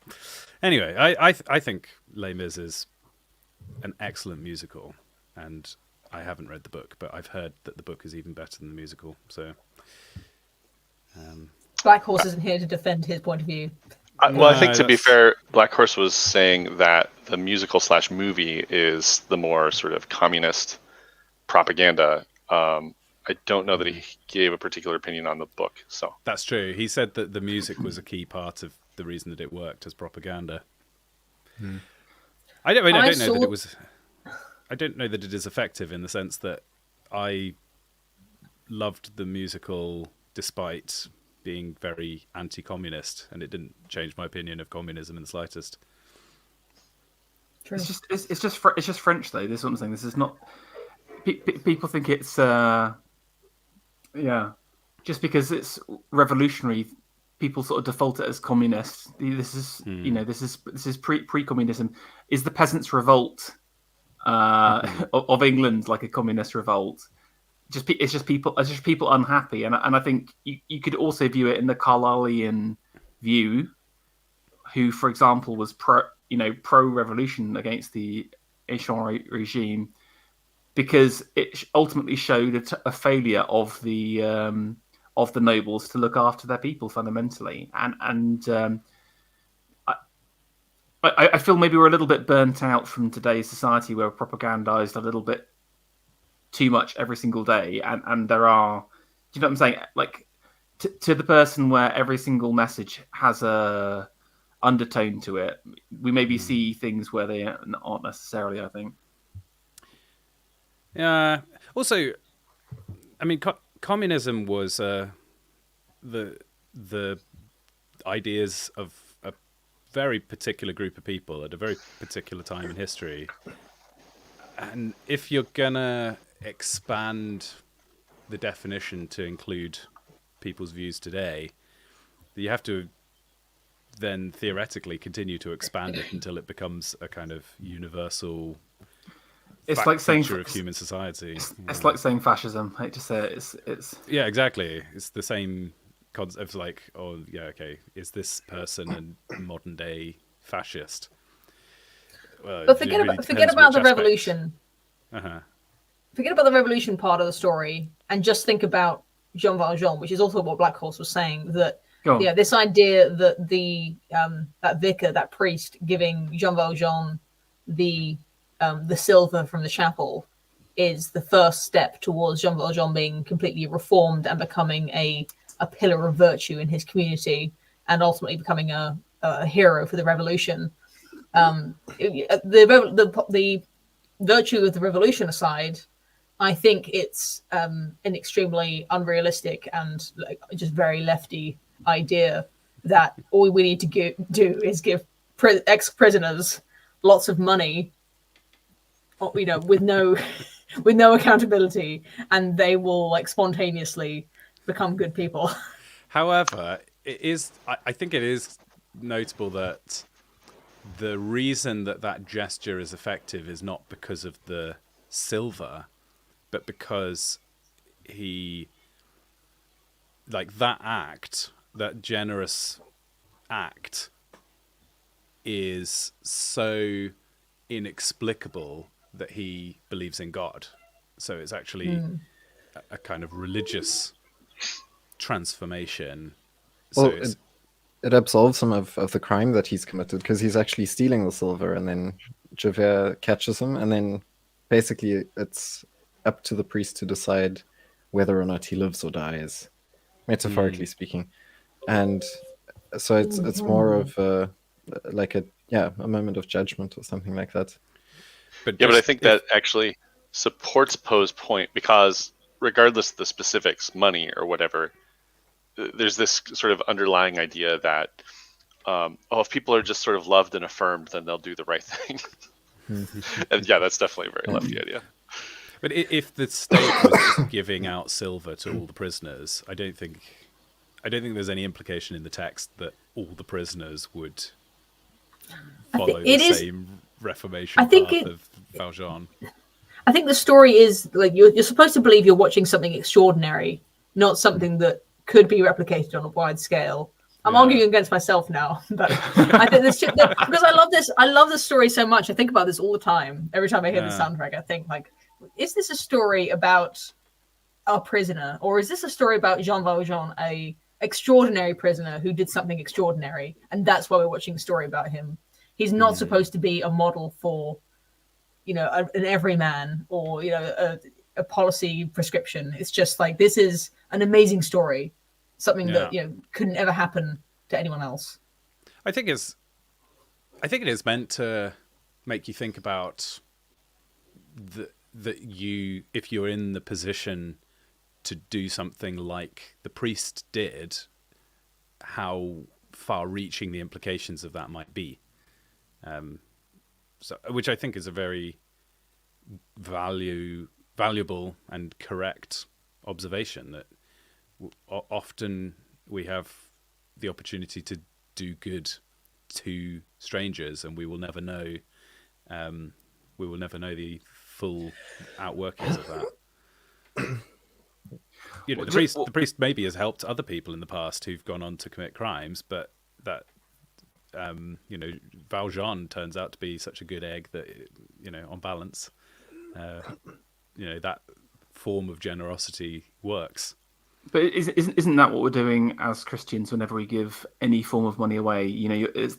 Speaker 1: Anyway, I think Les Mis is an excellent musical, and I haven't read the book, but I've heard that the book is even better than the musical. So,
Speaker 3: Black Horse isn't here to defend his point of view.
Speaker 4: Well, I think
Speaker 1: No,
Speaker 4: to be
Speaker 1: that's-
Speaker 4: fair, Black Horse was saying that the musical / movie is the more sort of communist propaganda. I don't know that he gave a particular opinion on the book. So
Speaker 1: that's true. He said that the music was a key part of the reason that it worked as propaganda. I don't know that it was. I don't know that it is effective in the sense that I loved the musical despite being very anti-communist, and it didn't change my opinion of communism in the slightest.
Speaker 3: True.
Speaker 6: It's just French though. This is what I'm saying. This is not. People think it's just because it's revolutionary, people sort of default it as communist. This is this is pre-communism. Is the peasants' revolt of England like a communist revolt? It's just people unhappy, and I think you could also view it in the Carlylean view, who, for example, was pro-revolution against the Échange regime, because it ultimately showed a failure of the nobles to look after their people fundamentally, and I feel maybe we're a little bit burnt out from today's society where we're propagandized a little bit too much every single day, and there are, do you know what I'm saying? Like to the person where every single message has a undertone to it, we maybe see things where they aren't necessarily. I think.
Speaker 1: Yeah. Also, I mean, communism was the ideas of a very particular group of people at a very particular time in history. And if you're gonna expand the definition to include people's views today, you have to then theoretically continue to expand it until it becomes a kind of universal.
Speaker 6: It's like saying
Speaker 1: feature of human society.
Speaker 6: It's like saying fascism. I hate to say it. It's
Speaker 1: Yeah, exactly. It's the same concept of like, oh yeah, okay, is this person a modern day fascist? Well,
Speaker 3: But
Speaker 1: it
Speaker 3: forget
Speaker 1: really
Speaker 3: about
Speaker 1: depends
Speaker 3: the
Speaker 1: which aspect.
Speaker 3: revolution.
Speaker 1: Uh-huh.
Speaker 3: Forget about the revolution part of the story, and just think about Jean Valjean, which is also what Black Horse was saying. That
Speaker 6: go on.
Speaker 3: yeah, this idea that the that vicar, that priest, giving Jean Valjean the silver from the chapel is the first step towards Jean Valjean being completely reformed and becoming a pillar of virtue in his community, and ultimately becoming a hero for the revolution. The virtue of the revolution aside, I think it's an extremely unrealistic and just very lefty idea that all we need to do is give ex-prisoners lots of money, with no accountability, and they will spontaneously become good people.
Speaker 1: However, I think it is notable that the reason that gesture is effective is not because of the silver, but because that generous act is so inexplicable that he believes in God. So it's actually a kind of religious transformation.
Speaker 2: Well, it absolves him of the crime that he's committed, because he's actually stealing the silver, and then Javert catches him, and then basically it's up to the priest to decide whether or not he lives or dies, metaphorically speaking. And so it's more of a moment of judgment or something like that.
Speaker 4: But I think that actually supports Poe's point, because regardless of the specifics, money or whatever, there's this sort of underlying idea that if people are just sort of loved and affirmed, then they'll do the right thing. And yeah, that's definitely a very lefty idea.
Speaker 1: But if the state was just giving out silver to all the prisoners, I don't think there's any implication in the text that all the prisoners would follow the same reformation path of Valjean.
Speaker 3: I think the story is you're supposed to believe you're watching something extraordinary, not something that could be replicated on a wide scale. I'm arguing against myself now, but I think this because I love this story so much. I think about this all the time. Every time I hear the soundtrack, I think is this a story about a prisoner, or is this a story about Jean Valjean, a extraordinary prisoner who did something extraordinary, and that's why we're watching a story about him? He's not supposed to be a model for, an everyman, or a policy prescription. It's just this is an amazing story, something that couldn't ever happen to anyone else.
Speaker 1: I think it is meant to make you think about that if you're in the position to do something like the priest did, how far-reaching the implications of that might be. Which I think is a very valuable and correct observation, that often we have the opportunity to do good to strangers, and we will never know the full outworkings of that. The priest maybe has helped other people in the past who've gone on to commit crimes, but that Valjean turns out to be such a good egg that on balance, that form of generosity works.
Speaker 6: But isn't that what we're doing as Christians whenever we give any form of money away?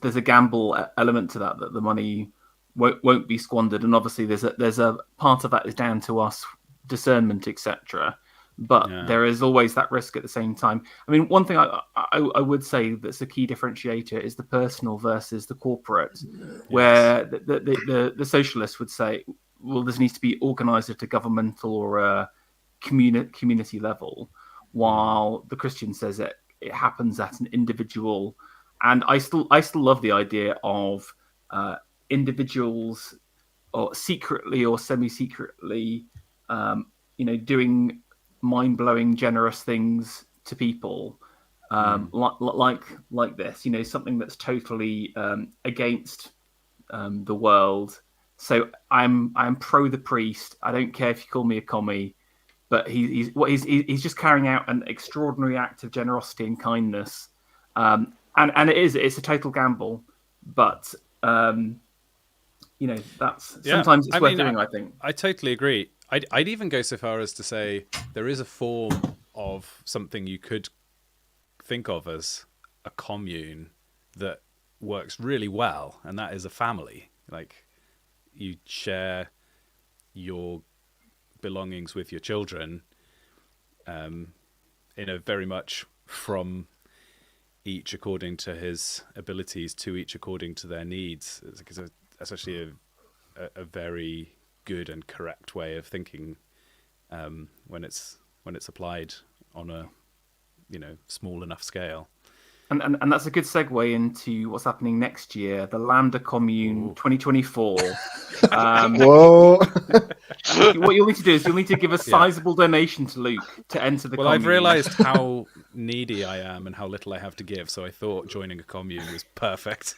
Speaker 6: There's a gamble element to that the money won't be squandered, and obviously there's a part of that is down to us, discernment, etc. But there is always that risk at the same time. I mean, one thing I would say that's a key differentiator is the personal versus the corporate, where the socialists would say, well, this needs to be organised at a governmental or a community level, while the Christian says it happens at an individual. And I still love the idea of individuals, or secretly or semi-secretly, doing mind-blowing, generous things to people, like this. Something that's totally against the world. So I'm pro the priest. I don't care if you call me a commie, but he's just carrying out an extraordinary act of generosity and kindness. And it's a total gamble, but that's sometimes it's worth doing. I think
Speaker 1: I totally agree. I'd even go so far as to say there is a form of something you could think of as a commune that works really well, and that is a family. You share your belongings with your children, in a very much from each according to his abilities to each according to their needs. It's actually a very good and correct way of thinking when it's applied on a small enough scale.
Speaker 6: And that's a good segue into what's happening next year, the Lambda Commune 2024.
Speaker 2: Whoa!
Speaker 6: What you'll need to do is you'll need to give a sizable donation to Luke to enter the commune.
Speaker 1: I've realised how needy I am and how little I have to give, so I thought joining a commune was perfect.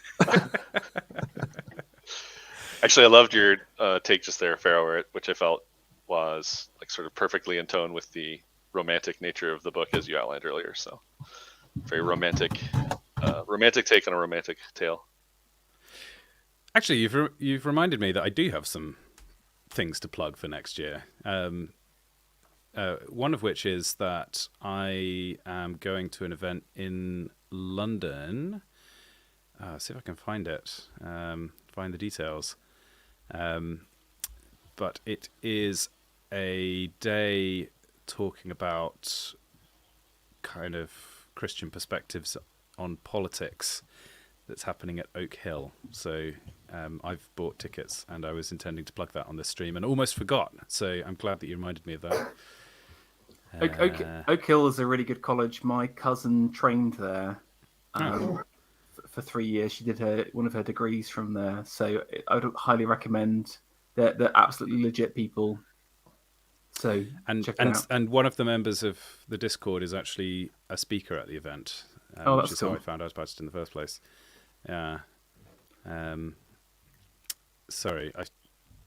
Speaker 4: Actually, I loved your take just there, Pharaoh, which I felt was like sort of perfectly in tone with the romantic nature of the book as you outlined earlier. So very romantic take on a romantic tale.
Speaker 1: Actually, you've reminded me that I do have some things to plug for next year. One of which is that I am going to an event in London. See if I can find it. Find the details. But it is a day talking about kind of Christian perspectives on politics that's happening at Oak Hill. So I've bought tickets and I was intending to plug that on this stream and almost forgot. So I'm glad that you reminded me of that.
Speaker 6: Oak Hill is a really good college. My cousin trained there for 3 years. She did one of her degrees from there. So I would highly recommend. They're absolutely legit people. So check it out.
Speaker 1: And one of the members of the Discord is actually a speaker at the event, which is
Speaker 6: cool.
Speaker 1: how I found out about it in the first place. Yeah. Sorry,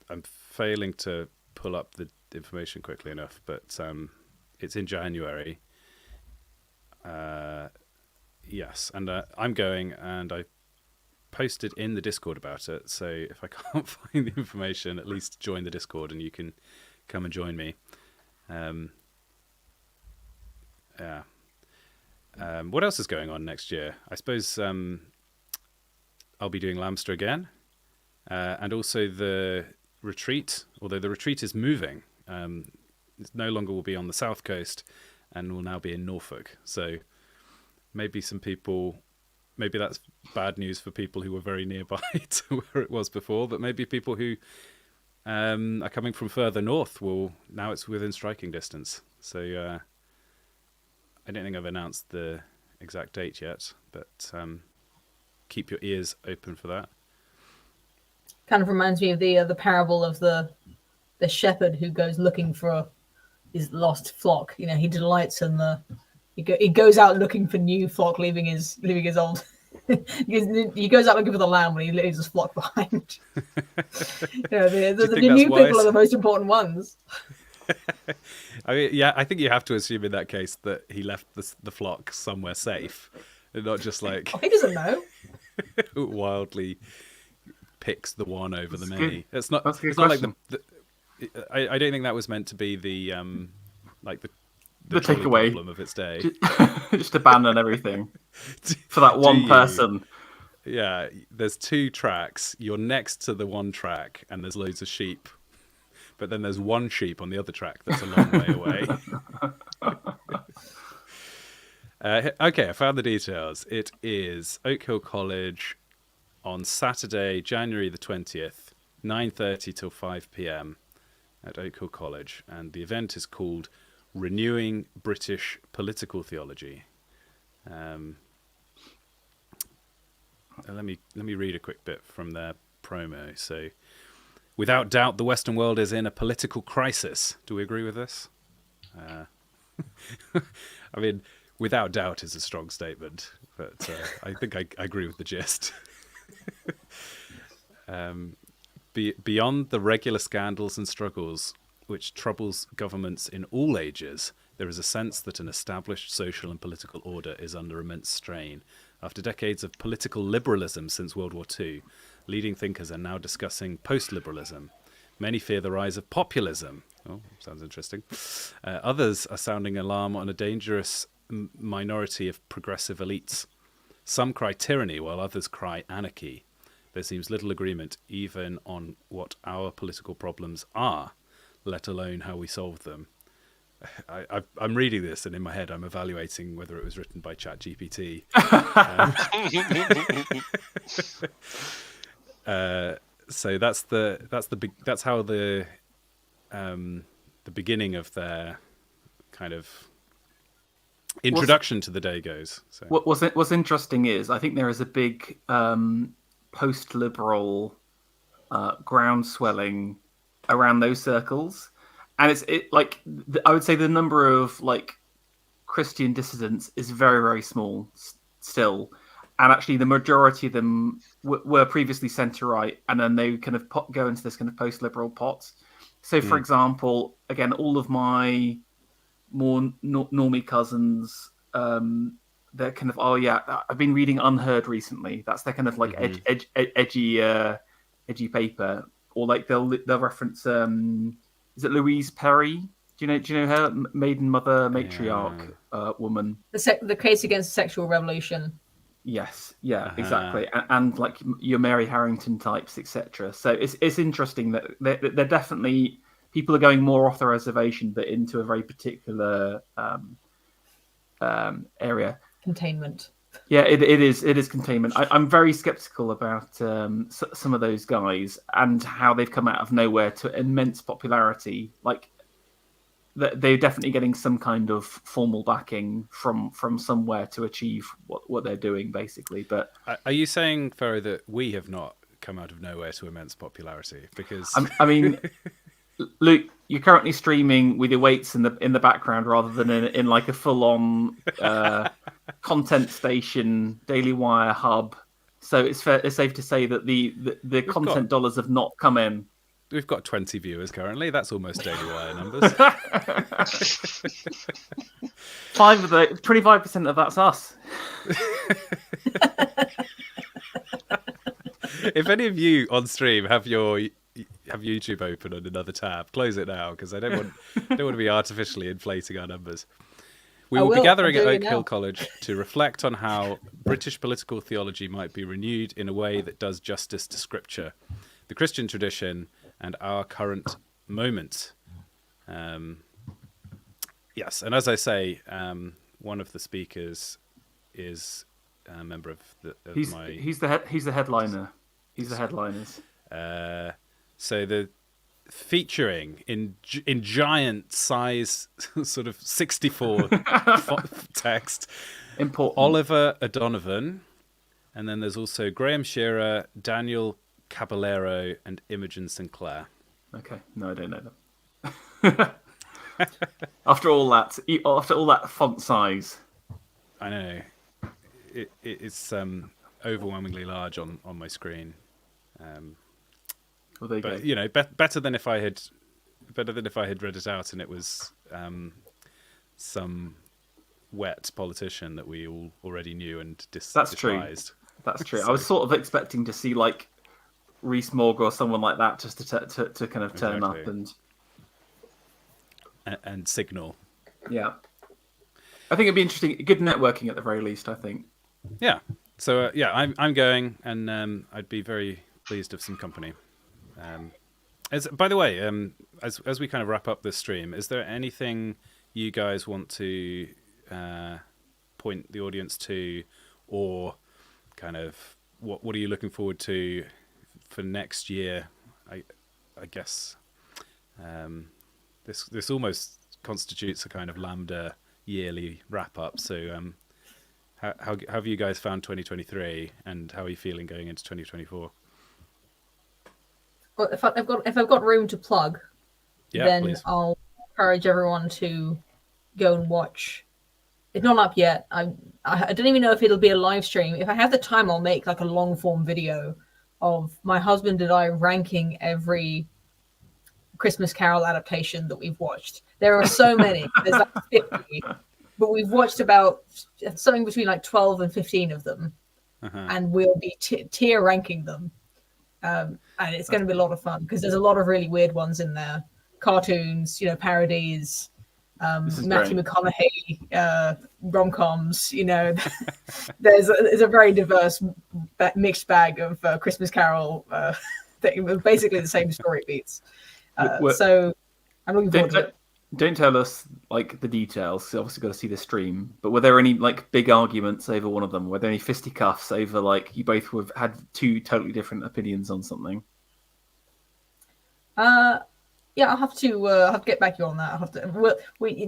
Speaker 1: I'm failing to pull up the information quickly enough, but it's in January. Yes, and I'm going, and I posted in the Discord about it. So if I can't find the information, at least join the Discord, and you can come and join me. Yeah. What else is going on next year? I suppose I'll be doing Lambster again, and also the retreat. Although the retreat is moving, it no longer will be on the south coast, and will now be in Norfolk. So maybe some people. Maybe that's bad news for people who were very nearby to where it was before, but maybe people who are coming from further north now it's within striking distance. So I don't think I've announced the exact date yet, but keep your ears open for that.
Speaker 3: Kind of reminds me of the parable of the shepherd who goes looking for his lost flock. You know, he delights in he goes out looking for new flock, leaving his old. He goes out looking for the lamb when he leaves his flock behind. The new people are the most important ones.
Speaker 1: I mean, yeah, I think you have to assume in that case that he left the flock somewhere safe, and not just like
Speaker 3: he doesn't know.
Speaker 1: wildly picks the one over the many.
Speaker 6: Good.
Speaker 1: It's not like I don't think that was meant to be the
Speaker 6: takeaway
Speaker 1: problem of its day.
Speaker 6: Just abandon everything for that one person.
Speaker 1: Yeah, there's 2 tracks. You're next to the one track, and there's loads of sheep. But then there's one sheep on the other track that's a long way away. Okay, I found the details. It is Oak Hill College on Saturday, January the 20th, 9:30 till 5 p.m. at Oak Hill College. And the event is called Renewing British Political Theology. Let me read a quick bit from their promo. So, without doubt, the Western world is in a political crisis. Do we agree with this? I mean, without doubt is a strong statement, but I think I agree with the gist. Beyond the regular scandals and struggles which troubles governments in all ages, there is a sense that an established social and political order is under immense strain. After decades of political liberalism since World War II, leading thinkers are now discussing post-liberalism. Many fear the rise of populism. Oh, sounds interesting. Others are sounding alarm on a dangerous minority of progressive elites. Some cry tyranny, while others cry anarchy. There seems little agreement even on what our political problems are. let alone how we solved them. I'm reading this, and in my head, I'm evaluating whether it was written by ChatGPT. So that's how the beginning of their kind of introduction to the day goes. So.
Speaker 6: What's interesting is I think there is a big post-liberal groundswelling around those circles, and I would say the number of like Christian dissidents is very, very small still, and actually the majority of them were previously centre-right, and then they kind of go into this kind of post-liberal pot. So, for example, again, all of my more normie cousins, they're kind of, I've been reading Unheard recently. That's their kind of like edgy paper, or like they'll reference is it Louise Perry? Do you know her? Maiden Mother Matriarch woman.
Speaker 3: The case against the sexual revolution.
Speaker 6: Yes, yeah, exactly, and like your Mary Harrington types, etc. So it's interesting that they're definitely, people are going more off the reservation, but into a very particular area.
Speaker 3: Containment.
Speaker 6: Yeah, it is containment. I'm very skeptical about some of those guys and how they've come out of nowhere to immense popularity. Like they're definitely getting some kind of formal backing from somewhere to achieve what they're doing, basically. But
Speaker 1: are you saying, Ferro, that we have not come out of nowhere to immense popularity? Because
Speaker 6: I mean, Luke, you're currently streaming with your weights in the background rather than in like a full-on content station, Daily Wire hub. So it's safe to say that the content dollars have not come in.
Speaker 1: We've got 20 viewers currently. That's almost Daily Wire numbers.
Speaker 6: 25% of that's us.
Speaker 1: If any of you on stream have YouTube open on another tab, close it now, because I don't want to be artificially inflating our numbers. We will be gathering at Oak Hill College to reflect on how British political theology might be renewed in a way that does justice to Scripture, the Christian tradition, and our current moment. Yes, and as I say, one of the speakers is a member of
Speaker 6: he's the headliner. He's the headliners.
Speaker 1: So the featuring in giant size, sort of 64 text,
Speaker 6: important,
Speaker 1: Oliver O'Donovan, and then there's also Graham Shearer, Daniel Caballero, and Imogen Sinclair.
Speaker 6: Okay, no, I don't know them. After all that font size,
Speaker 1: I know it's overwhelmingly large on my screen.
Speaker 6: Well, there you
Speaker 1: but
Speaker 6: go.
Speaker 1: You know, better than if I had read it out and it was some wet politician that we all already knew and despised.
Speaker 6: True. That's true. I was sort of expecting to see like Rees Mogg or someone like that just to kind of turn up
Speaker 1: and signal.
Speaker 6: Yeah, I think it'd be interesting. Good networking at the very least, I think.
Speaker 1: Yeah. So I'm going, and I'd be very pleased of some company. By the way, as we kind of wrap up this stream, is there anything you guys want to point the audience to, or kind of what are you looking forward to for next year? I guess this almost constitutes a kind of Lambda yearly wrap up. So how have you guys found 2023, and how are you feeling going into 2024?
Speaker 3: Well, if I've got room to plug, then
Speaker 1: please.
Speaker 3: I'll encourage everyone to go and watch. It's not up yet. I don't even know if it'll be a live stream. If I have the time, I'll make like a long form video of my husband and I ranking every Christmas Carol adaptation that we've watched. There are so many. There's like 50, but we've watched about something between like 12 and 15 of them, and we'll be tier ranking them. And it's going to be a lot of fun because there's a lot of really weird ones in there. Cartoons, parodies, Matthew McConaughey, rom-coms, there's a very diverse mixed bag of Christmas Carol, basically the same story beats. So I'm looking forward to it.
Speaker 6: Don't tell us like the details. 'Cause obviously, got to see the stream. But were there any like big arguments over one of them? Were there any fisticuffs over like you both had two totally different opinions on something?
Speaker 3: Yeah, I'll have to get back to you on that. I'll have to. We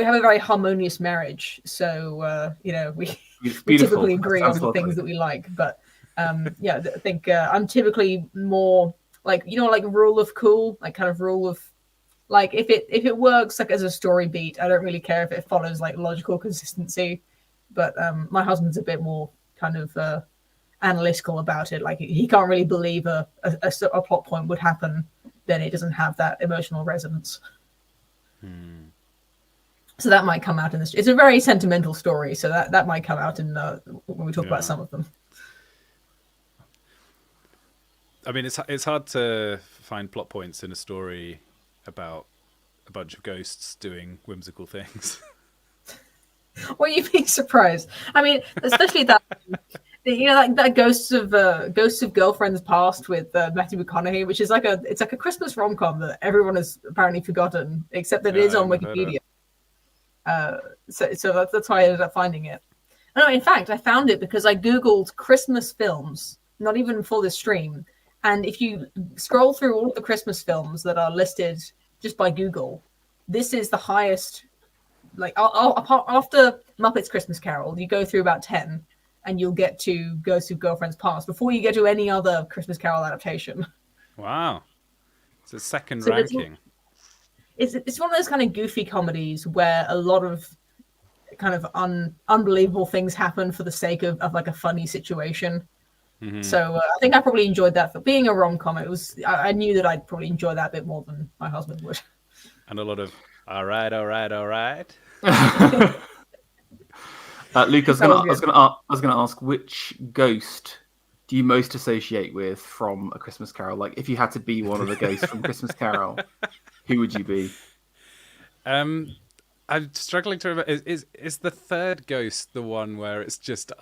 Speaker 3: have a very harmonious marriage, so we typically agree on the things that we like. But I think I'm typically more like like rule of cool, like kind of rule of like if it works like as a story beat, I don't really care if it follows like logical consistency. But my husband's a bit more kind of analytical about it. Like he can't really believe a plot point would happen. Then it doesn't have that emotional resonance. So that might come out in this. It's a very sentimental story, so that might come out in when we talk about some of them.
Speaker 1: I mean, it's hard to find plot points in a story about a bunch of ghosts doing whimsical things.
Speaker 3: Well, you'd be surprised. I mean, especially that. That Ghosts of Girlfriends Past with Matthew McConaughey, which is it's like a Christmas rom-com that everyone has apparently forgotten, except that it is on Wikipedia. So that's why I ended up finding it. No, in fact, I found it because I googled Christmas films, not even for the stream. And if you scroll through all of the Christmas films that are listed just by Google, this is the highest. Like after Muppets Christmas Carol, you go through about 10. And you'll get to Ghosts of Girlfriends Past before you get to any other Christmas Carol adaptation.
Speaker 1: Wow. It's a second ranking.
Speaker 3: It's one of those kind of goofy comedies where a lot of kind of unbelievable things happen for the sake of like a funny situation. Mm-hmm. So I think I probably enjoyed that. For being a rom-com, I knew that I'd probably enjoy that a bit more than my husband would.
Speaker 1: And a lot of, all right.
Speaker 6: Luke, I was going to ask, which ghost do you most associate with from A Christmas Carol? Like, if you had to be one of the ghosts from Christmas Carol, who would you be?
Speaker 1: I'm struggling to remember. Is the third ghost the one where it's just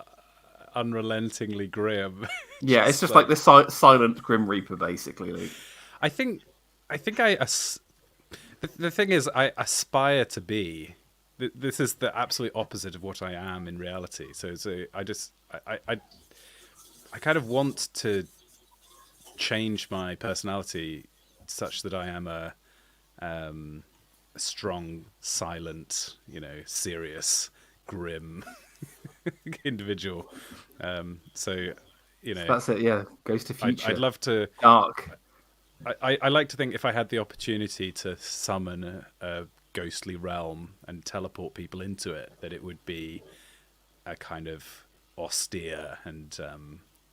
Speaker 1: unrelentingly grim?
Speaker 6: Yeah, it's just like the silent Grim Reaper, basically. Luke.
Speaker 1: I think the thing is, I aspire to be. This is the absolute opposite of what I am in reality. So I kind of want to change my personality such that I am a strong, silent, serious, grim individual. So
Speaker 6: that's it. Yeah, Ghost of Future.
Speaker 1: I'd love to
Speaker 6: dark.
Speaker 1: I like to think if I had the opportunity to summon a ghostly realm and teleport people into it, that it would be a kind of austere and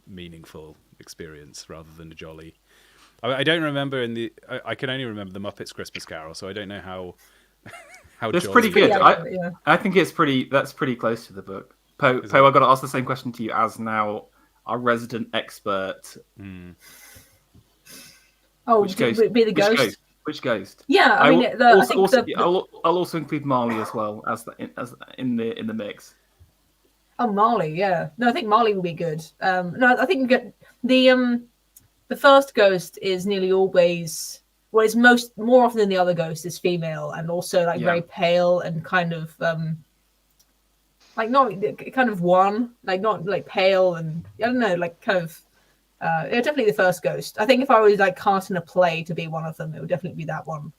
Speaker 1: meaningful experience rather than a jolly. I don't remember I can only remember the Muppets Christmas Carol, so I don't know how
Speaker 6: it's pretty good. I think it's that's pretty close to the book. Poe, I've got to ask the same question to you as now our resident expert.
Speaker 3: Oh, which ghost? Be the ghost?
Speaker 6: Which ghost?
Speaker 3: Yeah,
Speaker 6: I'll also include Marley as well as in the mix.
Speaker 3: Oh, Marley, yeah. No, I think Marley will be good. No, I think you get the first ghost is nearly always it's more often than the other ghost is female and also very pale and kind of not kind of not like pale and I don't know, like kind of. Definitely the first ghost. I think if I was casting a play to be one of them, it would definitely be that one.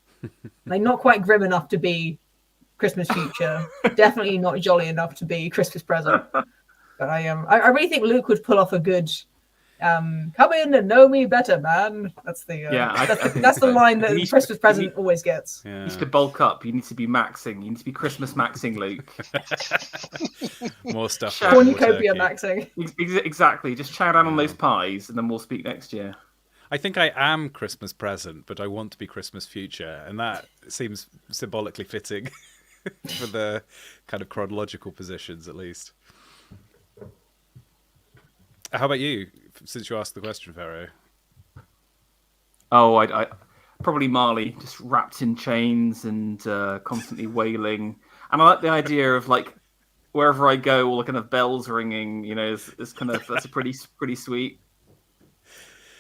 Speaker 3: Not quite grim enough to be Christmas Future. Definitely not jolly enough to be Christmas Present. But I really think Luke would pull off a good come in and know me better, man. That's the that's the line that Christmas Present always gets.
Speaker 6: Yeah. You need to bulk up. You need to be maxing. You need to be Christmas maxing, Luke.
Speaker 1: More stuff.
Speaker 3: Cornucopia maxing.
Speaker 6: Exactly. Just chow down on those pies, and then we'll speak next year.
Speaker 1: I think I am Christmas Present, but I want to be Christmas Future, and that seems symbolically fitting for the kind of chronological positions, at least. How about you? Since you asked the question, Pharaoh.
Speaker 6: Oh, I probably Marley, just wrapped in chains and constantly wailing. And I like the idea of wherever I go, all the kind of bells ringing. Is kind of that's a pretty sweet.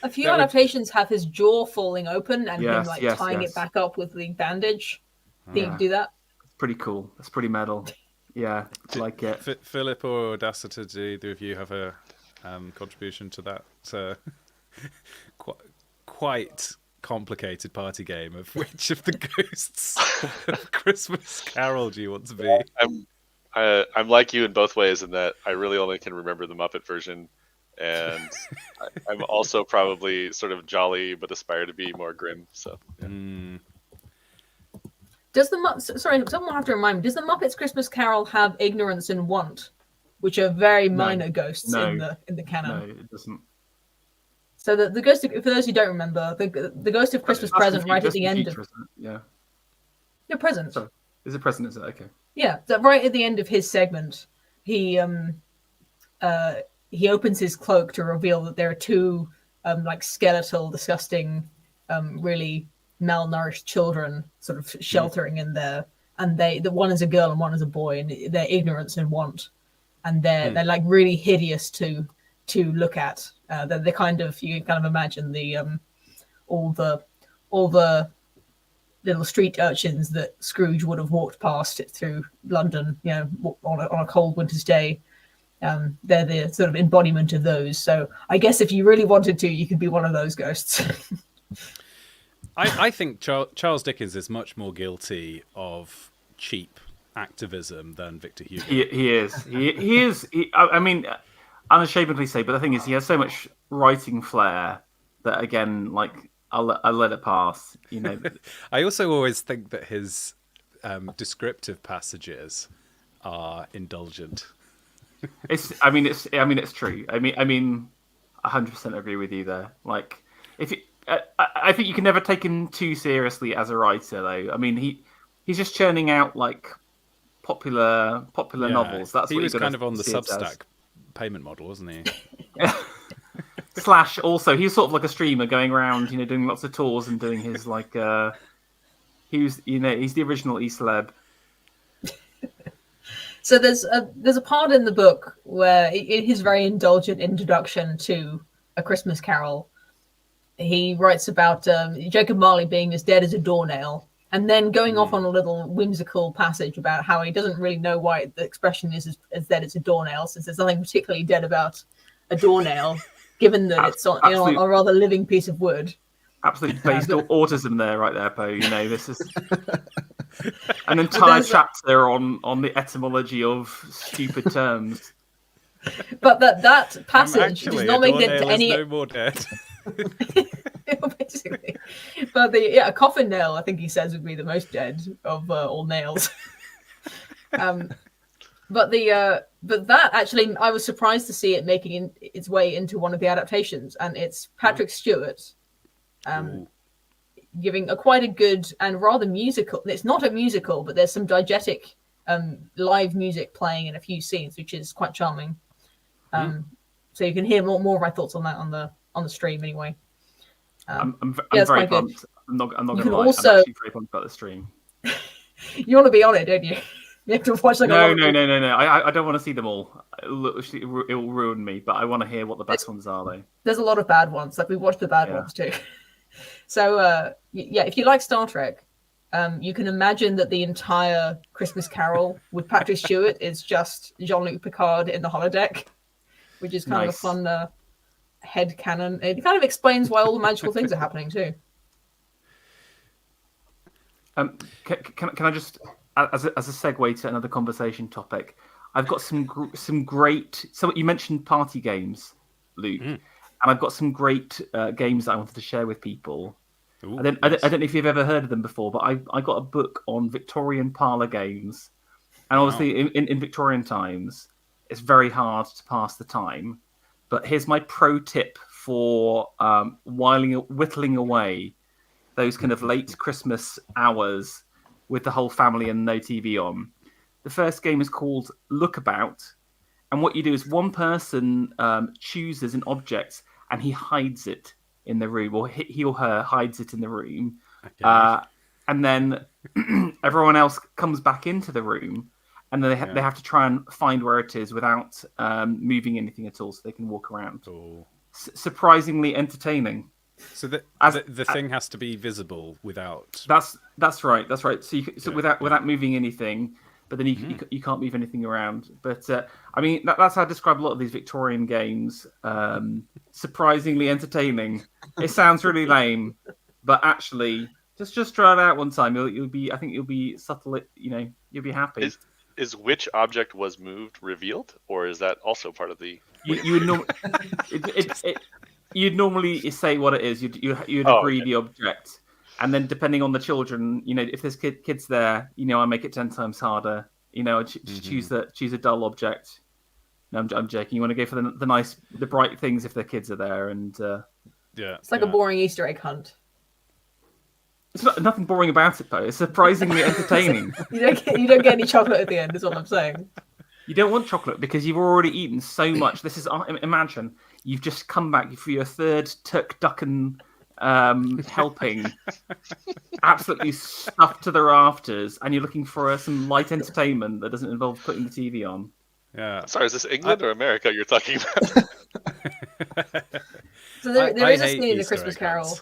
Speaker 3: A few
Speaker 1: That would-
Speaker 3: adaptations have his jaw falling open and him
Speaker 6: Yes,
Speaker 3: like
Speaker 6: yes,
Speaker 3: tying
Speaker 6: yes.
Speaker 3: it back up with the bandage. Think you could do that?
Speaker 6: It's pretty cool. That's pretty metal. Yeah, I like it.
Speaker 1: Philip or Audacity, do either of you have a contribution to that quite complicated party game of which of the ghosts of Christmas Carol do you want to be?
Speaker 4: I'm like you in both ways in that I really only can remember the Muppet version, and I'm also probably sort of jolly but aspire to be more grim. So
Speaker 3: Does the sorry, someone will have to remind me. Does the Muppets Christmas Carol have Ignorance and Want, which are very minor ghosts in the canon?
Speaker 6: No, it doesn't.
Speaker 3: So the ghost, for those who don't remember, the ghost of Christmas Present right at the end of
Speaker 6: Yeah.
Speaker 3: your present.
Speaker 6: Sorry. Is it present? Is it okay?
Speaker 3: Yeah, so right at the end of his segment, he opens his cloak to reveal that there are two like skeletal, disgusting, really malnourished children sort of sheltering in there, and the one is a girl and one is a boy, and they're Ignorance and Want, and they're like really hideous to look at. They're kind of, you can kind of imagine the all the little street urchins that Scrooge would have walked past it through London, you know, on a cold winter's day. They're the sort of embodiment of those. So I guess if you really wanted to, you could be one of those ghosts.
Speaker 1: I think Charles Dickens is much more guilty of cheap activism than Victor Hugo.
Speaker 6: He is. He is. I mean, unashamedly say, but the thing is, he has so much writing flair that, again, like, I'll let it pass. You know.
Speaker 1: I also always think that his descriptive passages are indulgent.
Speaker 6: It's true. I mean, 100% agree with you there. Like, I think you can never take him too seriously as a writer, though. I mean, he's just churning out like popular novels. That's
Speaker 1: he
Speaker 6: what
Speaker 1: was
Speaker 6: you're
Speaker 1: kind of on the
Speaker 6: see it as.
Speaker 1: Substack payment model, wasn't he?
Speaker 6: Slash, also, he's sort of like a streamer going around, you know, doing lots of tours and doing his like. He's the original E-celeb.
Speaker 3: So there's a part in the book where, in his very indulgent introduction to A Christmas Carol, he writes about Jacob Marley being as dead as a doornail, and then going off on a little whimsical passage about how he doesn't really know why the expression is as dead as a doornail, since there's nothing particularly dead about a doornail, given that it's on a rather living piece of wood.
Speaker 6: Absolutely based autism there, right there, Poe. You know, this is an entire chapter on the etymology of stupid terms.
Speaker 3: But that passage does not make it any
Speaker 1: no more dead.
Speaker 3: Basically, but a coffin nail, I think he says, would be the most dead of all nails. But that actually, I was surprised to see it making its way into one of the adaptations, and it's Patrick Stewart giving quite a good and rather musical. It's not a musical, but there's some diegetic live music playing in a few scenes, which is quite charming. So you can hear more of my thoughts on that on the stream anyway.
Speaker 6: I'm very pumped. I'm not going to lie.
Speaker 3: Also,
Speaker 6: I'm actually very pumped about the stream.
Speaker 3: You want to be on it, don't you? You have to watch
Speaker 6: No. I don't want to see them all. It will ruin me. But I want to hear what the best ones are, though.
Speaker 3: There's a lot of bad ones. Like, we watched the bad ones too. So if you like Star Trek, you can imagine that the entire Christmas Carol with Patrick Stewart is just Jean-Luc Picard in the holodeck, which is kind of a fun head canon. It kind of explains why all the magical things are happening too.
Speaker 6: Can I just, as a segue to another conversation topic, I've got some great. So you mentioned party games, Luke, and I've got some great games that I wanted to share with people.
Speaker 1: Ooh,
Speaker 6: I don't know if you've ever heard of them before, but I got a book on Victorian parlor games, and obviously in Victorian times, it's very hard to pass the time. But here's my pro tip for whittling away those kind of late Christmas hours with the whole family and no TV on. The first game is called Lookabout, and what you do is one person chooses an object and he hides it in the room, or he or her hides it in the room, and then everyone else comes back into the room, and then they have to try and find where it is without moving anything at all, so they can walk around.
Speaker 1: Oh.
Speaker 6: surprisingly entertaining.
Speaker 1: So the thing has to be visible without.
Speaker 6: That's right. So without moving anything, but then you can't move anything around. But I mean that's how I describe a lot of these Victorian games. Surprisingly entertaining. It sounds really lame, but actually, just try it out one time. You'll be subtle. You'll be happy.
Speaker 4: Is which object was moved revealed, or is that also part of the?
Speaker 6: You'd normally say what it is. You'd agree the object, and then depending on the children, if there's kids there, I make it 10 times harder. Choose a dull object. No, I'm joking. You want to go for the bright things if the kids are there, and
Speaker 3: it's like a boring Easter egg hunt.
Speaker 6: It's nothing boring about it, though. It's surprisingly entertaining.
Speaker 3: You don't get any chocolate at the end, is what I'm saying.
Speaker 6: You don't want chocolate because you've already eaten so much. Imagine you've just come back for your third turducken helping, absolutely stuffed to the rafters, and you're looking for some light entertainment that doesn't involve putting the TV on.
Speaker 1: Yeah.
Speaker 4: Sorry, is this England or America you're talking about?
Speaker 3: So there is a scene in The Christmas Carol.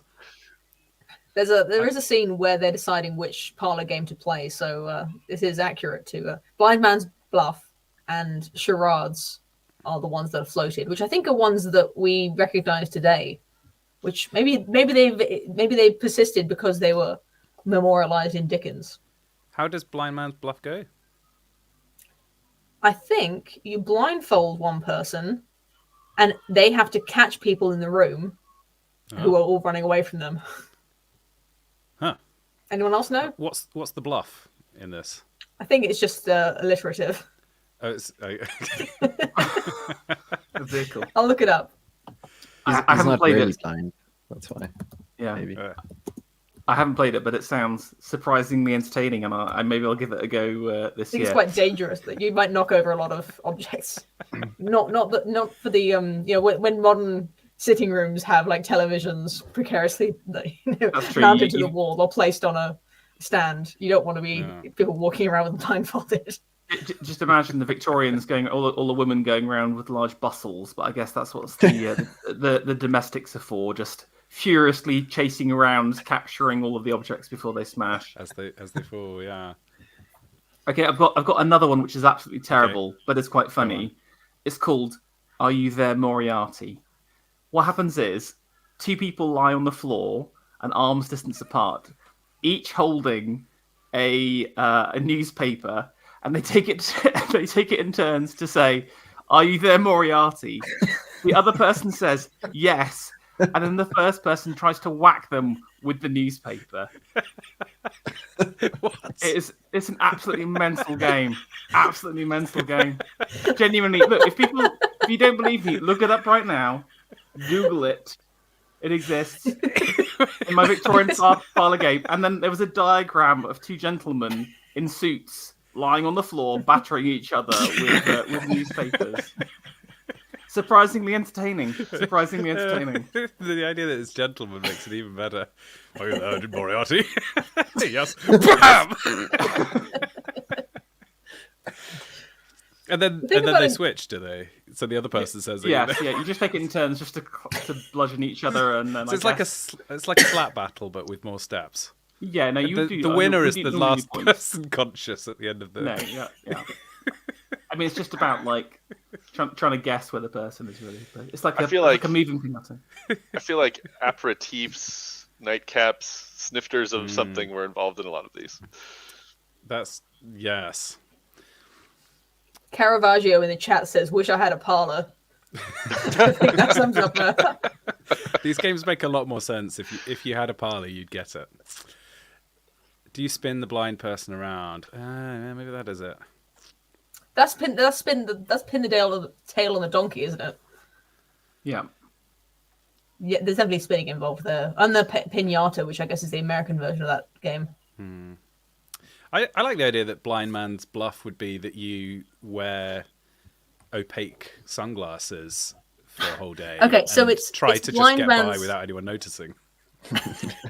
Speaker 3: There is a scene where they're deciding which parlor game to play. So this is accurate to Blind Man's Bluff and Charades are the ones that are floated, which I think are ones that we recognize today. Which maybe they persisted because they were memorialized in Dickens.
Speaker 1: How does Blind Man's Bluff go?
Speaker 3: I think you blindfold one person, and they have to catch people in the room who are all running away from them.
Speaker 1: Huh.
Speaker 3: Anyone else know?
Speaker 1: What's the bluff in this?
Speaker 3: I think it's just alliterative.
Speaker 1: Oh, it's
Speaker 6: A vehicle.
Speaker 3: I'll look it up.
Speaker 6: I haven't played it.
Speaker 2: Blind. That's why.
Speaker 6: Yeah,
Speaker 2: maybe.
Speaker 6: I haven't played it, but it sounds surprisingly entertaining, and maybe I'll give it a go this
Speaker 3: I think
Speaker 6: year.
Speaker 3: it's quite dangerous that you might knock over a lot of objects. not for the when modern sitting rooms have like televisions precariously mounted to the wall or placed on a stand. You don't want to be people walking around with blindfolded.
Speaker 6: Just imagine the Victorians going, all the women going around with large bustles, but I guess that's what the domestics are for, just furiously chasing around, capturing all of the objects before they smash.
Speaker 1: As they fall, yeah.
Speaker 6: Okay, I've got another one which is absolutely terrible, but it's quite funny. It's called "Are You There, Moriarty?" What happens is 2 people lie on the floor, an arm's distance apart, each holding a newspaper, and they take it in turns to say, "Are you there, Moriarty?" The other person says yes, and then the first person tries to whack them with the newspaper.
Speaker 1: What?
Speaker 6: It's an absolutely mental game. Absolutely mental game. Genuinely, look, if you don't believe me, look it up right now. Google it. It exists in my Victorian parlour game. And then there was a diagram of 2 gentlemen in suits lying on the floor, battering each other with newspapers. Surprisingly entertaining.
Speaker 1: The idea that it's gentleman makes it even better. Are you there, Moriarty? Yes. Bam! And then they switch, do they? So the other person says,
Speaker 6: yeah. You just take it in turns, just to bludgeon each other, and then
Speaker 1: so it's like a slap battle, but with more steps.
Speaker 6: Yeah, no,
Speaker 1: the winner is the last person conscious at the end of the.
Speaker 6: No, yeah. I mean, it's just about like trying to guess where the person is really. But it's like a moving pattern.
Speaker 4: I feel like aperitifs, nightcaps, snifters of something were involved in a lot of these.
Speaker 1: Yes.
Speaker 3: Caravaggio in the chat says, "Wish I had a parlor." I think that sums up that.
Speaker 1: These games make a lot more sense if you had a parlor, you'd get it. Do you spin the blind person around? Maybe that is it.
Speaker 3: That's pin the tail on the donkey, isn't it?
Speaker 6: Yeah.
Speaker 3: Yeah, there's definitely spinning involved there, and the pinata, which I guess is the American version of that game.
Speaker 1: I like the idea that Blind Man's Bluff would be that you wear opaque sunglasses for a whole day.
Speaker 3: Okay, so it's
Speaker 1: try
Speaker 3: it's
Speaker 1: to
Speaker 3: Blind
Speaker 1: just get by
Speaker 3: Man's...
Speaker 1: without anyone noticing.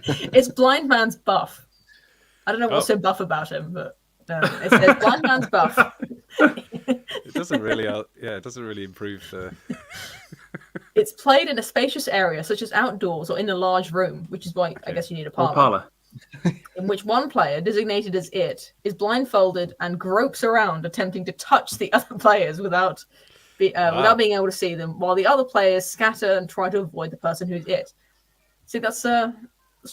Speaker 3: It's Blind Man's Buff. I don't know what's so buff about him, but it says Blind Man's Buff.
Speaker 1: It doesn't really, it doesn't really improve the.
Speaker 3: It's played in a spacious area, such as outdoors or in a large room, which is why I guess you need a
Speaker 6: Or
Speaker 3: parlor,
Speaker 6: parlor.
Speaker 3: in which one player, designated as it, is blindfolded and gropes around, attempting to touch the other players without without being able to see them, while the other players scatter and try to avoid the person who's it. See, that's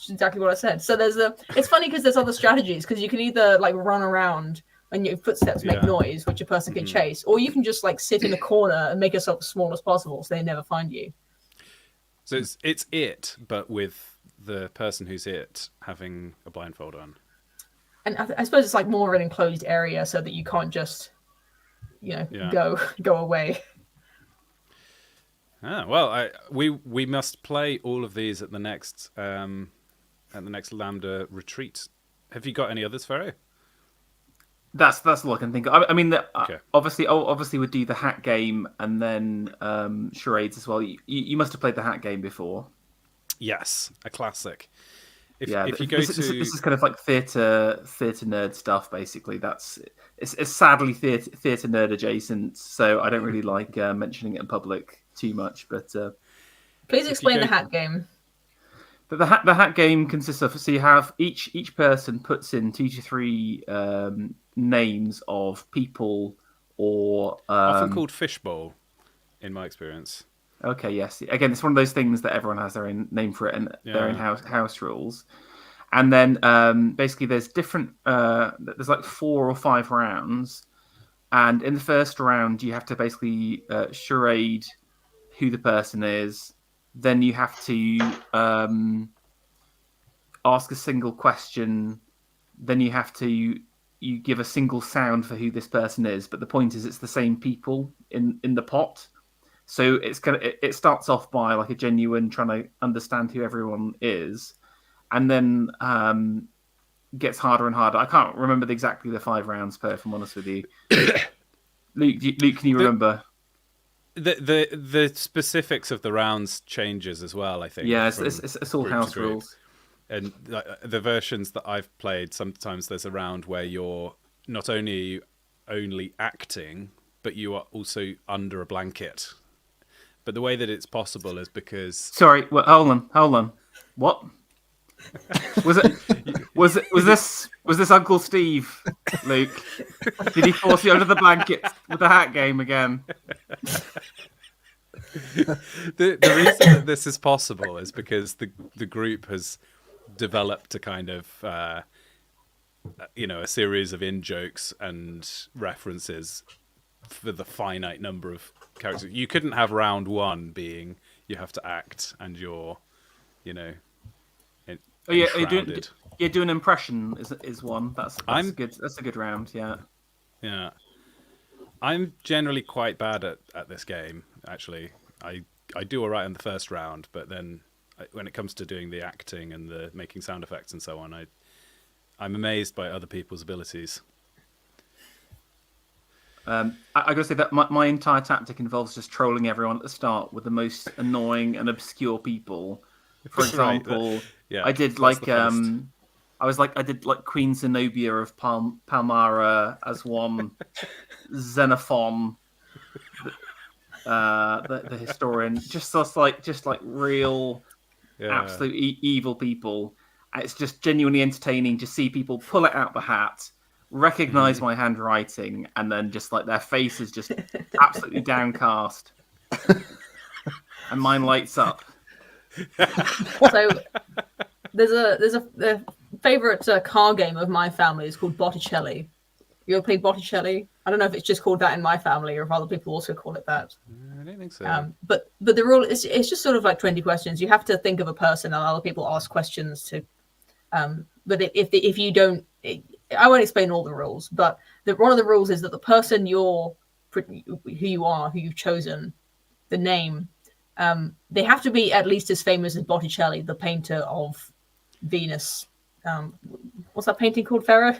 Speaker 3: exactly what I said. So it's funny because there's other strategies, because you can either like run around and your footsteps make noise, which a person can chase, or you can just like sit in a corner and make yourself as small as possible so they never find you.
Speaker 1: So it's it, but with the person who's it having a blindfold on.
Speaker 3: And I suppose it's like more of an enclosed area so that you can't just, go away.
Speaker 1: Well, we must play all of these at the next Lambda retreat. Have you got any others, Ferro?
Speaker 6: That's all I can think of. I mean,
Speaker 1: Okay.
Speaker 6: obviously we'd do the hat game and then charades as well. You must have played the hat game before.
Speaker 1: Yes, a classic. If you go
Speaker 6: this is kind of like theatre nerd stuff, basically. It's sadly theatre nerd adjacent, so I don't really like mentioning it in public too much. But
Speaker 3: Please explain the hat game.
Speaker 6: But the hat game consists of, so you have each person puts in 2 to 3 names of people or
Speaker 1: often called fishbowl, in my experience.
Speaker 6: Okay, yes. Again, it's one of those things that everyone has their own name for it and their own house rules. And then basically there's different, there's like 4 or 5 rounds. And in the first round, you have to basically charade who the person is. Then you have to ask a single question. Then you have to give a single sound for who this person is. But the point is, it's the same people in the pot. So it starts off by like a genuine trying to understand who everyone is, and then gets harder and harder. I can't remember exactly the 5 rounds per, if I'm honest with you. Luke, can you remember?
Speaker 1: The specifics of the rounds changes as well, I think.
Speaker 6: Yeah, it's all house rules.
Speaker 1: And the versions that I've played, sometimes there's a round where you're not only acting, but you are also under a blanket. But the way that it's possible is because...
Speaker 6: Sorry, well, hold on. What? Was this Uncle Steve, Luke? Did he force you under the blanket with the hat game again?
Speaker 1: The reason that this is possible is because the group has developed a kind of a series of in-jokes and references for the finite number of characters. You couldn't have round 1 being you have to act and you're
Speaker 6: do an impression is one. That's good. That's a good round.
Speaker 1: Yeah. I'm generally quite bad at this game. Actually, I do all right in the first round, but then when it comes to doing the acting and the making sound effects and so on, I'm amazed by other people's abilities.
Speaker 6: I gotta say that my entire tactic involves just trolling everyone at the start with the most annoying and obscure people. For example, I did I did Queen Zenobia of Palmyra as one, Xenophon, the historian, just real absolute evil people. It's just genuinely entertaining to see people pull it out the hat, recognize my handwriting, and then just like their face is just absolutely downcast, and mine lights up.
Speaker 3: So there's a favorite car game of my family is called Botticelli. You ever played Botticelli? I don't know if it's just called that in my family or if other people also call it that.
Speaker 1: I don't think so.
Speaker 3: But the rule is it's just sort of like 20 questions. You have to think of a person and other people ask questions to. But if you don't, I won't explain all the rules. But one of the rules is that the person who you've chosen, the name. They have to be at least as famous as Botticelli, the painter of Venus. What's that painting called, Ferro?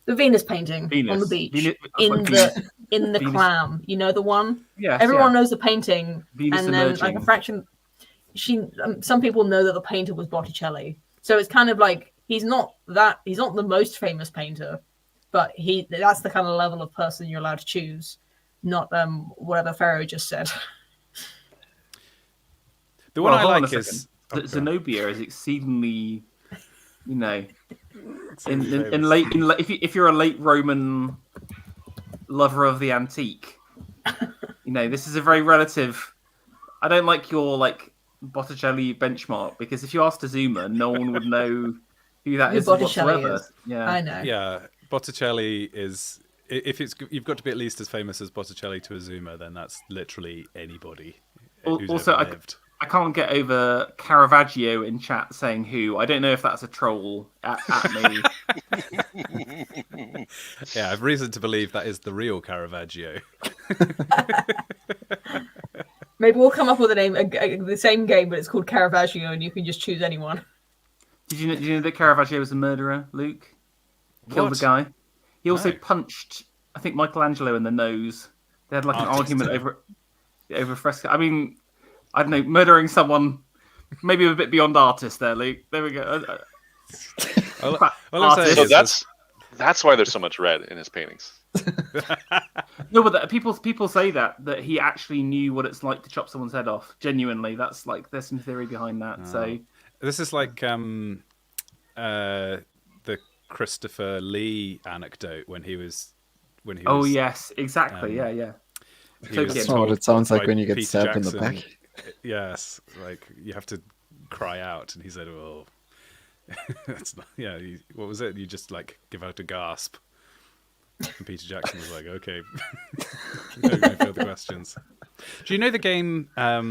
Speaker 3: The Venus painting on the beach in the clam. You know the one?
Speaker 6: Yeah.
Speaker 3: Everyone knows the painting,
Speaker 6: Venus
Speaker 3: and then
Speaker 6: emerging.
Speaker 3: like a fraction. Some people know that the painter was Botticelli, so it's kind of like he's not the most famous painter, but that's the kind of level of person you're allowed to choose, not whatever Ferro just said.
Speaker 1: The one I
Speaker 6: hold on
Speaker 1: like
Speaker 6: a
Speaker 1: is
Speaker 6: second. Zenobia is exceedingly, you know, in
Speaker 1: famous.
Speaker 6: late if you're a late Roman lover of the antique, you know, this is a very relative. I don't like your like Botticelli benchmark because if you asked Azuma, no one would know who that
Speaker 3: Who
Speaker 6: is
Speaker 3: Botticelli
Speaker 6: whatsoever.
Speaker 3: is.
Speaker 6: Yeah,
Speaker 3: I know.
Speaker 1: Yeah, Botticelli is. If it's you've got to be at least as famous as Botticelli to Azuma, then that's literally anybody who's
Speaker 6: Also,
Speaker 1: ever lived.
Speaker 6: I can't get over Caravaggio in chat saying who. I don't know if that's a troll at me.
Speaker 1: Yeah, I've reason to believe that is the real Caravaggio.
Speaker 3: Maybe we'll come up with a name, the same game, but it's called Caravaggio, and you can just choose anyone.
Speaker 6: Did you know that Caravaggio was a murderer, Luke? Killed
Speaker 1: What?
Speaker 6: the guy. He also
Speaker 1: No.
Speaker 6: punched, I think, Michelangelo in the nose. They had like an
Speaker 1: Artist.
Speaker 6: argument over fresco. I mean, I don't know, murdering someone, maybe a bit beyond artist there, Luke. There we go.
Speaker 1: All
Speaker 6: Crap,
Speaker 1: I'm saying
Speaker 6: artist.
Speaker 4: So
Speaker 1: is
Speaker 4: that's why there's so much red in his paintings.
Speaker 6: No, but people say that he actually knew what it's like to chop someone's head off. Genuinely, that's like there's some theory behind that. So
Speaker 1: this is like the Christopher Lee anecdote when he was
Speaker 6: oh yes, exactly.
Speaker 1: um,
Speaker 6: Yeah.
Speaker 1: he
Speaker 6: So
Speaker 1: was
Speaker 6: again-
Speaker 2: That's not what it sounds like
Speaker 1: by
Speaker 2: when you get
Speaker 1: Peter
Speaker 2: stabbed in the
Speaker 1: Jackson.
Speaker 2: back.
Speaker 1: Yes, like you have to cry out, and he said, "Well, that's not." Yeah, what was it? You just like give out a gasp, and Peter Jackson was like, "Okay, no further questions." Do you know the game? I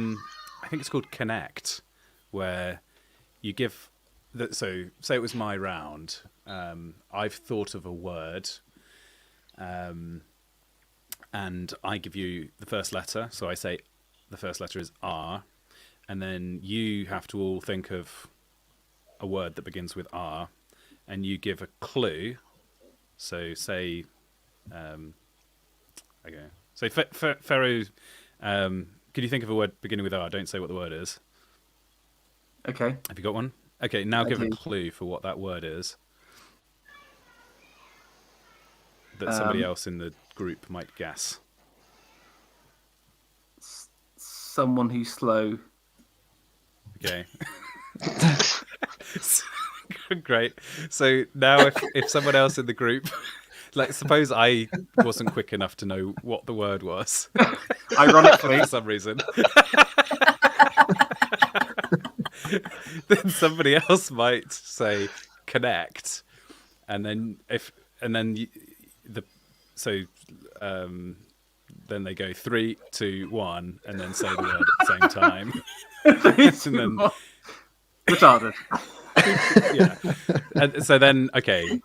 Speaker 1: think it's called Connect, where you give. So say it was my round. I've thought of a word. And I give you the first letter. So I say the first letter is R. And then you have to all think of a word that begins with R. And you give a clue. So say, okay. So Pharaoh, can you think of a word beginning with R? Don't say what the word is.
Speaker 6: Okay.
Speaker 1: Have you got one? Okay, now give a
Speaker 6: do.
Speaker 1: clue for what that word is. That somebody else in the group might guess.
Speaker 6: Someone who's slow.
Speaker 1: Okay. Great. So now if someone else in the group, like suppose I wasn't quick enough to know what the word was.
Speaker 6: Ironically.
Speaker 1: For some reason. Then somebody else might say connect. And then then they go 3, 2, 1, and then say the word at the same time. And then,
Speaker 6: Retarded.
Speaker 1: yeah. And so then, okay,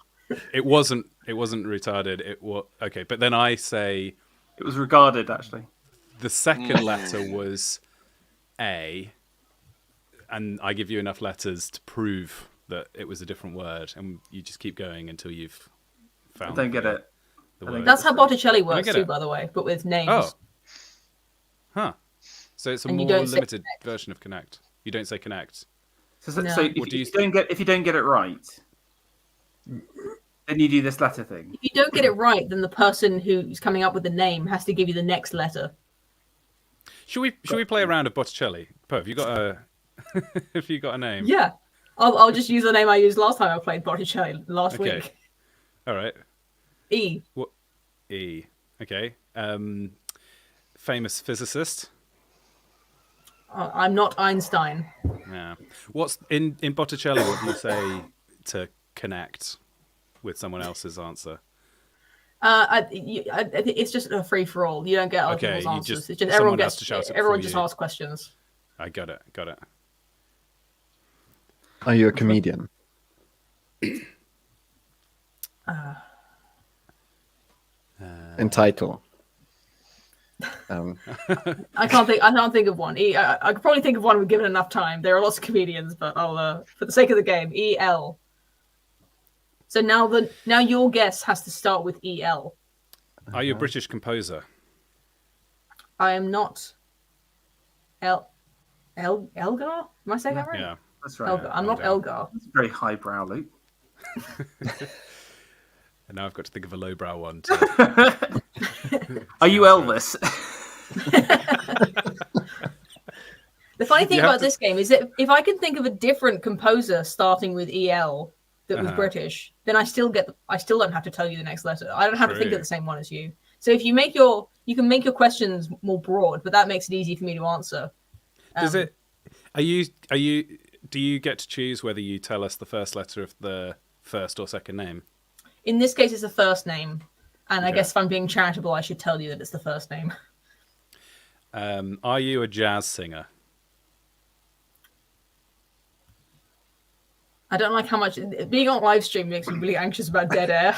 Speaker 1: it wasn't retarded. It was okay, but then I say
Speaker 6: It was regarded, actually.
Speaker 1: the second letter was A, and I give you enough letters to prove that it was a different word, and you just keep going until you've
Speaker 6: I
Speaker 1: found.
Speaker 6: don't get it.
Speaker 1: The
Speaker 6: I
Speaker 1: word.
Speaker 6: think
Speaker 3: That's how Botticelli
Speaker 1: I
Speaker 3: works
Speaker 1: get
Speaker 3: too,
Speaker 1: it.
Speaker 3: by the way, but with names.
Speaker 1: Oh, huh. So it's a
Speaker 3: And you
Speaker 1: more
Speaker 3: don't say
Speaker 1: limited
Speaker 3: connect.
Speaker 1: version of connect. You don't say connect.
Speaker 6: So
Speaker 3: No.
Speaker 6: if
Speaker 1: What do you
Speaker 6: you don't get it right, then you do this letter thing.
Speaker 3: If you don't get it right, then the person who's coming up with the name has to give you the next letter.
Speaker 1: Should we play a round of Botticelli? Po, have you got a have you got a name?
Speaker 3: Yeah. I'll just use the name I used last time I played Botticelli last
Speaker 1: Okay.
Speaker 3: week.
Speaker 1: All right.
Speaker 3: E.
Speaker 1: What? E. Okay. Famous physicist.
Speaker 3: I'm not Einstein.
Speaker 1: Yeah. What's in Botticelli? What do you say to connect with someone else's answer?
Speaker 3: It's just a free for all. You don't get other
Speaker 1: Okay,
Speaker 3: people's
Speaker 1: you
Speaker 3: answers.
Speaker 1: just-
Speaker 3: It's just
Speaker 1: someone
Speaker 3: everyone
Speaker 1: has
Speaker 3: gets.
Speaker 1: to shout it
Speaker 3: Everyone
Speaker 1: before
Speaker 3: just
Speaker 1: you.
Speaker 3: asks questions.
Speaker 1: I got it. Got it.
Speaker 2: Are you a comedian? In title.
Speaker 3: I can't think of one. I could probably think of one. We've given enough time. There are lots of comedians, but I'll for the sake of the game, EL. So now your guess has to start with EL.
Speaker 1: Are you a British composer?
Speaker 3: I am not. Elgar? Am I saying that right?
Speaker 1: Yeah.
Speaker 6: That's right.
Speaker 3: Elgar. I'm not
Speaker 1: well
Speaker 3: Elgar.
Speaker 6: It's very highbrow, Luke.
Speaker 1: And now I've got to think of a lowbrow one. Too.
Speaker 6: Are you Elvis?
Speaker 3: The funny thing
Speaker 1: You have
Speaker 3: about
Speaker 1: to-
Speaker 3: this game is that if I can think of a different composer starting with EL that was
Speaker 1: Uh-huh.
Speaker 3: British, then I still don't have to tell you the next letter. I don't have to think
Speaker 1: True.
Speaker 3: of the same one as you. So if you can make your questions more broad, but that makes it easy for me to answer.
Speaker 1: Does it? Do you get to choose whether you tell us the first letter of the first or second name?
Speaker 3: In this case, it's the first name, and I
Speaker 1: Okay.
Speaker 3: guess if I'm being charitable, I should tell you that it's the first name.
Speaker 1: Are you a jazz singer?
Speaker 3: I don't like how much being on live stream makes me really anxious about dead air.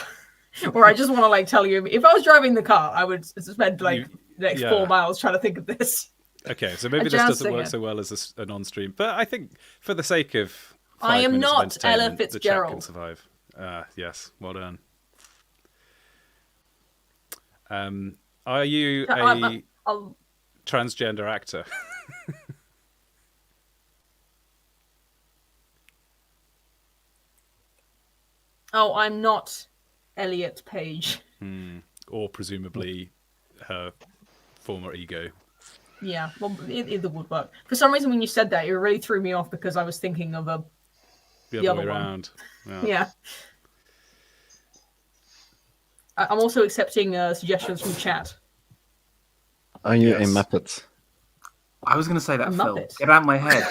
Speaker 3: Or I just want to tell you, if I was driving the car, I would spend the next
Speaker 1: yeah.
Speaker 3: 4 miles trying to think of this.
Speaker 1: Okay, so maybe
Speaker 3: A
Speaker 1: this
Speaker 3: jazz
Speaker 1: doesn't work
Speaker 3: singer.
Speaker 1: so well as a non-stream, but I think for the sake of
Speaker 3: I
Speaker 1: 5
Speaker 3: am
Speaker 1: minutes of
Speaker 3: not
Speaker 1: entertainment,
Speaker 3: Ella
Speaker 1: the chat
Speaker 3: Fitzgerald.
Speaker 1: can survive. Yes, well done. Are you a
Speaker 3: I'll-
Speaker 1: transgender actor?
Speaker 3: Oh, I'm not Elliot Page.
Speaker 1: Or presumably her former ego?
Speaker 3: Yeah, well, either would work. For some reason, when you said that, it really threw me off because I was thinking of a
Speaker 1: The other way
Speaker 3: other one.
Speaker 1: around.
Speaker 3: yeah. I'm also accepting suggestions from chat.
Speaker 2: Are you
Speaker 1: Yes.
Speaker 2: a Muppet?
Speaker 6: I was going to say that,
Speaker 3: A
Speaker 6: Phil.
Speaker 3: Muppet.
Speaker 6: Get out of my head.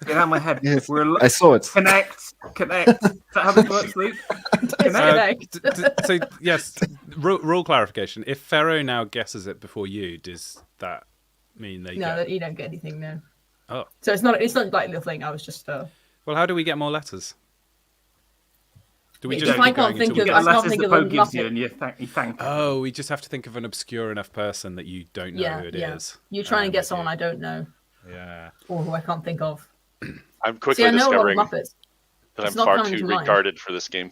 Speaker 6: Get out of my head.
Speaker 2: Yes,
Speaker 6: We're
Speaker 2: I saw it.
Speaker 6: connect. Is that how this works, Luke?
Speaker 3: Disconnect.
Speaker 1: So yes, rule clarification. If Pharaoh now guesses it before you, does that mean they
Speaker 3: No,
Speaker 1: get...
Speaker 3: you don't get anything. No.
Speaker 1: Oh,
Speaker 3: So it's not like a little thing. I was just.
Speaker 1: well, how do we get more letters? Do we
Speaker 3: If
Speaker 1: just
Speaker 3: I
Speaker 1: keep
Speaker 3: can't
Speaker 1: going
Speaker 3: think
Speaker 1: until
Speaker 6: You
Speaker 1: we
Speaker 3: of-
Speaker 6: get
Speaker 1: get...
Speaker 3: I can't
Speaker 6: letters
Speaker 3: think
Speaker 6: that
Speaker 3: of a
Speaker 6: Poe gives you,
Speaker 3: Muppet.
Speaker 6: and you thank.
Speaker 1: Oh, we just have to think of an obscure enough person that you don't know who it is.
Speaker 3: You're trying to get
Speaker 1: with
Speaker 3: someone
Speaker 1: you.
Speaker 3: I don't know
Speaker 1: Yeah.
Speaker 3: or who I can't think of.
Speaker 4: I'm
Speaker 3: See,
Speaker 4: quickly
Speaker 3: I know a lot of
Speaker 4: discovering
Speaker 3: Muppets.
Speaker 4: that I'm
Speaker 3: It's not
Speaker 4: far
Speaker 3: coming
Speaker 4: too
Speaker 3: to mind.
Speaker 4: retarded for this game.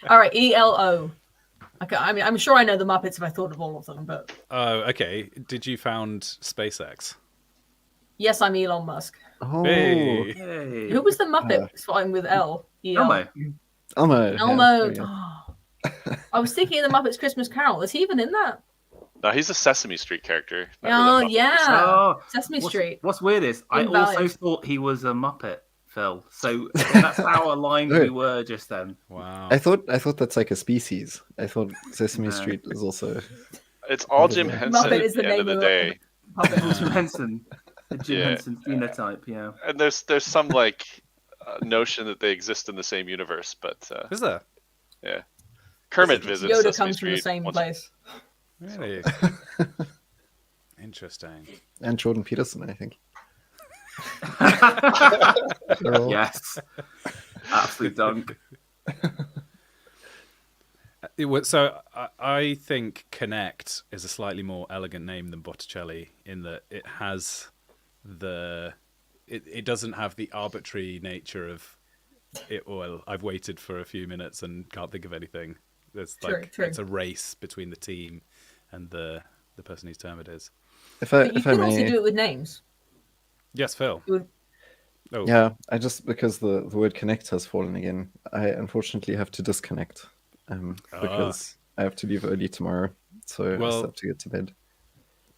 Speaker 3: All right, ELO. Okay, I mean, I'm sure I know the Muppets if I thought of all of them, but
Speaker 1: Oh, okay. Did you found SpaceX?
Speaker 3: yes, I'm Elon Musk.
Speaker 2: Oh,
Speaker 1: Hey.
Speaker 6: Hey.
Speaker 3: Who was the Muppet starting with L? EL?
Speaker 6: Elmo.
Speaker 2: Elmo. yeah,
Speaker 3: Elmo.
Speaker 2: there you go.
Speaker 3: I was thinking of the Muppets Christmas Carol. Is he even in that?
Speaker 4: No, he's a Sesame Street character.
Speaker 3: Oh,
Speaker 4: Remember that Muppet
Speaker 3: yeah.
Speaker 6: Oh,
Speaker 3: Sesame Street.
Speaker 6: What's weird is I
Speaker 3: Invalid.
Speaker 6: also thought he was a Muppet, Phil. So that's how aligned we were just then.
Speaker 1: Wow.
Speaker 2: I thought that's like a species. I thought Sesame
Speaker 6: No.
Speaker 2: Street is also.
Speaker 4: It's all Jim
Speaker 2: Muppet
Speaker 4: Henson
Speaker 3: is
Speaker 4: at
Speaker 3: the
Speaker 4: the end of
Speaker 3: name
Speaker 4: the
Speaker 3: of
Speaker 4: day.
Speaker 3: Puppet.
Speaker 6: Jim Henson. The Jim
Speaker 4: Yeah.
Speaker 6: Henson phenotype, yeah.
Speaker 4: And there's some notion that they exist in the same universe, but
Speaker 1: Is there?
Speaker 4: yeah. Kermit visits
Speaker 3: Yoda
Speaker 4: Sesame
Speaker 3: comes from the
Speaker 4: Street
Speaker 3: same
Speaker 4: once-
Speaker 3: place.
Speaker 1: Really? Interesting.
Speaker 2: And Jordan Peterson, I think. They're all-
Speaker 6: Yes. Absolute dunk.
Speaker 1: So I think Connect is a slightly more elegant name than Botticelli in that it has it doesn't have the arbitrary nature of it. Well, I've waited for a few minutes and can't think of anything. There's
Speaker 3: True.
Speaker 1: it's a race between the team and the person whose term it is.
Speaker 2: If I,
Speaker 3: But you
Speaker 2: if I
Speaker 3: could also
Speaker 2: may,
Speaker 3: do it with names.
Speaker 1: Yes, Phil.
Speaker 3: You would-
Speaker 1: Oh,
Speaker 2: yeah, I just because the word connect has fallen again, I unfortunately have to disconnect because I have to leave early tomorrow, so I
Speaker 1: Well-
Speaker 2: still have to get to bed.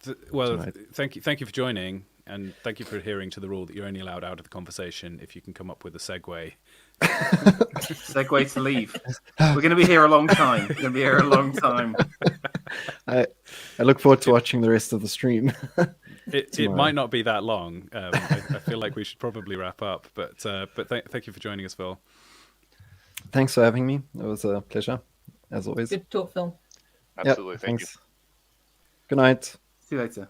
Speaker 2: Tonight.
Speaker 1: Thank you for joining, and thank you for adhering to the rule that you're only allowed out of the conversation if you can come up with a segue.
Speaker 6: Segue to leave. We're going to be here a long time. We're going to be here a long time.
Speaker 2: I look forward to watching the rest of the stream.
Speaker 1: It
Speaker 2: Tomorrow.
Speaker 1: might not be that long. I feel like we should probably wrap up, but thank you for joining us, Phil.
Speaker 2: Thanks for having me. It was a pleasure, as always.
Speaker 3: Good talk, Phil.
Speaker 2: Yeah,
Speaker 4: Absolutely. Thank you.
Speaker 2: thanks. Good night.
Speaker 6: See you later.